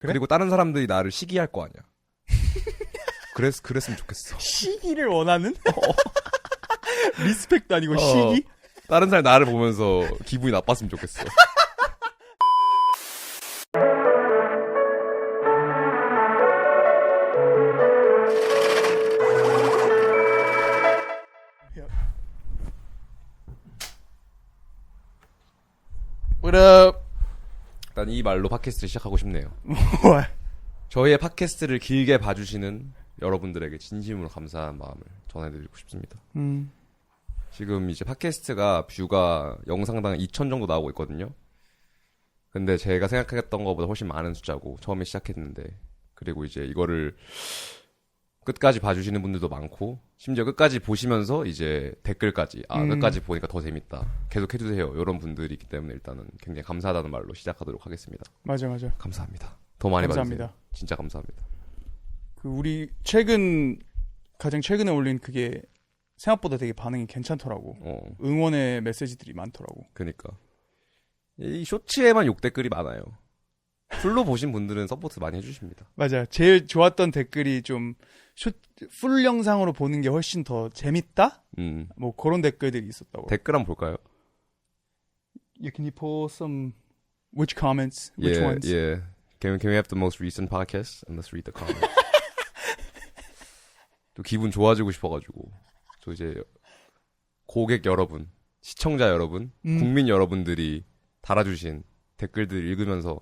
그래? 그리고 다른 사람들이 나를 시기할 거 아니야. 그랬으면 좋겠어. 시기를 원하는? 리스펙도 아니고 시기? 다른 사람이 나를 보면서 기분이 나빴으면 좋겠어. What up? 일단 이 말로 팟캐스트를 시작하고 싶네요. 뭐? 저희의 팟캐스트를 길게 봐주시는 여러분들에게 진심으로 감사한 마음을 전해드리고 싶습니다. 지금 이제 팟캐스트가 뷰가 영상당 2,000 정도 나오고 있거든요. 근데 제가 생각했던 것보다 훨씬 많은 숫자고 처음에 시작했는데, 그리고 이제 이거를 끝까지 봐주시는 분들도 많고, 심지어 끝까지 보시면서 이제 댓글까지 끝까지 보니까 더 재밌다, 계속 해주세요, 이런 분들이 있기 때문에 일단은 굉장히 감사하다는 말로 시작하도록 하겠습니다. 맞아. 감사합니다. 더 많이 감사합니다. 봐주세요. 진짜 감사합니다. 우리 가장 최근에 올린 그게 생각보다 되게 반응이 괜찮더라고. 응원의 메시지들이 많더라고. 그니까 이 쇼츠에만 욕 댓글이 많아요. 풀로 보신 분들은 서포트 많이 해주십니다. 맞아. 제일 좋았던 댓글이 좀 풀 영상으로 보는 게 훨씬 더 재밌다? 뭐 그런 댓글들이 있었다고. 댓글 한번 볼까요? Can you pull some which comments? Which ones? Yeah. Can we have the most recent podcast and let's read the comments? 또 기분 좋아지고 싶어가지고 저 이제 고객 여러분, 시청자 여러분, 국민 여러분들이 달아주신 댓글들 읽으면서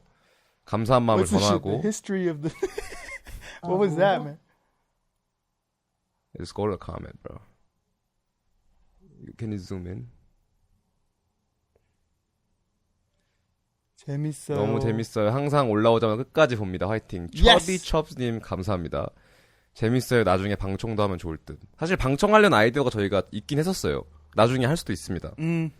감사한 마음을 전하고. The history of the What was that, man? Just go to the comment, bro. Can you zoom in? 재밌어요. 너무 재밌어요. 항상 올라오자마자 끝까지 봅니다. 화이팅. Yes! 처비첩스님 감사합니다. 재밌어요. 나중에 방청도 하면 좋을 듯. 사실 방청하려는 아이디어가 저희가 있긴 했었어요. 나중에 할 수도 있습니다. 근데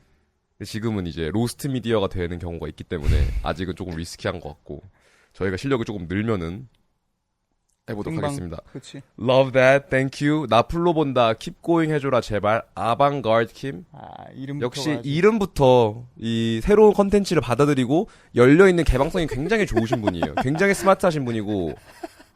지금은 이제 로스트 미디어가 되는 경우가 있기 때문에 아직은 조금 리스키한 것 같고, 저희가 실력이 조금 늘면은 해보도록 하겠습니다. 그치. Love that, thank you. 나 풀로 본다. Keep going 해줘라 제발. 아방가르드 킴. 이름부터 역시 가지고. 이름부터 이 새로운 컨텐츠를 받아들이고 열려있는 개방성이 굉장히 좋으신 분이에요. 굉장히 스마트하신 분이고,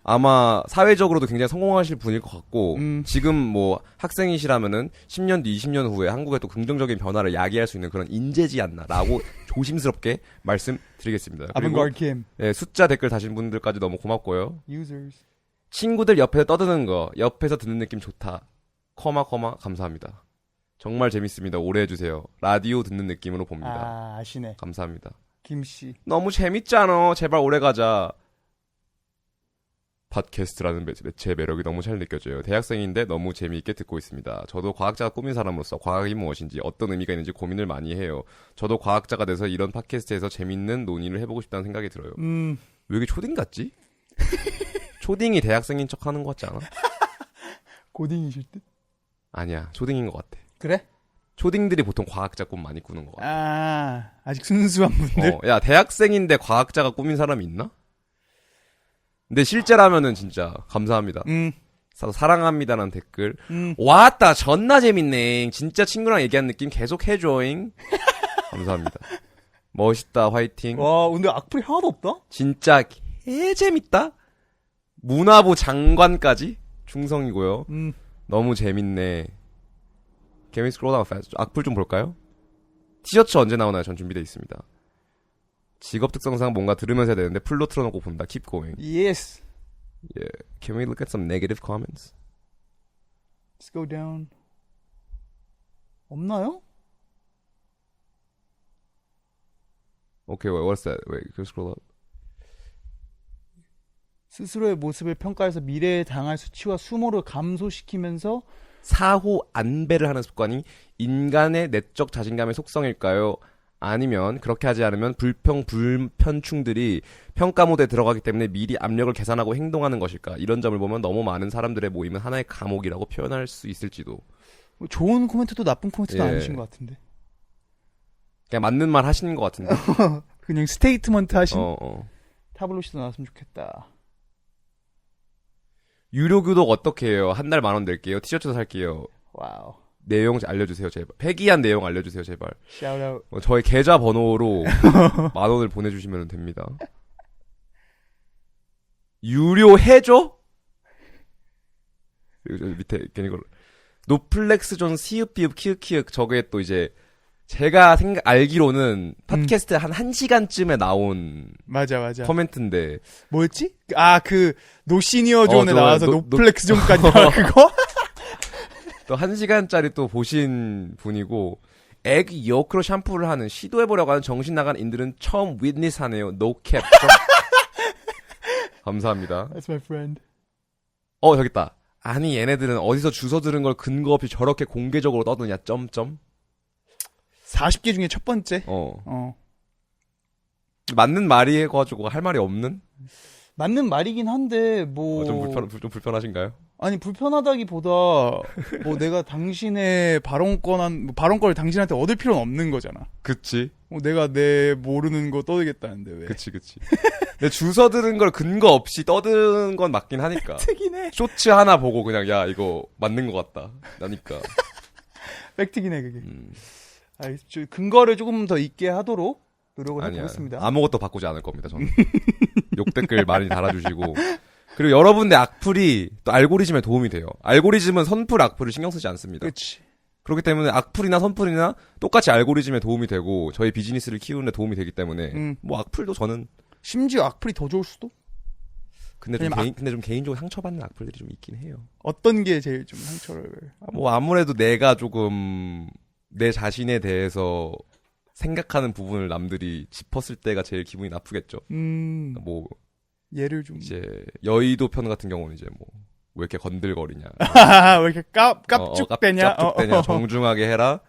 아마 사회적으로도 굉장히 성공하실 분일 것 같고, 지금 뭐 학생이시라면은 10년 뒤 20년 후에 한국에 또 긍정적인 변화를 야기할 수 있는 그런 인재지 않나라고 조심스럽게 말씀드리겠습니다. 아방가르드 킴. 네, 숫자 댓글 다신 분들까지 너무 고맙고요. Users. 친구들 옆에서 떠드는 거, 옆에서 듣는 느낌 좋다. 감사합니다. 정말 재밌습니다. 오래 해주세요. 라디오 듣는 느낌으로 봅니다. 아시네. 감사합니다. 김씨. 너무 재밌잖아. 제발 오래 가자. 팟캐스트라는 매체의 매력이 너무 잘 느껴져요. 대학생인데 너무 재미있게 듣고 있습니다. 저도 과학자가 꾸민 사람으로서 과학이 무엇인지, 어떤 의미가 있는지 고민을 많이 해요. 저도 과학자가 돼서 이런 팟캐스트에서 재밌는 논의를 해보고 싶다는 생각이 들어요. 왜 이렇게 초딩 같지? 초딩이 대학생인 척 하는 것 같지 않아? 고딩이실 듯? 아니야. 초딩인 것 같아. 그래? 초딩들이 보통 과학자 꿈 많이 꾸는 것 같아. 아직 순수한 분들? 야, 대학생인데 과학자가 꾸민 사람이 있나? 근데 실제라면은 진짜 감사합니다. 사랑합니다라는 댓글. 왔다, 존나 재밌네. 진짜 친구랑 얘기한 느낌 계속 해줘잉. 감사합니다. 멋있다, 화이팅. 와, 근데 악플이 하나도 없다? 진짜 개재밌다. 문화부 장관까지 충성이고요. 너무 재밌네. Can we scroll down fast? 악플 좀 볼까요? 티셔츠 언제 나오나요? 전 준비되어 있습니다. 직업 특성상 뭔가 들으면서 해야 되는데 풀로 틀어놓고 본다. Keep going. Yes. Yeah. Can we look at some negative comments? Let's go down. 없나요? Okay, wait, what's that? Wait, can you scroll up? 스스로의 모습을 평가해서 미래에 당할 수치와 수모를 감소시키면서 사후 안배를 하는 습관이 인간의 내적 자신감의 속성일까요? 아니면 그렇게 하지 않으면 불편충들이 평가 모드에 들어가기 때문에 미리 압력을 계산하고 행동하는 것일까? 이런 점을 보면 너무 많은 사람들의 모임은 하나의 감옥이라고 표현할 수 있을지도. 뭐 좋은 코멘트도 나쁜 코멘트도 아니신 것 같은데. 그냥 맞는 말 하시는 것 같은데. 그냥 스테이트먼트 하신. 타블로시도 나왔으면 좋겠다. 유료 구독 어떻게 해요? 한 달 10,000원 낼게요. 티셔츠도 살게요. 와우. 내용 알려주세요, 제발. 폐기한 내용 알려주세요, 제발. 샤웃아웃. 저희 계좌 번호로 10,000원을 보내주시면 됩니다. 유료해줘? 그리고 밑에 괜히 걸 노플렉스 존 시읍 비읍 키읔키읔 저게 또 이제 제가 알기로는 팟캐스트 한 1시간쯤에 나온 맞아. 코멘트인데 뭐였지? 그 노시니어 존에 저 나와서 노플렉스 존까지 나와 그거? 또 1시간짜리 또 보신 분이고 애기 요크로 샴푸를 하는 시도해보려고 하는 정신 나간 인들은 처음 윗니스하네요. 노캡. 감사합니다. That's my friend. 저기 있다. 아니 얘네들은 어디서 주워 들은 걸 근거 없이 저렇게 공개적으로 떠드냐. 점점. 40개 중에 첫 번째. 맞는 말이 해가지고 할 말이 없는? 맞는 말이긴 한데 뭐 좀 불편하신가요? 아니 불편하다기보다 뭐 내가 당신의 발언권을 당신한테 얻을 필요는 없는 거잖아. 그치. 내가 내 모르는 거 떠들겠다는데 왜? 그치. 근데 주워 들은 걸 근거 없이 떠드는 건 맞긴 하니까. 팩트긴 해. 쇼츠 하나 보고 그냥 야 이거 맞는 것 같다. 나니까. 팩트긴 해 그게. 근거를 조금 더 있게 하도록 노력을 해보겠습니다. 아무것도 바꾸지 않을 겁니다. 저는. 욕 댓글 많이 달아주시고. 그리고 여러분의 악플이 또 알고리즘에 도움이 돼요. 알고리즘은 선플 악플을 신경 쓰지 않습니다. 그렇지. 그렇기 때문에 악플이나 선플이나 똑같이 알고리즘에 도움이 되고 저희 비즈니스를 키우는 데 도움이 되기 때문에 뭐 악플도 저는 심지어 악플이 더 좋을 수도? 근데 좀 개인적으로 상처받는 악플들이 좀 있긴 해요. 어떤 게 제일 좀 상처를? 뭐 아무래도 내가 조금 내 자신에 대해서 생각하는 부분을 남들이 짚었을 때가 제일 기분이 나쁘겠죠. 뭐 예를 좀 이제 여의도 편 같은 경우는 이제 뭐 왜 이렇게 건들거리냐, 왜 이렇게 깝죽대냐, 정중하게 해라.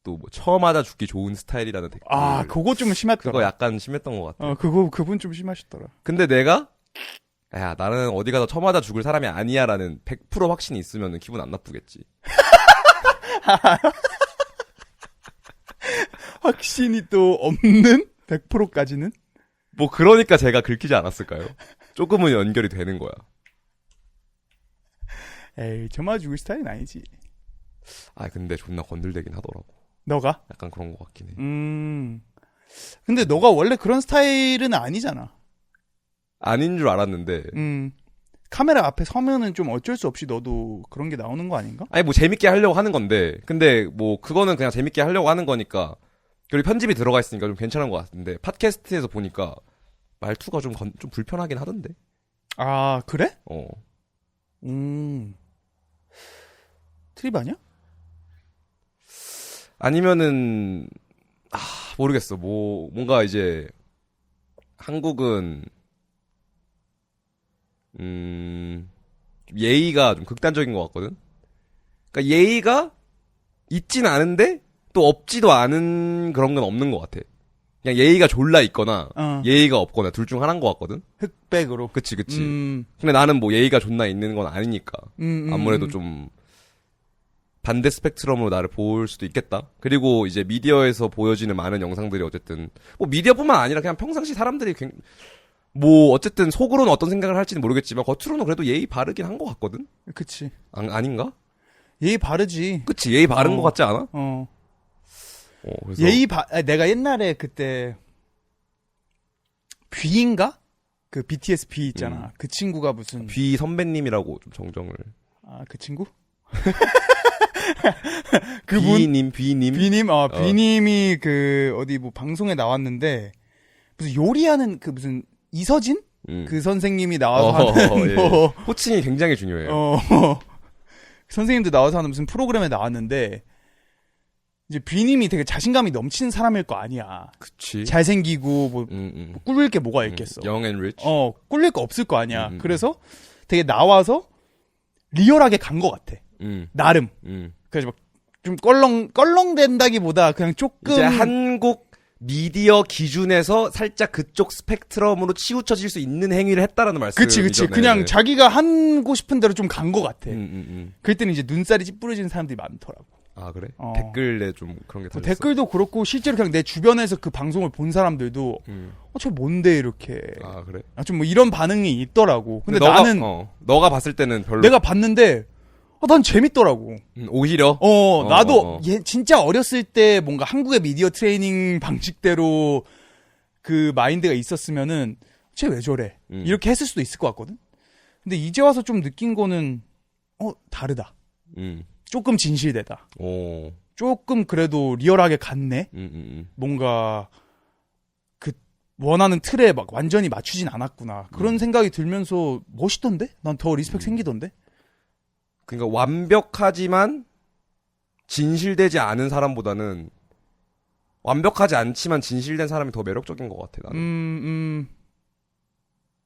또 뭐 처마다 죽기 좋은 스타일이라는 댓글. 그거 좀 심했더라. 그거 약간 심했던 것 같아. 그분 좀 심하셨더라. 근데 내가 나는 어디 가서 처마다 죽을 사람이 아니야라는 100% 확신이 있으면 기분 안 나쁘겠지. 확신이 또 없는 100%까지는? 뭐 그러니까 제가 긁히지 않았을까요? 조금은 연결이 되는 거야. 에이, 저마 죽을 스타일은 아니지. 근데 존나 건들대긴 하더라고. 너가? 약간 그런 것 같긴 해. 근데 너가 원래 그런 스타일은 아니잖아. 아닌 줄 알았는데. 카메라 앞에 서면은 좀 어쩔 수 없이 너도 그런 게 나오는 거 아닌가? 아니 뭐 재밌게 하려고 하는 건데. 근데 뭐 그거는 그냥 재밌게 하려고 하는 거니까. 그리고 편집이 들어가 있으니까 좀 괜찮은 것 같은데. 팟캐스트에서 보니까 말투가 좀 불편하긴 하던데. 그래? 트립 아니야? 아니면은 모르겠어. 뭔가 이제 한국은 예의가 좀 극단적인 것 같거든. 그러니까 예의가 있진 않은데 또 없지도 않은 그런 건 없는 것 같아. 그냥 예의가 졸라 있거나 예의가 없거나 둘 중 하나인 것 같거든. 흑백으로. 그치. 근데 나는 뭐 예의가 존나 있는 건 아니니까 아무래도 좀 반대 스펙트럼으로 나를 볼 수도 있겠다. 그리고 이제 미디어에서 보여지는 많은 영상들이 어쨌든 뭐 미디어뿐만 아니라 그냥 평상시 사람들이 뭐 어쨌든 속으로는 어떤 생각을 할지는 모르겠지만 겉으로는 그래도 예의 바르긴 한 것 같거든. 그치. 아닌가? 예의 바르지. 그치. 예의 바른 것 같지 않아? 그래서 내가 옛날에 그때 뷔인가? 그 BTS 뷔 있잖아. 그 친구가 무슨 뷔 선배님이라고 좀 정정을. 그 친구? 뷔님. 뷔님이 그 어디 뭐 방송에 나왔는데 무슨 요리하는 그 무슨 이서진? 그 선생님이 나와서 하는 호칭이 굉장히 중요해요. 선생님도 나와서 하는 무슨 프로그램에 나왔는데 이제 뷔님이 되게 자신감이 넘치는 사람일 거 아니야. 그치. 잘생기고 뭐 꿀릴 게 뭐가 있겠어. Young and rich. 꿀릴 거 없을 거 아니야. 그래서 되게 나와서 리얼하게 간 거 같아. 나름. 그래서 막 좀 껄렁댄다기보다 그냥 조금 이제 한국 미디어 기준에서 살짝 그쪽 스펙트럼으로 치우쳐질 수 있는 행위를 했다라는 말씀이죠. 그치. 그냥 자기가 하고 싶은 대로 좀 간 거 같아. 그럴 때는 이제 눈살이 찌푸려지는 사람들이 많더라고. 그래? 댓글에 좀 그런 게 달렸어. 댓글도 그렇고 실제로 그냥 내 주변에서 그 방송을 본 사람들도 저 뭔데 이렇게. 그래? 좀 뭐 이런 반응이 있더라고. 근데 나는 너가 봤을 때는 별로. 내가 봤는데 난 재밌더라고. 오히려? 나도 진짜 어렸을 때 뭔가 한국의 미디어 트레이닝 방식대로 그 마인드가 있었으면은 쟤 왜 저래? 이렇게 했을 수도 있을 것 같거든. 근데 이제 와서 좀 느낀 거는 다르다. 조금 진실되다. 오. 조금 그래도 리얼하게 갔네. 뭔가 그 원하는 틀에 막 완전히 맞추진 않았구나. 그런 생각이 들면서 멋있던데? 난 더 리스펙 생기던데? 그러니까 완벽하지만 진실되지 않은 사람보다는 완벽하지 않지만 진실된 사람이 더 매력적인 것 같아, 나는.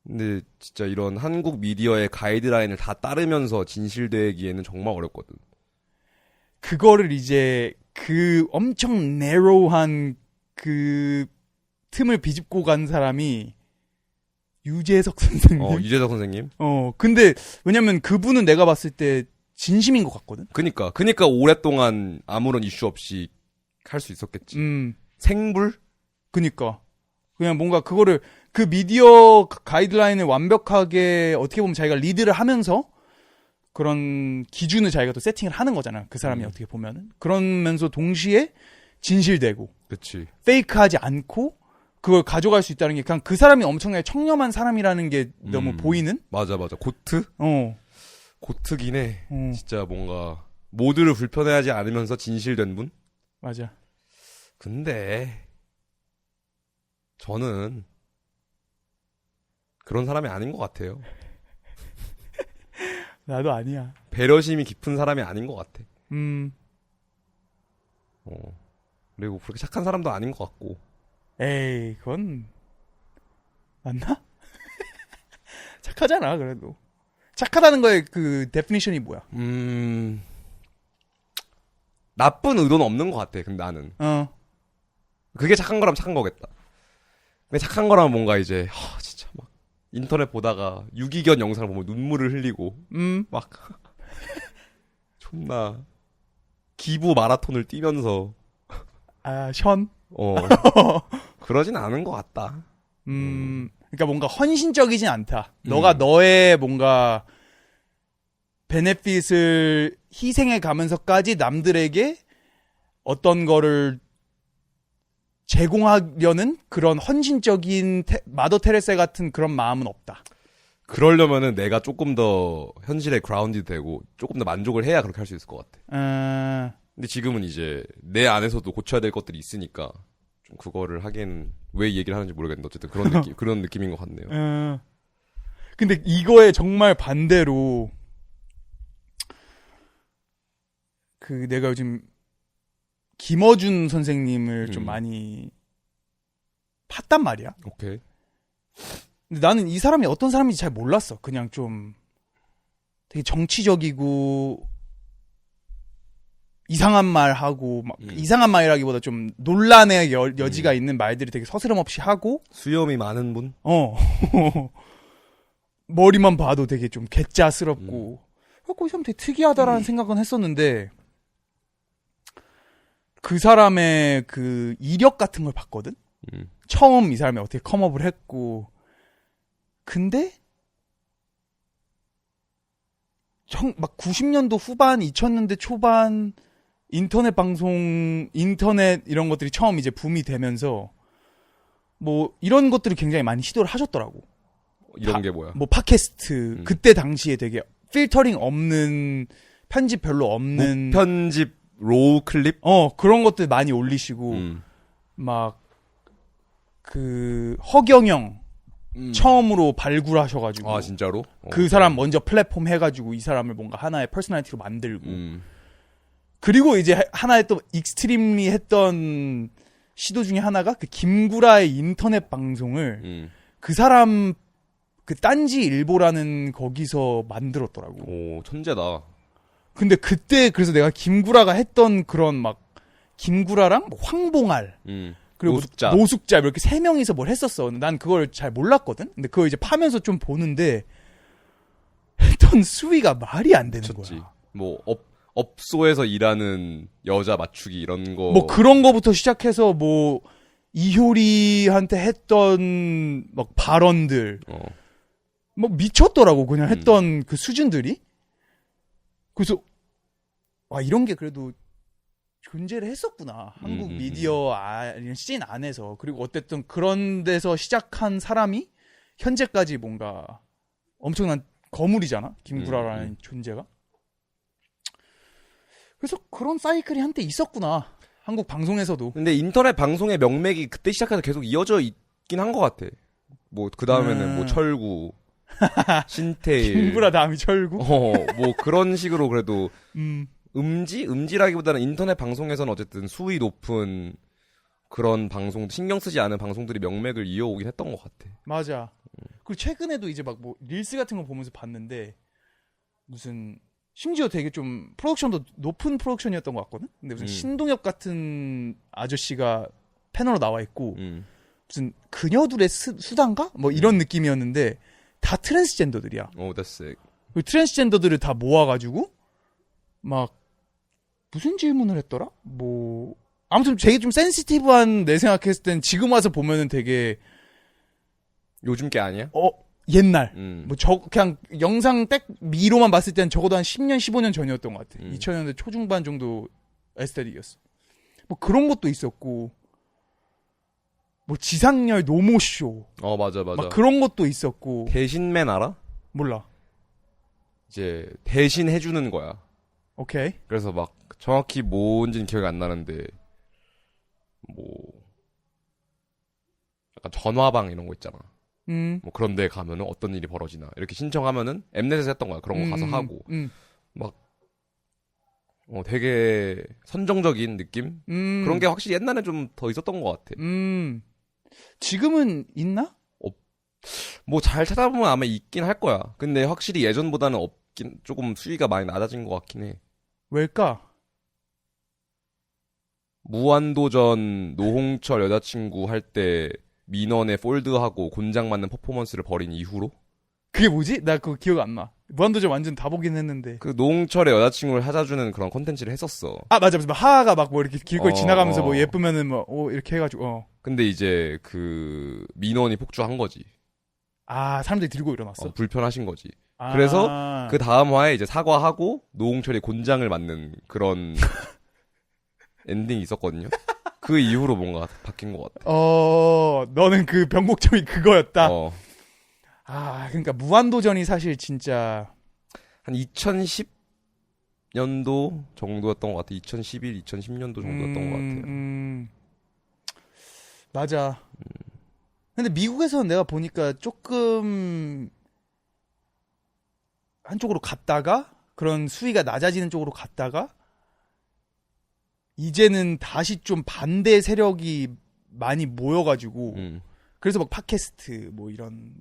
근데 진짜 이런 한국 미디어의 가이드라인을 다 따르면서 진실되기에는 정말 어렵거든. 그거를 이제 그 엄청 내로우한 그 틈을 비집고 간 사람이 유재석 선생님. 유재석 선생님. 근데 왜냐면 그분은 내가 봤을 때 진심인 것 같거든. 그니까 오랫동안 아무런 이슈 없이 할 수 있었겠지. 생불? 그니까. 그냥 뭔가 그거를 그 미디어 가이드라인을 완벽하게 어떻게 보면 자기가 리드를 하면서 그런 기준을 자기가 또 세팅을 하는 거잖아. 그 사람이 어떻게 보면은. 그러면서 동시에 진실되고. 그치. 페이크하지 않고 그걸 가져갈 수 있다는 게 그냥 그 사람이 엄청나게 청렴한 사람이라는 게 너무 보이는? 맞아. 고트? 어. 고트긴 해. 진짜 뭔가 모두를 불편해하지 않으면서 진실된 분? 맞아. 근데 저는 그런 사람이 아닌 것 같아요. 나도 아니야. 배려심이 깊은 사람이 아닌 것 같아. 그리고 그렇게 착한 사람도 아닌 것 같고. 에이, 그건 맞나? 착하잖아, 그래도. 착하다는 거의 그 데피니션이 뭐야? 나쁜 의도는 없는 것 같아. 근데 나는. 그게 착한 거라면 착한 거겠다. 근데 착한 거라면 뭔가 이제 진짜 막 인터넷 보다가 유기견 영상을 보면 눈물을 흘리고 막 존나 기부 마라톤을 뛰면서 션? 그러진 않은 것 같다. 그러니까 뭔가 헌신적이진 않다. 너가 너의 뭔가 베네핏을 희생해 가면서까지 남들에게 어떤 거를 제공하려는 그런 헌신적인 마더 테레사 같은 그런 마음은 없다. 그러려면은 내가 조금 더 현실에 그라운드 되고 조금 더 만족을 해야 그렇게 할 수 있을 것 같아. 근데 지금은 이제 내 안에서도 고쳐야 될 것들이 있으니까 좀 그거를 하기에는 왜 이 얘기를 하는지 모르겠는데 어쨌든 그런 느낌인 것 같네요. 근데 이거에 정말 반대로 그 내가 요즘 김어준 선생님을 좀 많이 팠단 말이야. 오케이. 근데 나는 이 사람이 어떤 사람인지 잘 몰랐어. 그냥 좀 되게 정치적이고 이상한 말 하고 막 이상한 말이라기보다 좀 논란의 여지가 있는 말들이 되게 서스럼 없이 하고 수염이 많은 분? 머리만 봐도 되게 좀 개짜스럽고 이 사람 되게 특이하다라는 생각은 했었는데 그 사람의 그 이력 같은 걸 봤거든? 처음 이 사람이 어떻게 컴업을 했고 근데 막 90년도 후반 2000년대 초반 인터넷 방송 인터넷 이런 것들이 처음 이제 붐이 되면서 뭐 이런 것들을 굉장히 많이 시도를 하셨더라고. 이런 게 뭐야? 뭐 팟캐스트 그때 당시에 되게 필터링 없는 편집 별로 없는 편집 로우 클립? 그런 것들 많이 올리시고 막 그 허경영 처음으로 발굴하셔가지고 진짜로? 그 사람 먼저 플랫폼 해가지고 이 사람을 뭔가 하나의 퍼스널리티로 만들고 그리고 이제 하나의 또 익스트림리 했던 시도 중에 하나가 그 김구라의 인터넷 방송을 그 사람 그 딴지 일보라는 거기서 만들었더라고. 오, 천재다. 근데 그때 그래서 내가 김구라가 했던 그런 막 김구라랑 뭐 황봉알 그리고 노숙자 이렇게 세 명이서 뭘 했었어. 난 그걸 잘 몰랐거든. 근데 그걸 이제 파면서 좀 보는데 했던 수위가 말이 안 되는 미쳤지. 거야. 뭐 업소에서 일하는 여자 맞추기 이런 거. 뭐 그런 거부터 시작해서 뭐 이효리한테 했던 막 발언들 뭐 미쳤더라고 그냥 했던 그 수준들이. 그래서 와 이런 게 그래도 존재를 했었구나. 한국 미디어 씬 안에서. 그리고 어쨌든 그런 데서 시작한 사람이 현재까지 뭔가 엄청난 거물이잖아. 김구라라는 존재가. 그래서 그런 사이클이 한때 있었구나. 한국 방송에서도. 근데 인터넷 방송의 명맥이 그때 시작해서 계속 이어져 있긴 한 것 같아. 뭐 그 다음에는 뭐 철구, 신태일, 김구라 다음이 철구. 뭐 그런 식으로 그래도 음지라기보다는 인터넷 방송에서는 어쨌든 수위 높은 그런 방송, 신경 쓰지 않은 방송들이 명맥을 이어오긴 했던 것 같아. 맞아. 그리고 최근에도 이제 막 뭐 릴스 같은 거 보면서 봤는데 무슨 심지어 되게 좀 프로덕션도 높은 프로덕션이었던 것 같거든. 근데 무슨 신동엽 같은 아저씨가 패널로 나와 있고 무슨 그녀들의 수단가? 뭐 이런 느낌이었는데 다 트랜스젠더들이야. Oh, that's sick. 그 트랜스젠더들을 다 모아가지고 막 무슨 질문을 했더라? 뭐 아무튼 되게 좀 센시티브한 내 생각했을 땐 지금 와서 보면은 되게 요즘 게 아니야? 옛날 뭐 그냥 영상 딱 미로만 봤을 때는 적어도 한 10년 15년 전이었던 것 같아. 2000년대 초중반 정도 에스테틱이었어. 뭐 그런 것도 있었고 뭐 지상렬 노모쇼 맞아. 막 그런 것도 있었고. 대신맨 알아? 몰라. 이제 대신 해주는 거야. 오케이. 그래서 막 정확히 뭔지는 기억이 안 나는데 뭐 약간 전화방 이런 거 있잖아. 뭐 그런 데 가면은 어떤 일이 벌어지나 이렇게 신청하면은 엠넷에서 했던 거야. 그런 거 가서 하고 막 되게 선정적인 느낌? 그런 게 확실히 옛날에 좀 더 있었던 것 같아. 지금은 있나? 뭐 잘 찾아보면 아마 있긴 할 거야. 근데 확실히 예전보다는 없긴, 조금 수위가 많이 낮아진 것 같긴 해. 왜일까? 무한도전 노홍철 여자친구 할 때 민원에 폴드하고 곤장 맞는 퍼포먼스를 벌인 이후로? 그게 뭐지? 나 그거 기억 안 나. 무한도전 완전 다 보긴 했는데. 그 노홍철의 여자친구를 찾아주는 그런 콘텐츠를 했었어. 맞아. 하하가 막 뭐 이렇게 길거리 지나가면서 뭐 예쁘면은 뭐, 이렇게 해가지고, 근데 이제 그 민원이 폭주한 거지. 사람들이 들고 일어났어? 불편하신 거지. 그래서 그 다음 화에 이제 사과하고 노홍철이 곤장을 맞는 그런 엔딩이 있었거든요. 그 이후로 뭔가 바뀐 것 같아. 너는 그 변곡점이 그거였다? 그러니까 무한도전이 사실 진짜 한 2010년도 정도였던 것 같아. 2011, 2010년도 정도였던 것 같아요. 맞아. 근데 미국에서는 내가 보니까 조금 한쪽으로 갔다가 그런 수위가 낮아지는 쪽으로 갔다가 이제는 다시 좀 반대 세력이 많이 모여가지고 그래서 막 팟캐스트 뭐 이런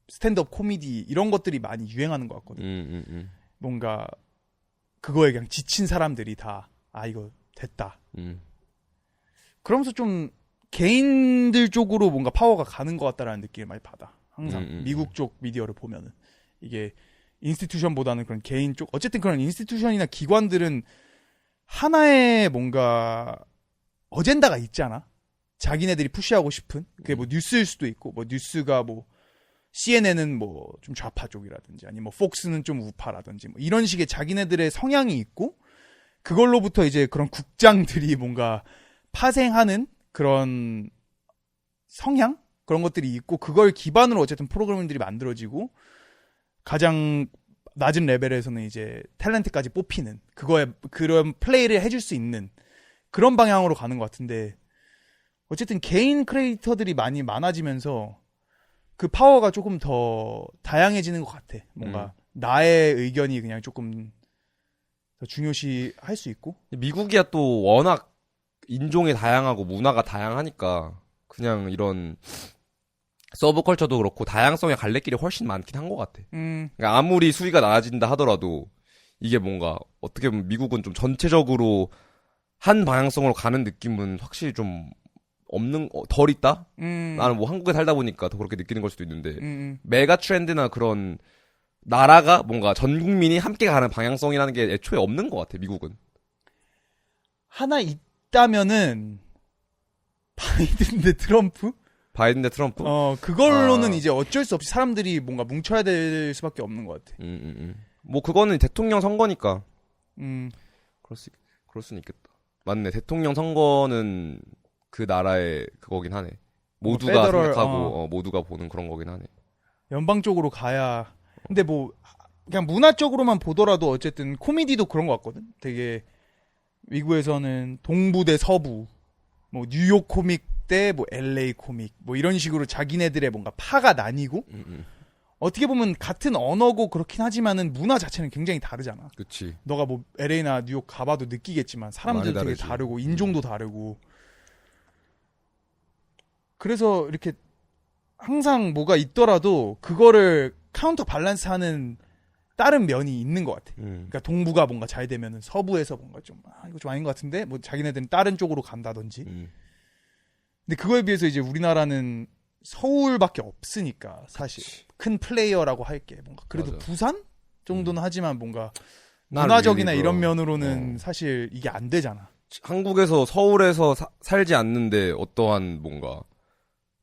스탠드업 코미디 이런 것들이 많이 유행하는 것 같거든. 뭔가 그거에 그냥 지친 사람들이 다 이거 됐다. 그러면서 좀 개인들 쪽으로 뭔가 파워가 가는 것 같다라는 느낌을 많이 받아. 항상 미국 쪽 미디어를 보면은 이게 인스티튜션보다는 그런 개인 쪽 어쨌든 그런 인스티튜션이나 기관들은 하나의 뭔가 어젠다가 있잖아. 자기네들이 푸시하고 싶은 그게 뭐 뉴스일 수도 있고 뭐 뉴스가 뭐 CNN은 뭐 좀 좌파 쪽이라든지 아니 뭐 폭스는 좀 우파라든지 뭐 이런 식의 자기네들의 성향이 있고 그걸로부터 이제 그런 국장들이 뭔가 파생하는 그런 성향 그런 것들이 있고 그걸 기반으로 어쨌든 프로그램들이 만들어지고 가장 낮은 레벨에서는 이제 탤런트까지 뽑히는 그거에 그런 플레이를 해줄 수 있는 그런 방향으로 가는 것 같은데 어쨌든 개인 크리에이터들이 많이 많아지면서 그 파워가 조금 더 다양해지는 것 같아. 뭔가 나의 의견이 그냥 조금 더 중요시 할 수 있고. 미국이야 또 워낙 인종이 다양하고 문화가 다양하니까 그냥 이런 서브컬처도 그렇고 다양성의 갈래길이 훨씬 많긴 한 것 같아. 그러니까 아무리 수위가 낮아진다 하더라도 이게 뭔가 어떻게 보면 미국은 좀 전체적으로 한 방향성으로 가는 느낌은 확실히 좀 덜 있다? 나는 뭐 한국에 살다 보니까 더 그렇게 느끼는 걸 수도 있는데 메가 트렌드나 그런 나라가 뭔가 전 국민이 함께 가는 방향성이라는 게 애초에 없는 것 같아 미국은. 하나 있다면은 바이든 대 트럼프? 바이든 대 트럼프? 그걸로는 이제 어쩔 수 없이 사람들이 뭔가 뭉쳐야 될 수밖에 없는 것 같아. 뭐 그거는 대통령 선거니까. 그럴 수는 있겠다. 맞네. 대통령 선거는 그 나라의 그거긴 하네. 모두가 페더럴, 생각하고 모두가 보는 그런 거긴 하네. 연방 쪽으로 가야. 근데 뭐 그냥 문화 쪽으로만 보더라도 어쨌든 코미디도 그런 것 같거든. 되게 미국에서는 동부 대 서부, 뭐 뉴욕 코믹 대 뭐 LA 코믹, 뭐 이런 식으로 자기네들의 뭔가 파가 나뉘고. 어떻게 보면 같은 언어고 그렇긴 하지만은 문화 자체는 굉장히 다르잖아. 그치. 너가 뭐 LA나 뉴욕 가봐도 느끼겠지만 사람들 되게 다르지. 다르고 인종도 다르고. 그래서 이렇게 항상 뭐가 있더라도 그거를 카운터 밸런스하는 다른 면이 있는 것 같아. 그러니까 동부가 뭔가 잘 되면은 서부에서 뭔가 좀 이거 좀 아닌 것 같은데 뭐 자기네들은 다른 쪽으로 간다든지. 근데 그거에 비해서 이제 우리나라는 서울밖에 없으니까 사실 그치. 큰 플레이어라고 할게 뭔가 그래도 맞아. 부산 정도는 하지만 뭔가 난 문화적이나 일부러, 이런 면으로는 사실 이게 안 되잖아. 한국에서 서울에서 살지 않는데 어떠한 뭔가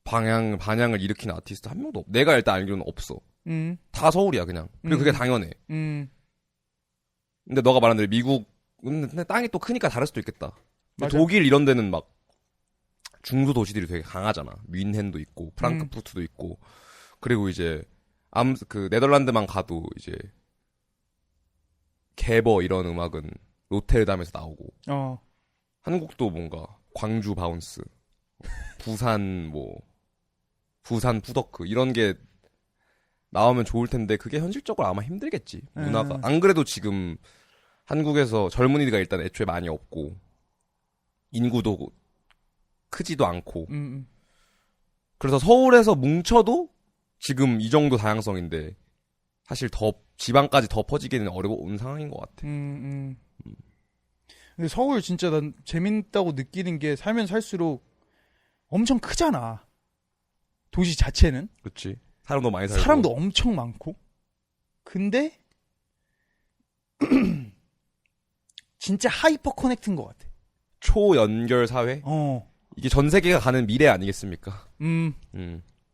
반향을 일으키는 아티스트 한 명도 없. 내가 일단 알기로는 없어. 다 서울이야 그냥. 그리고 그게 당연해. 근데 너가 말한 대로 미국 근데 땅이 또 크니까 다를 수도 있겠다. 맞아. 독일 이런 데는 막 중소 도시들이 되게 강하잖아. 뮌헨도 있고 프랑크푸르트도 있고. 그리고 이제 그 네덜란드만 가도 이제 개버 이런 음악은 로테르담에서 나오고. 한국도 뭔가 광주 바운스, 부산 부산 푸더크 이런 게 나오면 좋을 텐데 그게 현실적으로 아마 힘들겠지. 문화가. 안 그래도 지금 한국에서 젊은이가 일단 애초에 많이 없고 인구도 크지도 않고. 그래서 서울에서 뭉쳐도 지금 이 정도 다양성인데 사실 더 지방까지 더 퍼지기는 어려운 상황인 것 같아. 근데 서울 진짜 난 재밌다고 느끼는 게 살면 살수록 엄청 크잖아. 도시 자체는. 그렇지. 사람도 많이 살고. 사람도 엄청 많고. 근데 진짜 하이퍼 커넥트인 것 같아. 초연결 사회? 이게 전 세계가 가는 미래 아니겠습니까?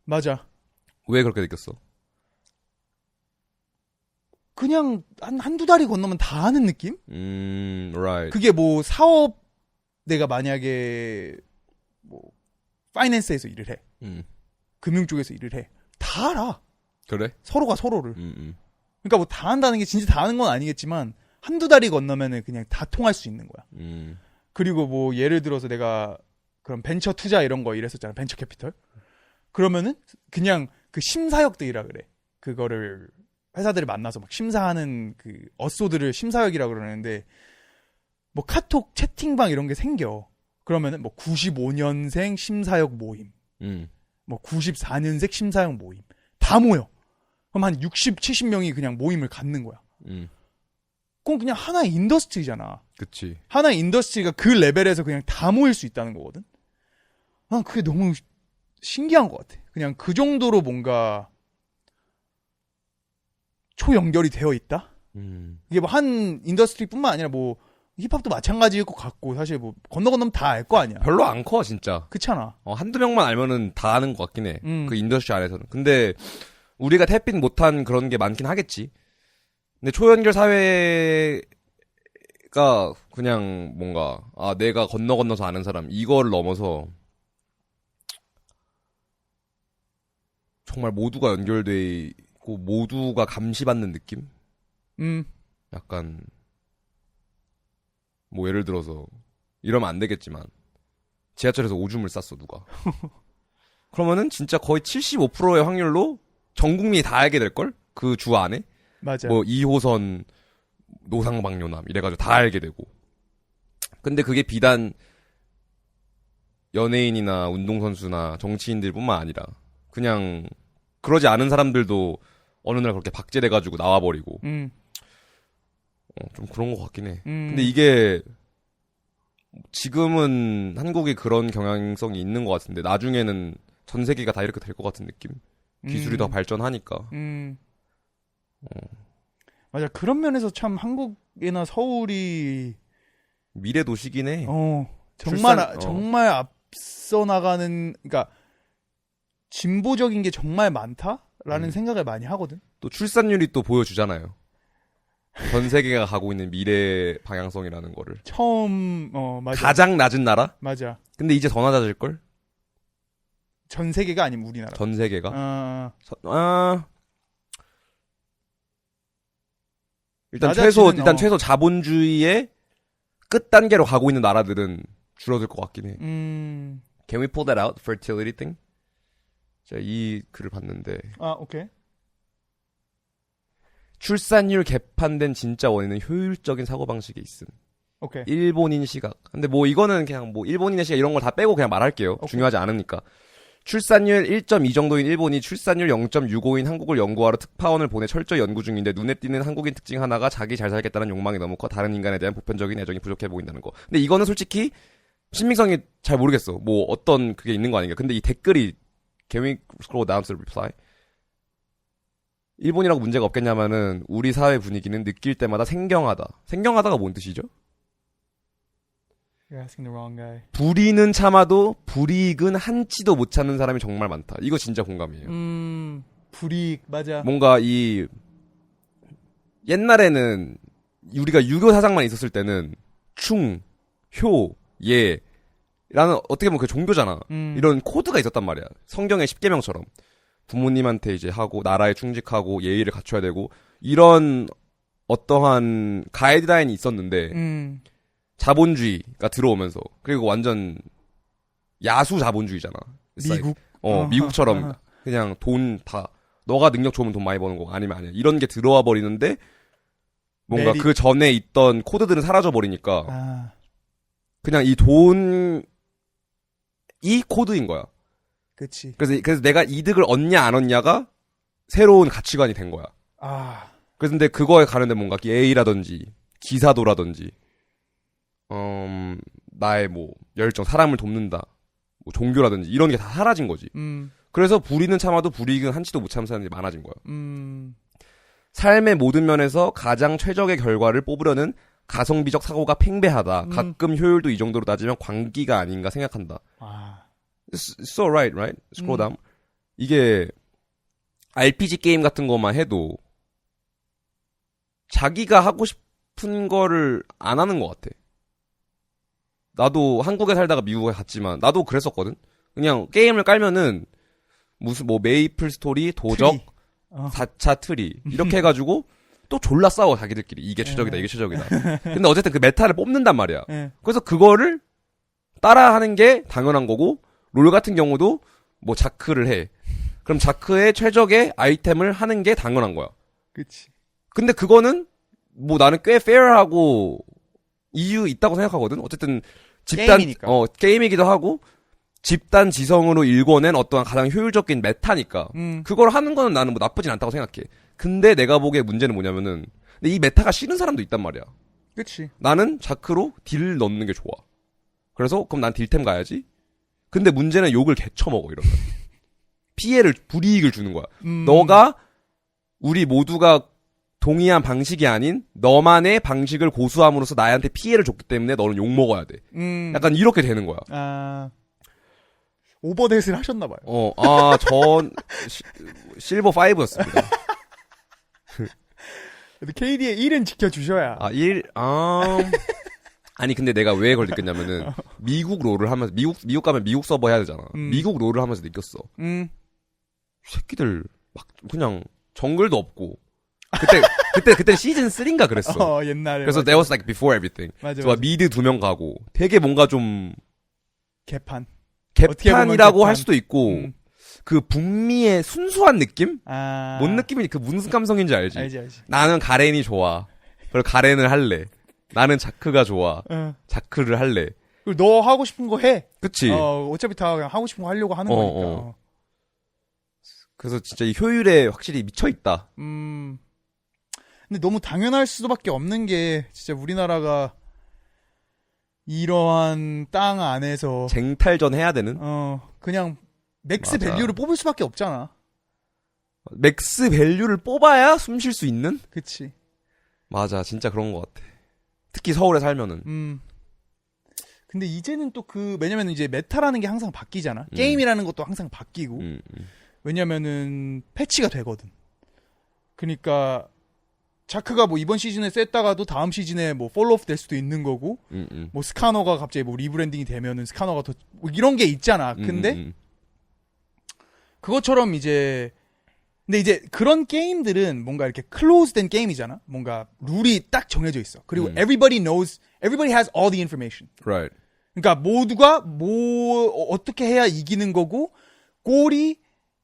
맞아. 왜 그렇게 느꼈어? 그냥 한두 다리 건너면 다 하는 느낌? right. 그게 뭐 사업 내가 만약에 뭐 파이낸스에서 일을 해. 금융 쪽에서 일을 해. 다 알아. 그래? 서로가 서로를. 그러니까 뭐 다 한다는 게 진짜 다 하는 건 아니겠지만 한두 다리 건너면은 그냥 다 통할 수 있는 거야. 그리고 뭐 예를 들어서 내가 그런 벤처 투자 이런 거 일했었잖아. 벤처 캐피털. 그러면은 그냥 그 심사역들이라 그래. 그거를 회사들을 만나서 막 심사하는 그 어소들을 심사역이라 그러는데 뭐 카톡 채팅방 이런 게 생겨. 그러면은 뭐 95년생 심사역 모임. 뭐 94년생 심사역 모임. 다 모여. 그럼 한 60, 70명이 그냥 모임을 갖는 거야. 그건 그냥 하나의 인더스트리잖아. 그치. 하나의 인더스트리가 그 레벨에서 그냥 다 모일 수 있다는 거거든. 난 그게 너무 신기한 것 같아. 그냥 그 정도로 뭔가 초연결이 되어 있다? 이게 뭐 한 인더스트리뿐만 아니라 뭐 힙합도 마찬가지일 것 같고 사실 뭐 건너면 다 알 거 아니야. 별로 안 커 진짜. 그렇잖아. 한두 명만 알면은 다 아는 것 같긴 해. 그 인더스트리 안에서는. 근데 우리가 탭인 못한 그런 게 많긴 하겠지. 근데 초연결 사회가 그냥 뭔가 내가 건너서 아는 사람 이걸 넘어서 정말 모두가 연결돼 있고 모두가 감시받는 느낌? 약간 뭐 예를 들어서 이러면 안 되겠지만 지하철에서 오줌을 쌌어 누가. 그러면은 진짜 거의 75%의 확률로 전 국민이 다 알게 될걸? 그 주 안에? 맞아. 뭐 2호선 노상방뇨남 이래가지고 다 알게 되고. 근데 그게 비단 연예인이나 운동선수나 정치인들뿐만 아니라 그냥 그러지 않은 사람들도 어느 날 그렇게 박제돼가지고 나와버리고. 좀 그런 것 같긴 해. 근데 이게 지금은 한국이 그런 경향성이 있는 것 같은데 나중에는 전 세계가 다 이렇게 될 것 같은 느낌? 기술이 더 발전하니까. 맞아. 그런 면에서 참 한국이나 서울이 미래 도시긴 해. 정말 앞서 나가는, 그러니까 진보적인 게 정말 많다라는 생각을 많이 하거든. 또 출산율이 또 보여주잖아요. 전 세계가 가고 있는 미래 방향성이라는 거를. 처음 맞아. 가장 낮은 나라? 맞아. 근데 이제 더 낮아질걸? 전 세계가 아니면 우리나라. 전 세계가? 일단 낮아지는, 최소 자본주의의 끝 단계로 가고 있는 나라들은 줄어들 것 같긴 해. Can we pull that out? Fertility thing? 제가 이 글을 봤는데 오케이. 출산율 개판된 진짜 원인은 효율적인 사고방식에 있음. 오케이. 일본인 시각. 근데 뭐 이거는 그냥 뭐 일본인의 시각 이런 걸 다 빼고 그냥 말할게요. 오케이. 중요하지 않으니까. 출산율 1.2 정도인 일본이 출산율 0.65인 한국을 연구하러 특파원을 보내 철저히 연구 중인데 눈에 띄는 한국인 특징 하나가 자기 잘 살겠다는 욕망이 너무 커 다른 인간에 대한 보편적인 애정이 부족해 보인다는 거. 근데 이거는 솔직히 신빙성이 잘 모르겠어. 뭐 어떤 그게 있는 거 아닌가. 근데 이 댓글이 Can we scroll down to the reply? 일본이라고 문제가 없겠냐마는 우리 사회 분위기는 느낄 때마다 생경하다. 생경하다가 뭔 뜻이죠? You're asking the wrong guy. 불의는 참아도 불이익은 한치도 못 참는 사람이 정말 많다. 이거 진짜 공감이에요. 불이익 맞아. 뭔가 이 옛날에는 우리가 유교 사상만 있었을 때는 충, 효, 예 라는 어떻게 보면 그 종교잖아. 이런 코드가 있었단 말이야. 성경의 10계명처럼 부모님한테 이제 하고 나라에 충직하고 예의를 갖춰야 되고 이런 어떠한 가이드라인이 있었는데 자본주의가 들어오면서 그리고 완전 야수 자본주의잖아. 미국 미국처럼 그냥 돈 다 너가 능력 좋으면 돈 많이 버는 거 아니면 아니야. 이런 게 들어와 버리는데 뭔가 그 전에 있던 코드들은 사라져 버리니까 그냥 이 돈이 코드인 거야. 그치. 그래서 내가 이득을 얻냐 안 얻냐가 새로운 가치관이 된 거야. 그래서 근데 그거에 가는데 뭔가 예의라든지 기사도라든지 나의 뭐 열정, 사람을 돕는다, 뭐 종교라든지 이런 게 다 사라진 거지. 그래서 불의는 참아도 불이익은 한치도 못 참는 사람들이 많아진 거야. 삶의 모든 면에서 가장 최적의 결과를 뽑으려는 가성비적 사고가 팽배하다. 가끔 효율도 이 정도로 따지면 광기가 아닌가 생각한다. It's so right? Scroll down. 이게 RPG 게임 같은 것만 해도 자기가 하고 싶은 거를 안 하는 것 같아. 나도 한국에 살다가 미국에 갔지만 나도 그랬었거든. 그냥 게임을 깔면은 무슨 뭐 메이플 스토리, 도적, 4차 트리 이렇게 해가지고 또 졸라 싸워 자기들끼리. 이게 최적이다, 이게 최적이다. 근데 어쨌든 그 메타를 뽑는단 말이야. 그래서 그거를 따라하는 게 당연한 거고 롤 같은 경우도 뭐 자크를 해. 그럼 자크의 최적의 아이템을 하는 게 당연한 거야. 그치. 근데 그거는 뭐 나는 꽤 페어하고 이유 있다고 생각하거든. 어쨌든 집단 게임이니까. 게임이기도 하고 집단 지성으로 일궈낸 어떠한 가장 효율적인 메타니까 그걸 하는 거는 나는 뭐 나쁘진 않다고 생각해. 근데 내가 보기에 문제는 뭐냐면은 근데 이 메타가 싫은 사람도 있단 말이야. 그치. 나는 자크로 딜 넣는 게 좋아. 그래서 그럼 난 딜템 가야지. 근데 문제는 욕을 개쳐먹어 이러면. 피해를 불이익을 주는 거야. 너가 우리 모두가 동의한 방식이 아닌 너만의 방식을 고수함으로써 나한테 피해를 줬기 때문에 너는 욕 먹어야 돼. 약간 이렇게 되는 거야. 오버댓을 하셨나봐요. 전 실버 5였습니다. KD의 1은 지켜주셔야. 아니 근데 내가 왜 그걸 느꼈냐면은 미국 롤을 하면서 미국 가면 미국 서버 해야 되잖아. 미국 롤을 하면서 느꼈어. 새끼들 막 그냥 정글도 없고 그때 시즌 3인가 그랬어. 옛날에. 그래서 that was like before everything. 맞아. 미드 2명 가고 되게 뭔가 좀 개판이라고 개판이라고 할 수도 있고 그 북미의 순수한 느낌? 뭔 느낌이 그 무슨 감성인지 알지? 알지. 나는 가렌이 좋아. 그리고 가렌을 할래. 나는 자크가 좋아. 자크를 할래. 그리고 너 하고 싶은 거 해. 그치? 어차피 다 그냥 하고 싶은 거 하려고 하는 거니까. 그래서 진짜 이 효율에 확실히 미쳐있다. 근데 너무 당연할 수밖에 없는 게 진짜 우리나라가 이러한 땅 안에서 쟁탈전 해야 되는? 그냥 맥스 맞아. 밸류를 뽑을 수밖에 없잖아. 맥스 밸류를 뽑아야 숨 쉴 수 있는? 그치. 맞아, 진짜 그런 것 같아. 특히 서울에 살면은. 근데 이제는 또 왜냐면 이제 메타라는 게 항상 바뀌잖아. 게임이라는 것도 항상 바뀌고. 왜냐면은 패치가 되거든. 그러니까 자크가 뭐 이번 시즌에 셌다가도 다음 시즌에 뭐 폴로업 될 수도 있는 거고. 뭐 스카너가 갑자기 뭐 리브랜딩이 되면은 스카너가 더 뭐 이런 게 있잖아. 근데 그것처럼 이제 근데 이제 그런 게임들은 뭔가 이렇게 클로즈된 게임이잖아. 뭔가 룰이 딱 정해져 있어. 그리고 everybody has all the information. Right. 그러니까 모두가 어떻게 해야 이기는 거고 골이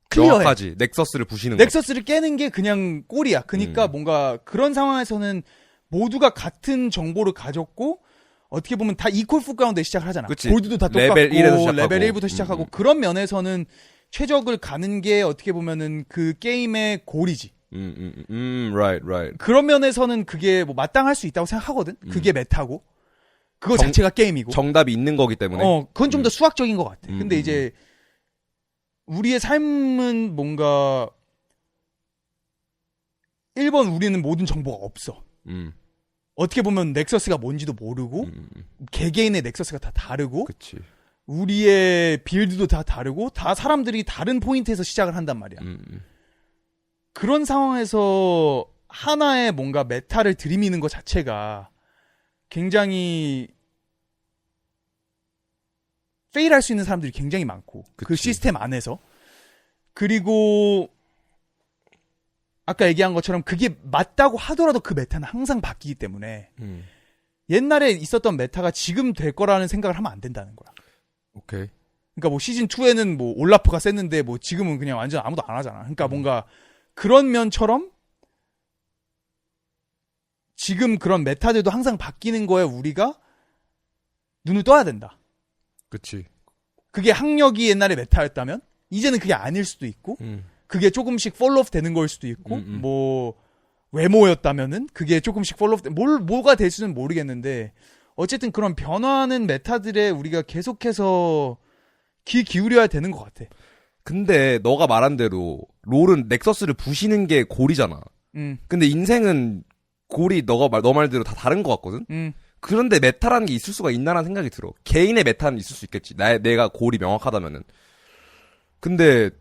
클리어해. 정확하지. 넥서스를 부시는 거. 넥서스를 깨는 게 그냥 골이야. 그러니까 뭔가 그런 상황에서는 모두가 같은 정보를 가졌고 어떻게 보면 다 이퀄 풀 가운데 시작을 하잖아. 그치. 골드도 다 똑같고 레벨 1에서 시작하고. 레벨 1부터 시작하고 그런 면에서는 최적을 가는 게 어떻게 보면은 그 게임의 골이지. right. 그런 면에서는 그게 뭐 마땅할 수 있다고 생각하거든. 그게 메타고. 그거 자체가 게임이고. 정답이 있는 거기 때문에. 그건 좀 더 수학적인 것 같아. 근데 이제 우리의 삶은 뭔가 1번 우리는 모든 정보가 없어. 어떻게 보면 넥서스가 뭔지도 모르고 개개인의 넥서스가 다 다르고 그치. 우리의 빌드도 다 다르고 다 사람들이 다른 포인트에서 시작을 한단 말이야. 그런 상황에서 하나의 뭔가 메타를 들이미는 것 자체가 굉장히 페일할 수 있는 사람들이 굉장히 많고 그치. 그 시스템 안에서 그리고 아까 얘기한 것처럼 그게 맞다고 하더라도 그 메타는 항상 바뀌기 때문에 옛날에 있었던 메타가 지금 될 거라는 생각을 하면 안 된다는 거야. 오케이. 그러니까 뭐 시즌 2에는 뭐 올라프가 셌는데 뭐 지금은 그냥 완전 아무도 안 하잖아. 그러니까 뭔가 그런 면처럼 지금 그런 메타들도 항상 바뀌는 거에 우리가 눈을 떠야 된다. 그치. 그게 학력이 옛날에 메타였다면 이제는 그게 아닐 수도 있고 그게 조금씩 폴로업 되는 걸 수도 있고 뭐 외모였다면은 그게 조금씩 폴로업 뭐가 될 수는 모르겠는데 어쨌든 그런 변화하는 메타들에 우리가 계속해서 귀 기울여야 되는 것 같아. 근데 너가 말한 대로 롤은 넥서스를 부시는 게 골이잖아. 근데 인생은 골이 너 말대로 다 다른 것 같거든. 그런데 메타라는 게 있을 수가 있나라는 생각이 들어. 개인의 메타는 있을 수 있겠지. 내가 골이 명확하다면은. 근데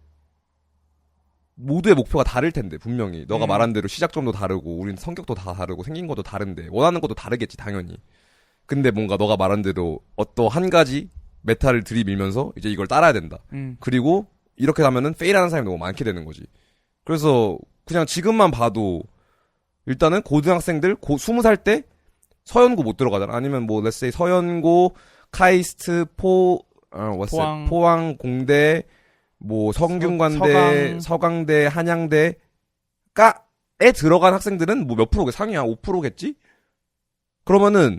모두의 목표가 다를 텐데 분명히 너가 말한 대로 시작점도 다르고 우린 성격도 다 다르고 생긴 것도 다른데 원하는 것도 다르겠지 당연히. 근데 뭔가 너가 말한 대로 한 가지 메타를 들이밀면서 이제 이걸 따라야 된다. 그리고 이렇게 하면은 페일하는 사람이 너무 많게 되는 거지. 그래서 그냥 지금만 봐도 일단은 고등학생들 20살 때 서연고 못 들어가잖아. 아니면 뭐 let's say 서연고, 카이스트, 포항, 공대, 뭐 성균관대, 서강대, 한양대에 들어간 학생들은 뭐 몇 프로겠지? 상위 한 5%겠지? 그러면은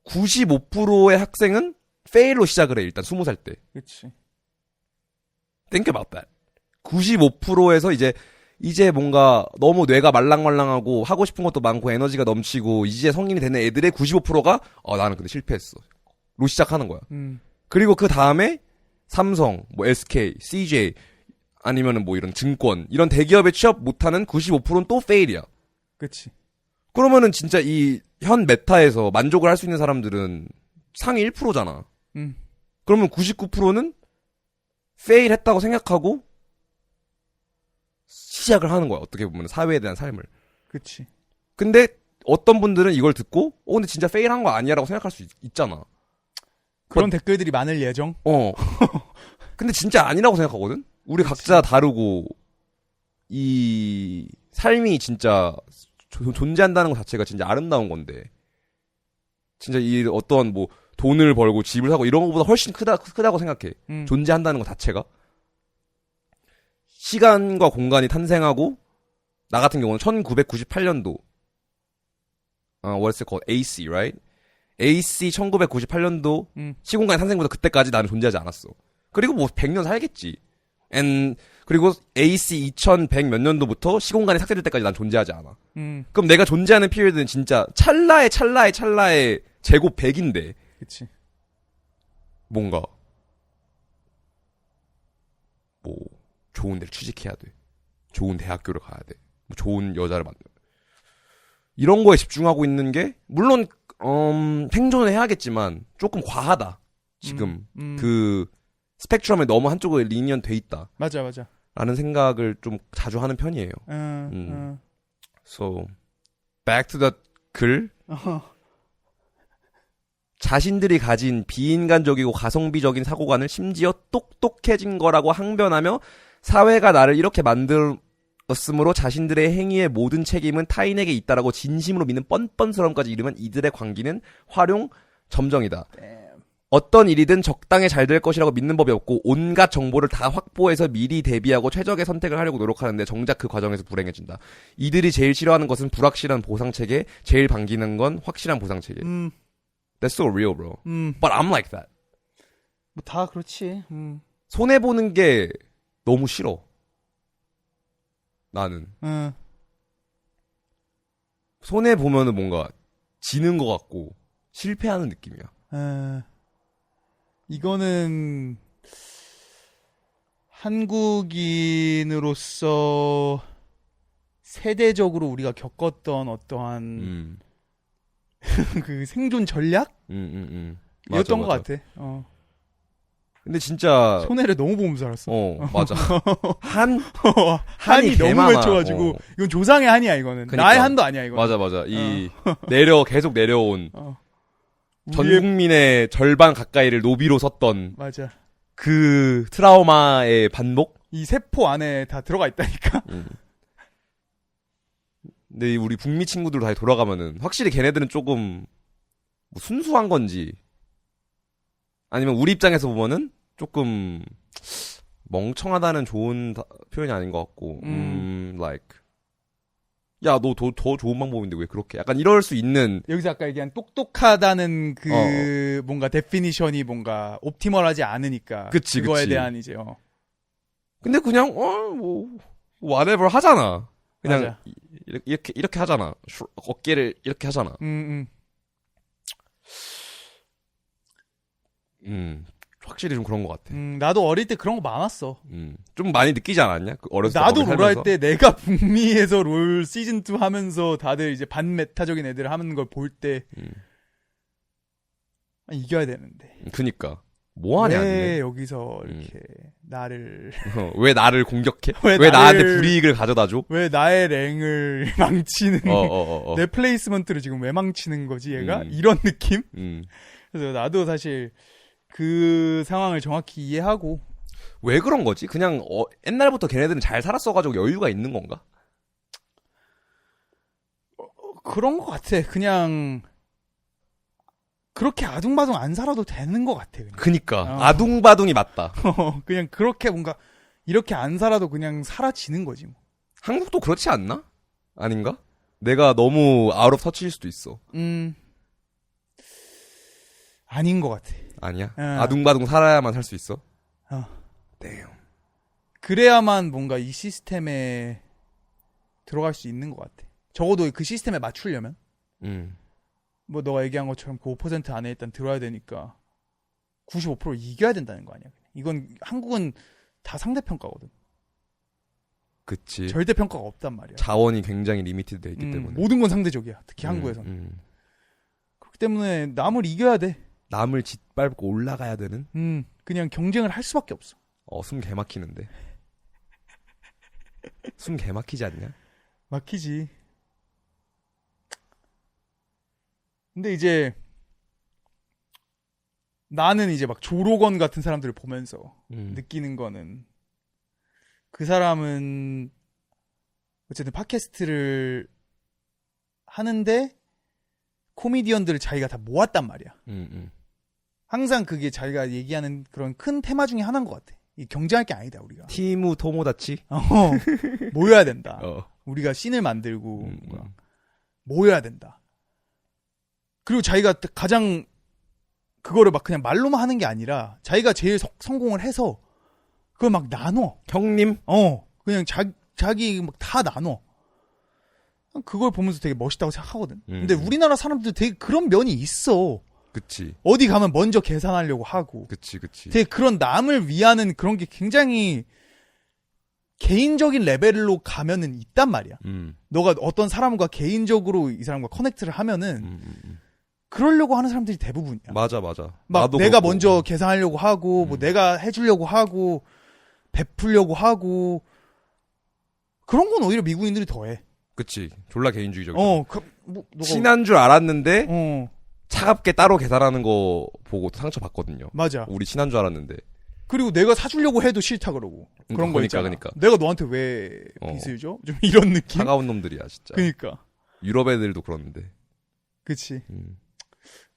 95%의 학생은 페일로 시작을 해. 일단 20살 때. 그렇지. Think about that. 95%에서 이제 뭔가 너무 뇌가 말랑말랑하고 하고 싶은 것도 많고 에너지가 넘치고 이제 성인이 되는 애들의 95%가 나는 근데 실패했어. 로 시작하는 거야. 그리고 그 다음에 삼성, 뭐 SK, CJ 아니면은 뭐 이런 증권 이런 대기업에 취업 못하는 95%는 또 페일이야. 그렇지. 그러면은 진짜 이 현 메타에서 만족을 할 수 있는 사람들은 상위 1%잖아. 그러면 99%는 페일했다고 생각하고 시작을 하는 거야. 어떻게 보면 사회에 대한 삶을. 그렇지. 근데 어떤 분들은 이걸 듣고 근데 진짜 페일한 거 아니야라고 생각할 수 있잖아. 그런 댓글들이 많을 예정. 근데 진짜 아니라고 생각하거든. 우리 각자 다르고 이 삶이 진짜 존재한다는 것 자체가 진짜 아름다운 건데 진짜 이 어떤 뭐 돈을 벌고 집을 사고 이런 것보다 훨씬 크다고 생각해. 존재한다는 것 자체가. 시간과 공간이 탄생하고 나 같은 경우는 1998년도 what's it called? AC, right? AC 1998년도 시공간의 탄생보다 그때까지 나는 존재하지 않았어. 그리고 뭐 100년 살겠지. 그리고 AC 2100 몇 년도부터 시공간이 삭제될 때까지 난 존재하지 않아. 그럼 내가 존재하는 피리어드는 진짜 찰나의 제곱 100인데. 그치. 뭔가 뭐 좋은 데를 취직해야 돼. 좋은 대학교를 가야 돼. 뭐 좋은 여자를 만나. 이런 거에 집중하고 있는 게 물론 생존을 해야겠지만 조금 과하다. 지금 그 스펙트럼에 너무 한쪽에 리니언 돼 있다. 맞아. 라는 생각을 좀 자주 하는 편이에요. So back to the 글. 자신들이 가진 비인간적이고 가성비적인 사고관을 심지어 똑똑해진 거라고 항변하며 사회가 나를 이렇게 만들었으므로 자신들의 행위의 모든 책임은 타인에게 있다라고 진심으로 믿는 뻔뻔스러움까지 이르면 이들의 광기는 활용 점정이다. 어떤 일이든 적당히 잘 될 것이라고 믿는 법이 없고 온갖 정보를 다 확보해서 미리 대비하고 최적의 선택을 하려고 노력하는데 정작 그 과정에서 불행해진다. 이들이 제일 싫어하는 것은 불확실한 보상체계, 제일 반기는 건 확실한 보상체계. That's so real, bro. But I'm like that. 뭐 다 그렇지. 손해보는 게 너무 싫어. 나는. 손해보면은 뭔가 지는 것 같고 실패하는 느낌이야. 이거는 한국인으로서 세대적으로 우리가 겪었던 어떠한 그 생존 전략이었던 맞아, 것 맞아. 같아. 근데 진짜 손해를 너무 보면서 살았어. 맞아. 한이 너무 개많아. 맺혀가지고 이건 조상의 한이야 이거는. 그러니까. 나의 한도 아니야 이거. 맞아. 계속 내려온 전 우리의- 국민의 절반 가까이를 노비로 섰던 맞아. 그 트라우마의 반복? 이 세포 안에 다 들어가 있다니까. 근데 우리 북미 친구들 다시 돌아가면은 확실히 걔네들은 조금 뭐 순수한 건지 아니면 우리 입장에서 보면은 조금 멍청하다는 좋은 표현이 아닌 것 같고 like 야 너 더 좋은 방법인데 왜 그렇게 약간 이럴 수 있는 여기서 아까 얘기한 똑똑하다는 그 뭔가 데피니션이 뭔가 옵티멀하지 않으니까 그치, 그거에 그치. 대한 이제 근데 그냥 뭐 whatever 하잖아 그냥 맞아. 이렇게 하잖아 어깨를 이렇게 하잖아 확실히 좀 그런 것 같아. 나도 어릴 때 그런 거 많았어. 좀 많이 느끼지 않았냐? 그 어렸을 때 나도 거기 롤 할 살면서? 때 내가 북미에서 롤 시즌 2 하면서 다들 이제 반메타적인 애들 하는 걸 볼 때 이겨야 되는데. 그니까 뭐 하냐? 왜 니네? 여기서 이렇게 나를 왜 나를 공격해? 왜 왜 나한테 나를- 불이익을 가져다 줘? 왜 나의 랭을 망치는 어. 내 플레이스먼트를 지금 왜 망치는 거지 얘가? 음. 이런 느낌? 음. 그래서 나도 사실 그 상황을 정확히 이해하고 왜 그런 거지? 그냥 옛날부터 걔네들은 잘 살았어가지고 여유가 있는 건가? 그런 것 같아. 그냥 그렇게 아둥바둥 안 살아도 되는 것 같아. 그냥. 그니까 아둥바둥이 맞다. 그냥 그렇게 뭔가 이렇게 안 살아도 그냥 사라지는 거지. 뭐. 한국도 그렇지 않나? 아닌가? 내가 너무 아웃 오브 터치일 수도 있어. 아닌 것 같아. 아니야? 어. 아둥바둥 살아야만 살 수 있어? 네. 그래야만 뭔가 이 시스템에 들어갈 수 있는 것 같아. 적어도 그 시스템에 맞추려면. 뭐 너가 얘기한 것처럼 그 5% 안에 일단 들어야 되니까 95% 이겨야 된다는 거 아니야. 이건 한국은 다 상대평가거든. 그치. 절대평가가 없단 말이야. 자원이 굉장히 리미티드 돼 있기 때문에. 모든 건 상대적이야. 특히 한국에서는. 그렇기 때문에 남을 이겨야 돼. 남을 짓밟고 올라가야 되는? 그냥 경쟁을 할 수밖에 없어. 숨 개막히는데. 숨 개막히지 않냐? 막히지. 근데 이제 나는 이제 막 조로건 같은 사람들을 보면서 느끼는 거는 그 사람은 어쨌든 팟캐스트를 하는데 코미디언들을 자기가 다 모았단 말이야. 항상 그게 자기가 얘기하는 그런 큰 테마 중에 하나인 것 같아. 이 경쟁할 게 아니다 우리가. 티무 토모다치? 모여야 된다. 어. 우리가 씬을 만들고 뭔가 모여야 된다. 그리고 자기가 가장 그거를 막 그냥 말로만 하는 게 아니라 자기가 제일 성공을 해서 그걸 막 나눠. 형님? 그냥 자기 막 다 나눠. 그걸 보면서 되게 멋있다고 생각하거든. 근데 우리나라 사람들 되게 그런 면이 있어. 그치. 어디 가면 먼저 계산하려고 하고. 그치. 되게 그런 남을 위하는 그런 게 굉장히 개인적인 레벨로 가면은 있단 말이야. 너가 어떤 사람과 개인적으로 이 사람과 커넥트를 하면은 그러려고 하는 사람들이 대부분이야. 맞아. 막 나도 내가 그렇고. 먼저 계산하려고 하고 뭐 내가 해주려고 하고 베풀려고 하고 그런 건 오히려 미국인들이 더해. 그치. 졸라 개인주의적. 너가 친한 줄 알았는데 차갑게 따로 계산하는 거 보고 상처 받거든요. 맞아. 우리 친한 줄 알았는데. 그리고 내가 사주려고 해도 싫다 그러고 그런 거 있잖아. 그러니까. 내가 너한테 왜 빚을 줘? 좀 이런 느낌. 차가운 놈들이야 진짜. 그러니까. 유럽 애들도 그러는데. 그치.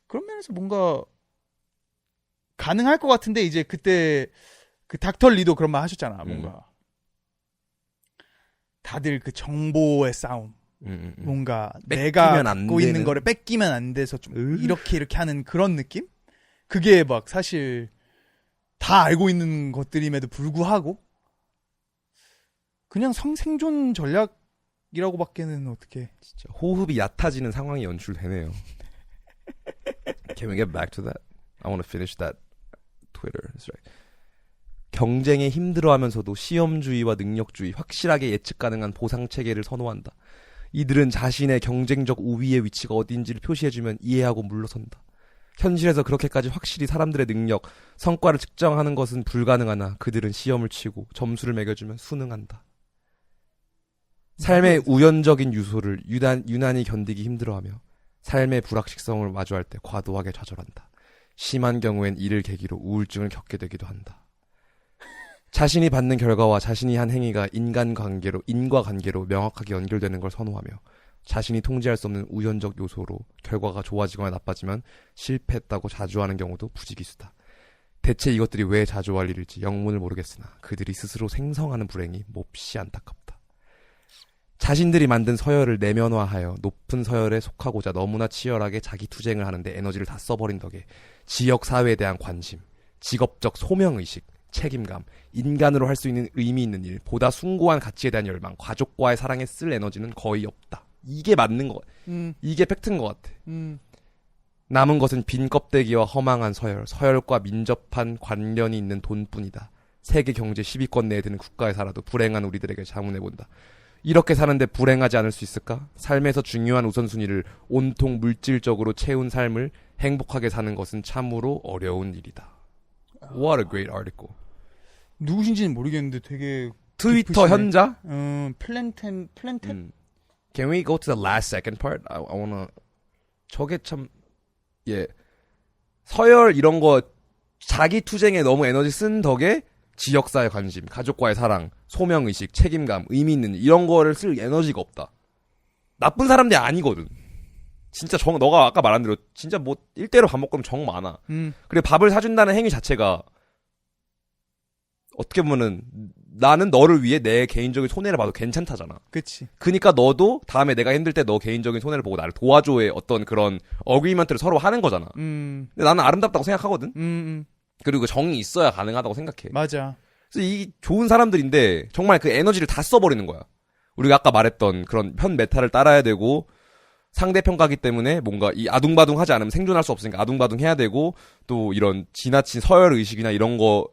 그런 면에서 뭔가 가능할 것 같은데 이제 그때 그 닥터 리도 그런 말 하셨잖아. 뭔가 다들 그 정보의 싸움. 뭔가 내가 갖고 있는 거를 뺏기면 안 돼서 좀 이렇게 하는 그런 느낌? 그게 막 사실 다 알고 있는 것들임에도 불구하고 그냥 생존 전략이라고밖에는 어떻게 진짜 호흡이 얕아지는 상황이 연출되네요. Can we get back to that? I want to finish that Twitter. That's right. 경쟁에 힘들어하면서도 시험주의와 능력주의, 확실하게 예측 가능한 보상 체계를 선호한다. 이들은 자신의 경쟁적 우위의 위치가 어디인지를 표시해주면 이해하고 물러선다. 현실에서 그렇게까지 확실히 사람들의 능력, 성과를 측정하는 것은 불가능하나 그들은 시험을 치고 점수를 매겨주면 수능한다. 삶의 우연적인 요소를 유난히 견디기 힘들어하며 삶의 불확실성을 마주할 때 과도하게 좌절한다. 심한 경우엔 이를 계기로 우울증을 겪게 되기도 한다. 자신이 받는 결과와 자신이 한 행위가 인과관계로 명확하게 연결되는 걸 선호하며 자신이 통제할 수 없는 우연적 요소로 결과가 좋아지거나 나빠지면 실패했다고 자주하는 경우도 부지기수다. 대체 이것들이 왜 자주할 일일지 영문을 모르겠으나 그들이 스스로 생성하는 불행이 몹시 안타깝다. 자신들이 만든 서열을 내면화하여 높은 서열에 속하고자 너무나 치열하게 자기 투쟁을 하는데 에너지를 다 써버린 덕에 지역사회에 대한 관심, 직업적 소명의식, 책임감, 인간으로 할 수 있는 의미 있는 일, 보다 숭고한 가치에 대한 열망, 가족과의 사랑에 쓸 에너지는 거의 없다. 이게 맞는 것 같아. 이게 팩트인 것 같아. 남은 것은 빈 껍데기와 허망한 서열과 민접한 관련이 있는 돈뿐이다. 세계 경제 10위권 내에 드는 국가에 살아도 불행한 우리들에게 자문해본다. 이렇게 사는데 불행하지 않을 수 있을까? 삶에서 중요한 우선순위를 온통 물질적으로 채운 삶을 행복하게 사는 것은 참으로 어려운 일이다. What a great article. 누구신지는 모르겠는데 되게 트위터 깊으시네. 현자? 플랜텐? Can we go to the last second part? I wanna. 저게 참, 서열 이런 거 자기 투쟁에 너무 에너지 쓴 덕에 지역사회 관심, 가족과의 사랑, 소명의식, 책임감, 의미 있는 일, 이런 거를 쓸 에너지가 없다. 나쁜 사람들이 아니거든. 진짜 너가 아까 말한 대로 진짜 뭐 1대로 밥 먹으면 정 많아. 그리고 밥을 사준다는 행위 자체가 어떻게 보면은 나는 너를 위해 내 개인적인 손해를 봐도 괜찮다잖아. 그치. 그니까 너도 다음에 내가 힘들 때 너 개인적인 손해를 보고 나를 도와줘의 어떤 그런 어그리먼트를 서로 하는 거잖아. 근데 나는 아름답다고 생각하거든. 그리고 정이 있어야 가능하다고 생각해. 맞아. 그래서 이 좋은 사람들인데 정말 그 에너지를 다 써버리는 거야. 우리가 아까 말했던 그런 현 메타를 따라야 되고 상대평가기 때문에 뭔가 이 아둥바둥하지 않으면 생존할 수 없으니까 아둥바둥 해야 되고 또 이런 지나친 서열의식이나 이런 거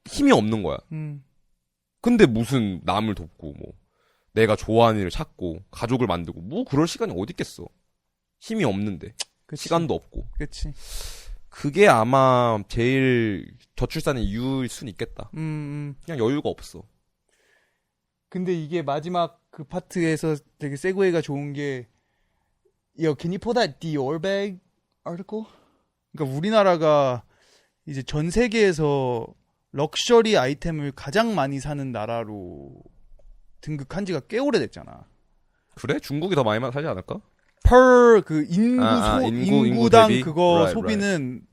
힘이 없는 거야. 근데 무슨 남을 돕고 뭐 내가 좋아하는 일을 찾고 가족을 만들고 뭐 그럴 시간이 어디 있겠어. 힘이 없는데. 그치. 시간도 없고. 그치. 그게 아마 제일 저출산의 이유일 수는 있겠다. 그냥 여유가 없어. 근데 이게 마지막 그 파트에서 되게 세그웨이가 좋은 게 Yo, can you pull that Dior bag article? 그러니까 우리나라가 이제 전 세계에서 럭셔리 아이템을 가장 많이 사는 나라로 등극한 지가 꽤 오래됐잖아. 그래? 중국이 더 많이 사지 않을까? 그 인구당 대비? 그거 소비는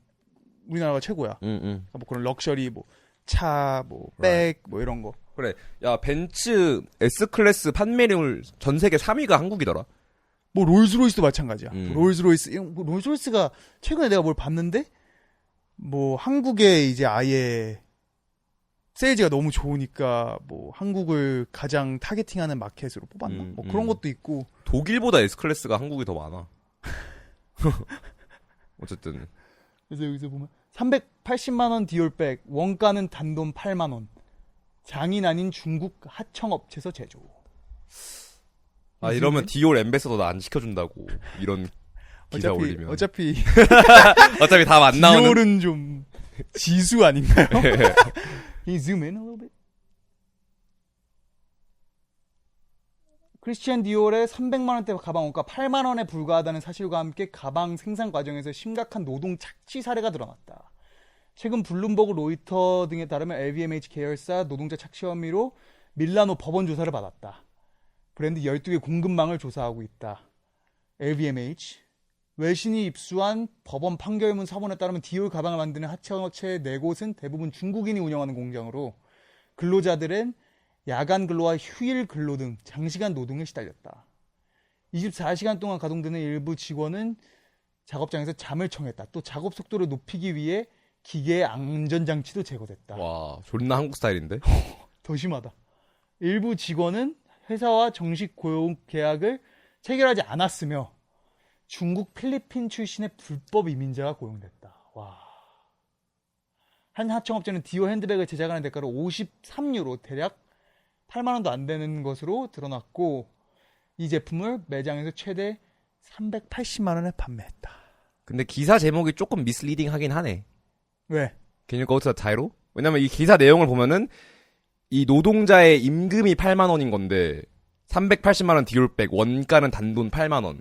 우리나라가 최고야. 뭐 뭐 그런 럭셔리 뭐 차, 뭐 백, 뭐 이런 거. 그래. 야, 벤츠 S클래스 판매량을 전 세계 3위가 한국이더라. 뭐 롤스로이스도 마찬가지야. 롤스로이스가 최근에 내가 뭘 봤는데 뭐 한국에 이제 아예 세일즈가 너무 좋으니까 뭐 한국을 가장 타겟팅하는 마켓으로 뽑았나? 뭐 그런 것도 있고. 독일보다 S클래스가 한국이 더 많아. 어쨌든. 그래서 여기서 보면 380만 원 디올백, 원가는 단돈 8만 원. 장인 아닌 중국 하청업체에서 제조. 이러면 디올 엠베서더 안 시켜준다고. 이런 기사 올리면. 어차피 답 안 나오는. 디올은 좀 지수 아닌가요? Can you zoom in a little bit? 크리스티안 디올의 300만 원대 가방 원가 8만 원에 불과하다는 사실과 함께 가방 생산 과정에서 심각한 노동 착취 사례가 드러났다. 최근 블룸버그 로이터 등에 따르면 LVMH 계열사 노동자 착취 혐의로 밀라노 법원 조사를 받았다. 브랜드 12개 공급망을 조사하고 있다. LVMH 외신이 입수한 법원 판결문 사본에 따르면 디올 가방을 만드는 하청업체 4곳은 대부분 중국인이 운영하는 공장으로 근로자들은 야간 근로와 휴일 근로 등 장시간 노동에 시달렸다. 24시간 동안 가동되는 일부 직원은 작업장에서 잠을 청했다. 또 작업 속도를 높이기 위해 기계의 안전장치도 제거됐다. 와, 존나 한국 스타일인데? 더 심하다. 일부 직원은 회사와 정식 고용 계약을 체결하지 않았으며 중국, 필리핀 출신의 불법 이민자가 고용됐다. 와. 한 하청업체는 디오 핸드백을 제작하는 대가로 53유로 대략 8만 원도 안 되는 것으로 드러났고 이 제품을 매장에서 최대 380만 원에 판매했다. 근데 기사 제목이 조금 미스리딩 하긴 하네. 왜? Can you go to the title? 왜냐면 이 기사 내용을 보면은 이 노동자의 임금이 8만 원인 건데 380만 원 디올백 원가는 단돈 8만 원.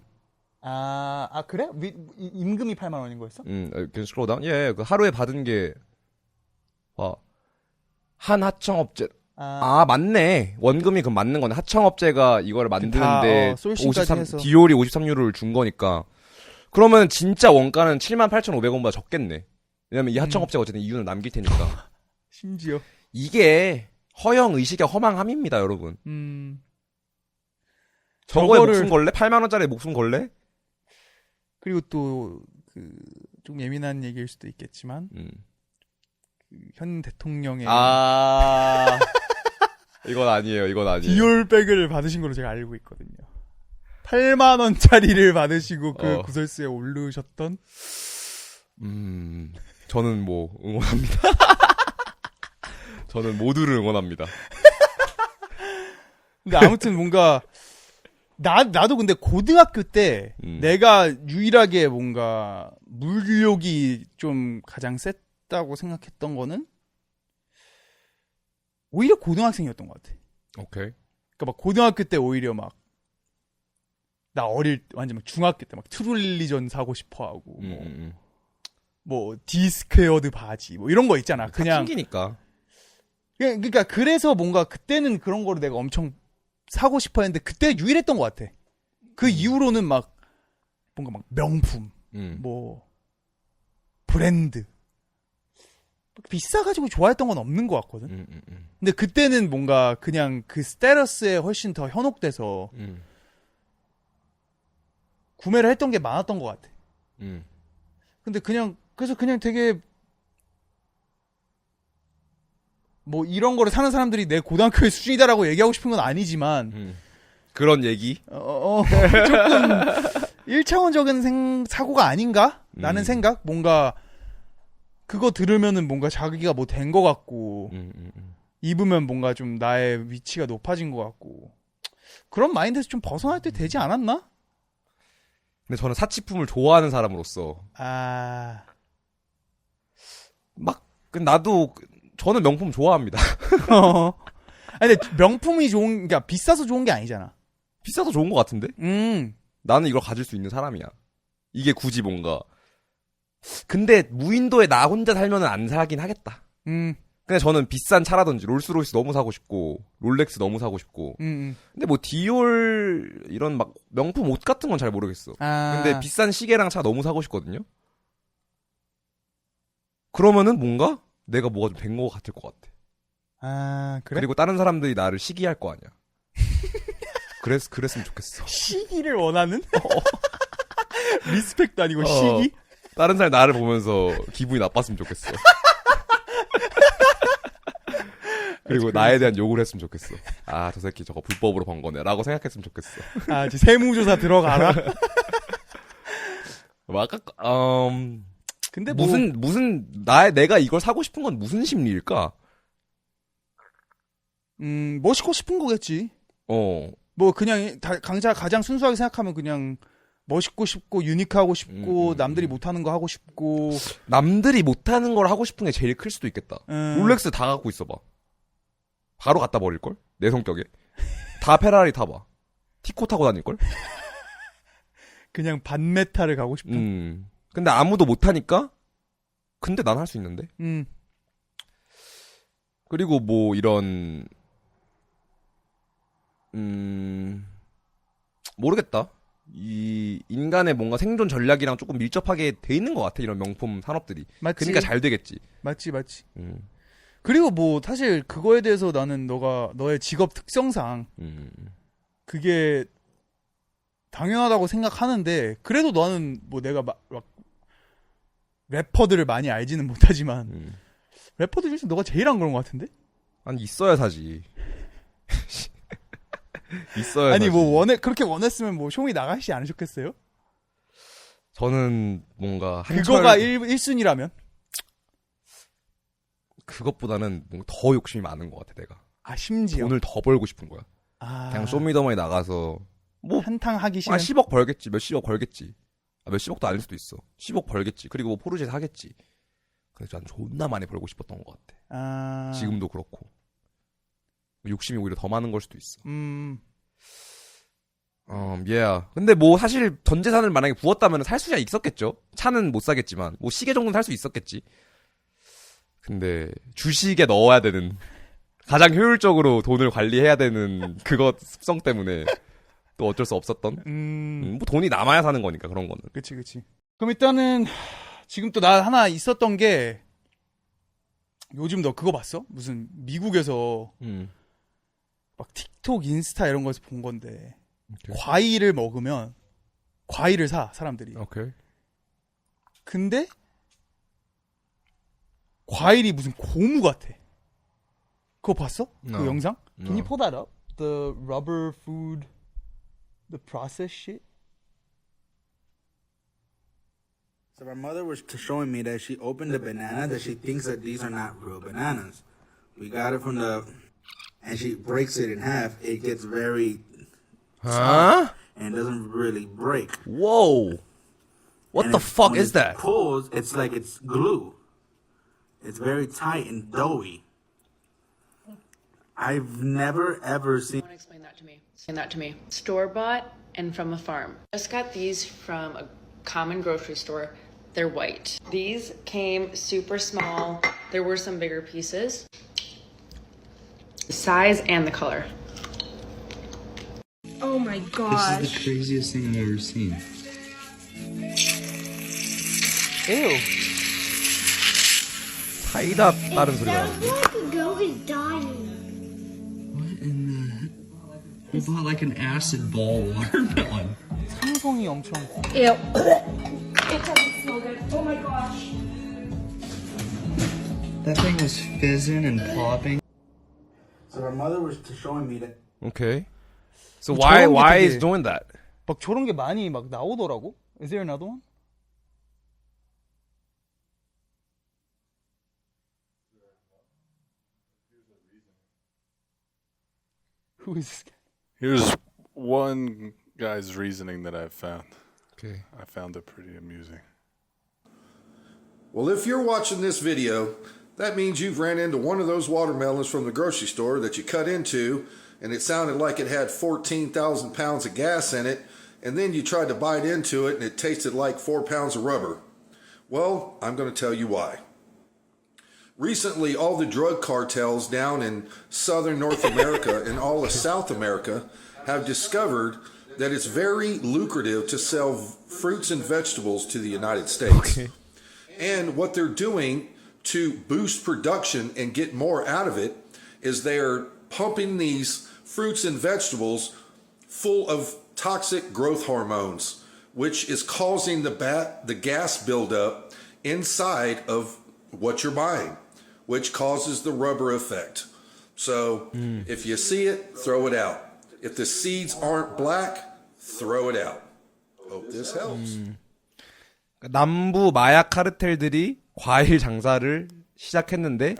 그래? 임금이 8만 원인 거였어? Can you scroll down? 예, 그 하루에 받은 게 한 하청업체 맞네. 원금이 그럼 맞는 거네. 하청업체가 이거를 만드는데 솔싱까지 해서. 디올이 53유로를 준 거니까. 그러면 진짜 원가는 78,500원보다 적겠네. 왜냐면 이 하청업체가 어쨌든 이윤을 남길 테니까. 심지어. 이게 허영 의식의 허망함입니다, 여러분. 저거에 목숨 걸래? 8만 원짜리 목숨 걸래? 그리고 또 좀 예민한 얘기일 수도 있겠지만 현 대통령의 이건 아니에요. 디올백을 받으신 걸로 제가 알고 있거든요. 8만 원짜리를 받으시고 그 구설수에 오르셨던. 저는 뭐 응원합니다. 저는 모두를 응원합니다. 근데 아무튼 뭔가 나도 근데 고등학교 때 내가 유일하게 뭔가 물욕이 좀 가장 셌다고 생각했던 거는 오히려 고등학생이었던 것 같아. 오케이. 그러니까 막 고등학교 때 오히려 막 나 완전 막 중학교 때 막 트룰리전 사고 싶어 하고 뭐 디스퀘어드 바지 뭐 이런 거 있잖아. 그냥 튕기니까. 그러니까 그래서 뭔가 그때는 그런 거를 내가 엄청 사고 싶어 했는데 그때 유일했던 것 같아. 그 이후로는 막 뭔가 막 명품 뭐 브랜드 비싸가지고 좋아했던 건 없는 것 같거든. 근데 그때는 뭔가 그냥 그 스테러스에 훨씬 더 현혹돼서 구매를 했던 게 많았던 것 같아. 근데 그래서 그냥 되게 뭐 이런 거를 사는 사람들이 내 고등학교의 수준이다라고 얘기하고 싶은 건 아니지만 그런 얘기? 조금 1차원적인 사고가 아닌가? 라는 생각? 뭔가 그거 들으면은 뭔가 자기가 뭐 된 거 같고 입으면 뭔가 좀 나의 위치가 높아진 거 같고 그런 마인드에서 좀 벗어날 때 되지 않았나? 근데 저는 사치품을 좋아하는 사람으로서 저는 명품 좋아합니다. 아니, 근데 명품이 그러니까 비싸서 좋은 게 아니잖아. 비싸서 좋은 것 같은데? 나는 이걸 가질 수 있는 사람이야. 이게 굳이 뭔가. 근데 무인도에 나 혼자 살면은 안 사긴 하겠다. 근데 저는 비싼 차라든지 롤스로이스 너무 사고 싶고 롤렉스 너무 사고 싶고. 근데 뭐 디올 이런 막 명품 옷 같은 건 잘 모르겠어. 근데 비싼 시계랑 차 너무 사고 싶거든요. 그러면은 뭔가 내가 뭐가 좀 된 거 같을 것 같아. 그래? 그리고 다른 사람들이 나를 시기할 거 아니야. 그랬으면 좋겠어. 시기를 원하는? 리스펙도 아니고 시기? 다른 사람이 나를 보면서 기분이 나빴으면 좋겠어. 그리고 나에 대한 욕을 했으면 좋겠어. 저 새끼 저거 불법으로 번 거네 라고 생각했으면 좋겠어. 이제 세무조사 들어가라. 근데 내가 이걸 사고 싶은 건 무슨 심리일까? 멋있고 싶은 거겠지. 뭐 그냥 가장 순수하게 생각하면 그냥 멋있고 싶고 유니크하고 싶고 남들이 못하는 거 하고 싶고. 남들이 못하는 걸 하고 싶은 게 제일 클 수도 있겠다. 롤렉스 다 갖고 있어봐. 바로 갖다 버릴걸? 내 성격에. 다 페라리 타봐. 티코 타고 다닐걸? 그냥 반메탈을 가고 싶은. 근데 아무도 못하니까 근데 난 할 수 있는데. 음. 그리고 뭐 이런 모르겠다. 이 인간의 뭔가 생존 전략이랑 조금 밀접하게 돼 있는 것 같아. 이런 명품 산업들이. 맞지. 그러니까 잘 되겠지. 맞지. 그리고 뭐 사실 그거에 대해서 나는 너의 직업 특성상 그게 당연하다고 생각하는데 그래도 너는 뭐 내가 막 래퍼들을 많이 알지는 못하지만 래퍼들 중에서 너가 제일 안 그런 것 같은데? 아니 있어야 사지. 있어야 아니 사지. 뭐 그렇게 원했으면 뭐 쇼미 나가시지 않으셨겠어요? 저는 뭔가 그거가 1순위라면? 그것보다는 뭔가 더 욕심이 많은 것 같아 내가. 아 심지어 돈을 더 벌고 싶은 거야. 아... 그냥 쇼미더머니 나가서 뭐 한탕 하기 싫은 10억 벌겠지. 몇십억 벌겠지. 몇십억도 아닐 수도 있어. 10억 벌겠지. 그리고 뭐 포르쉐 사겠지. 그래서 난 존나 많이 벌고 싶었던 것 같아. 아... 지금도 그렇고. 욕심이 오히려 더 많은 걸 수도 있어. yeah. 근데 뭐 사실 전 재산을 만약에 부었다면 살 수야 있었겠죠. 차는 못 사겠지만 뭐 시계 정도는 살 수 있었겠지. 근데 주식에 넣어야 되는 가장 효율적으로 돈을 관리해야 되는 그것 습성 때문에 또 어쩔 수 없었던. 뭐 돈이 남아야 사는 거니까 그런 거는. 그치. 그럼 일단은 지금 또 나 하나 있었던 게 요즘 너 그거 봤어? 무슨 미국에서 막 틱톡, 인스타 이런 거에서 본 건데 오케이. 과일을 먹으면 과일을 사 사람들이. 오케이. 근데 과일이 무슨 고무 같아. 그거 봤어? 그 No. 영상? Can you No. pull that up? The rubber food, the processed shit. So my mother was showing me that she opened a banana that she thinks that these are not real bananas. We got it from and she breaks it in half. It gets very soft and doesn't really break. Whoa. What And the fuck when is it that? Pulls, it's like it's glue. It's very tight and doughy. I've never ever seen. Explain that to me. Explain that to me. Store bought and from a farm. Just got these from a common grocery store. They're white. These came super small. There were some bigger pieces. The size and the color. Oh my This gosh. is the craziest thing I've ever seen. Ew. 사이다 다른 소리가 나는데. The girl is dying. What in the... We bought like an acid ball watermelon. 상성이 엄청. Ew. It doesn't smell good. Oh my gosh. That thing was fizzing and popping. So my mother was showing me that. Okay. So 저런 게 why 되게- is doing that? 막 저런 게 많이 막 나오더라고. Is there another one? Who is this guy? Here's one guy's reasoning that I've found. Okay. I found it pretty amusing. Well, if you're watching this video, that means you've ran into one of those watermelons from the grocery store that you cut into, and it sounded like it had 14,000 pounds of gas in it, and then you tried to bite into it and it tasted like 4 pounds of rubber. Well, I'm going to tell you why. Recently, all the drug cartels down in southern North America and all of South America have discovered that it's very lucrative to sell fruits and vegetables to the United States. Okay. And what they're doing to boost production and get more out of it is they're pumping these fruits and vegetables full of toxic growth hormones, which is causing the gas buildup inside of what you're buying, which causes the rubber effect. So if you see it, throw it out. If the seeds aren't black, throw it out. Hope this helps. 남부 마약 카르텔들이 과일 장사를 시작했는데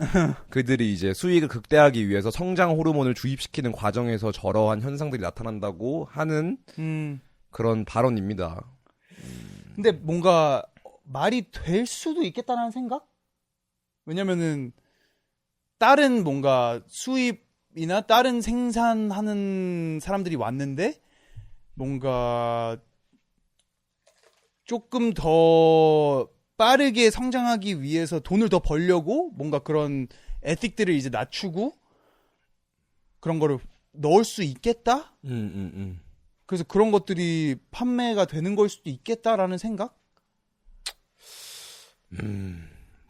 그들이 이제 수익을 극대화하기 위해서 성장 호르몬을 주입시키는 과정에서 저러한 현상들이 나타난다고 하는 그런 발언입니다. 근데 뭔가 말이 될 수도 있겠다는 생각? 왜냐면은 다른 뭔가 수입이나 다른 생산하는 사람들이 왔는데 뭔가 조금 더 빠르게 성장하기 위해서 돈을 더 벌려고 뭔가 그런 에틱들을 이제 낮추고 그런 거를 넣을 수 있겠다? 그래서 그런 것들이 판매가 되는 걸 수도 있겠다라는 생각?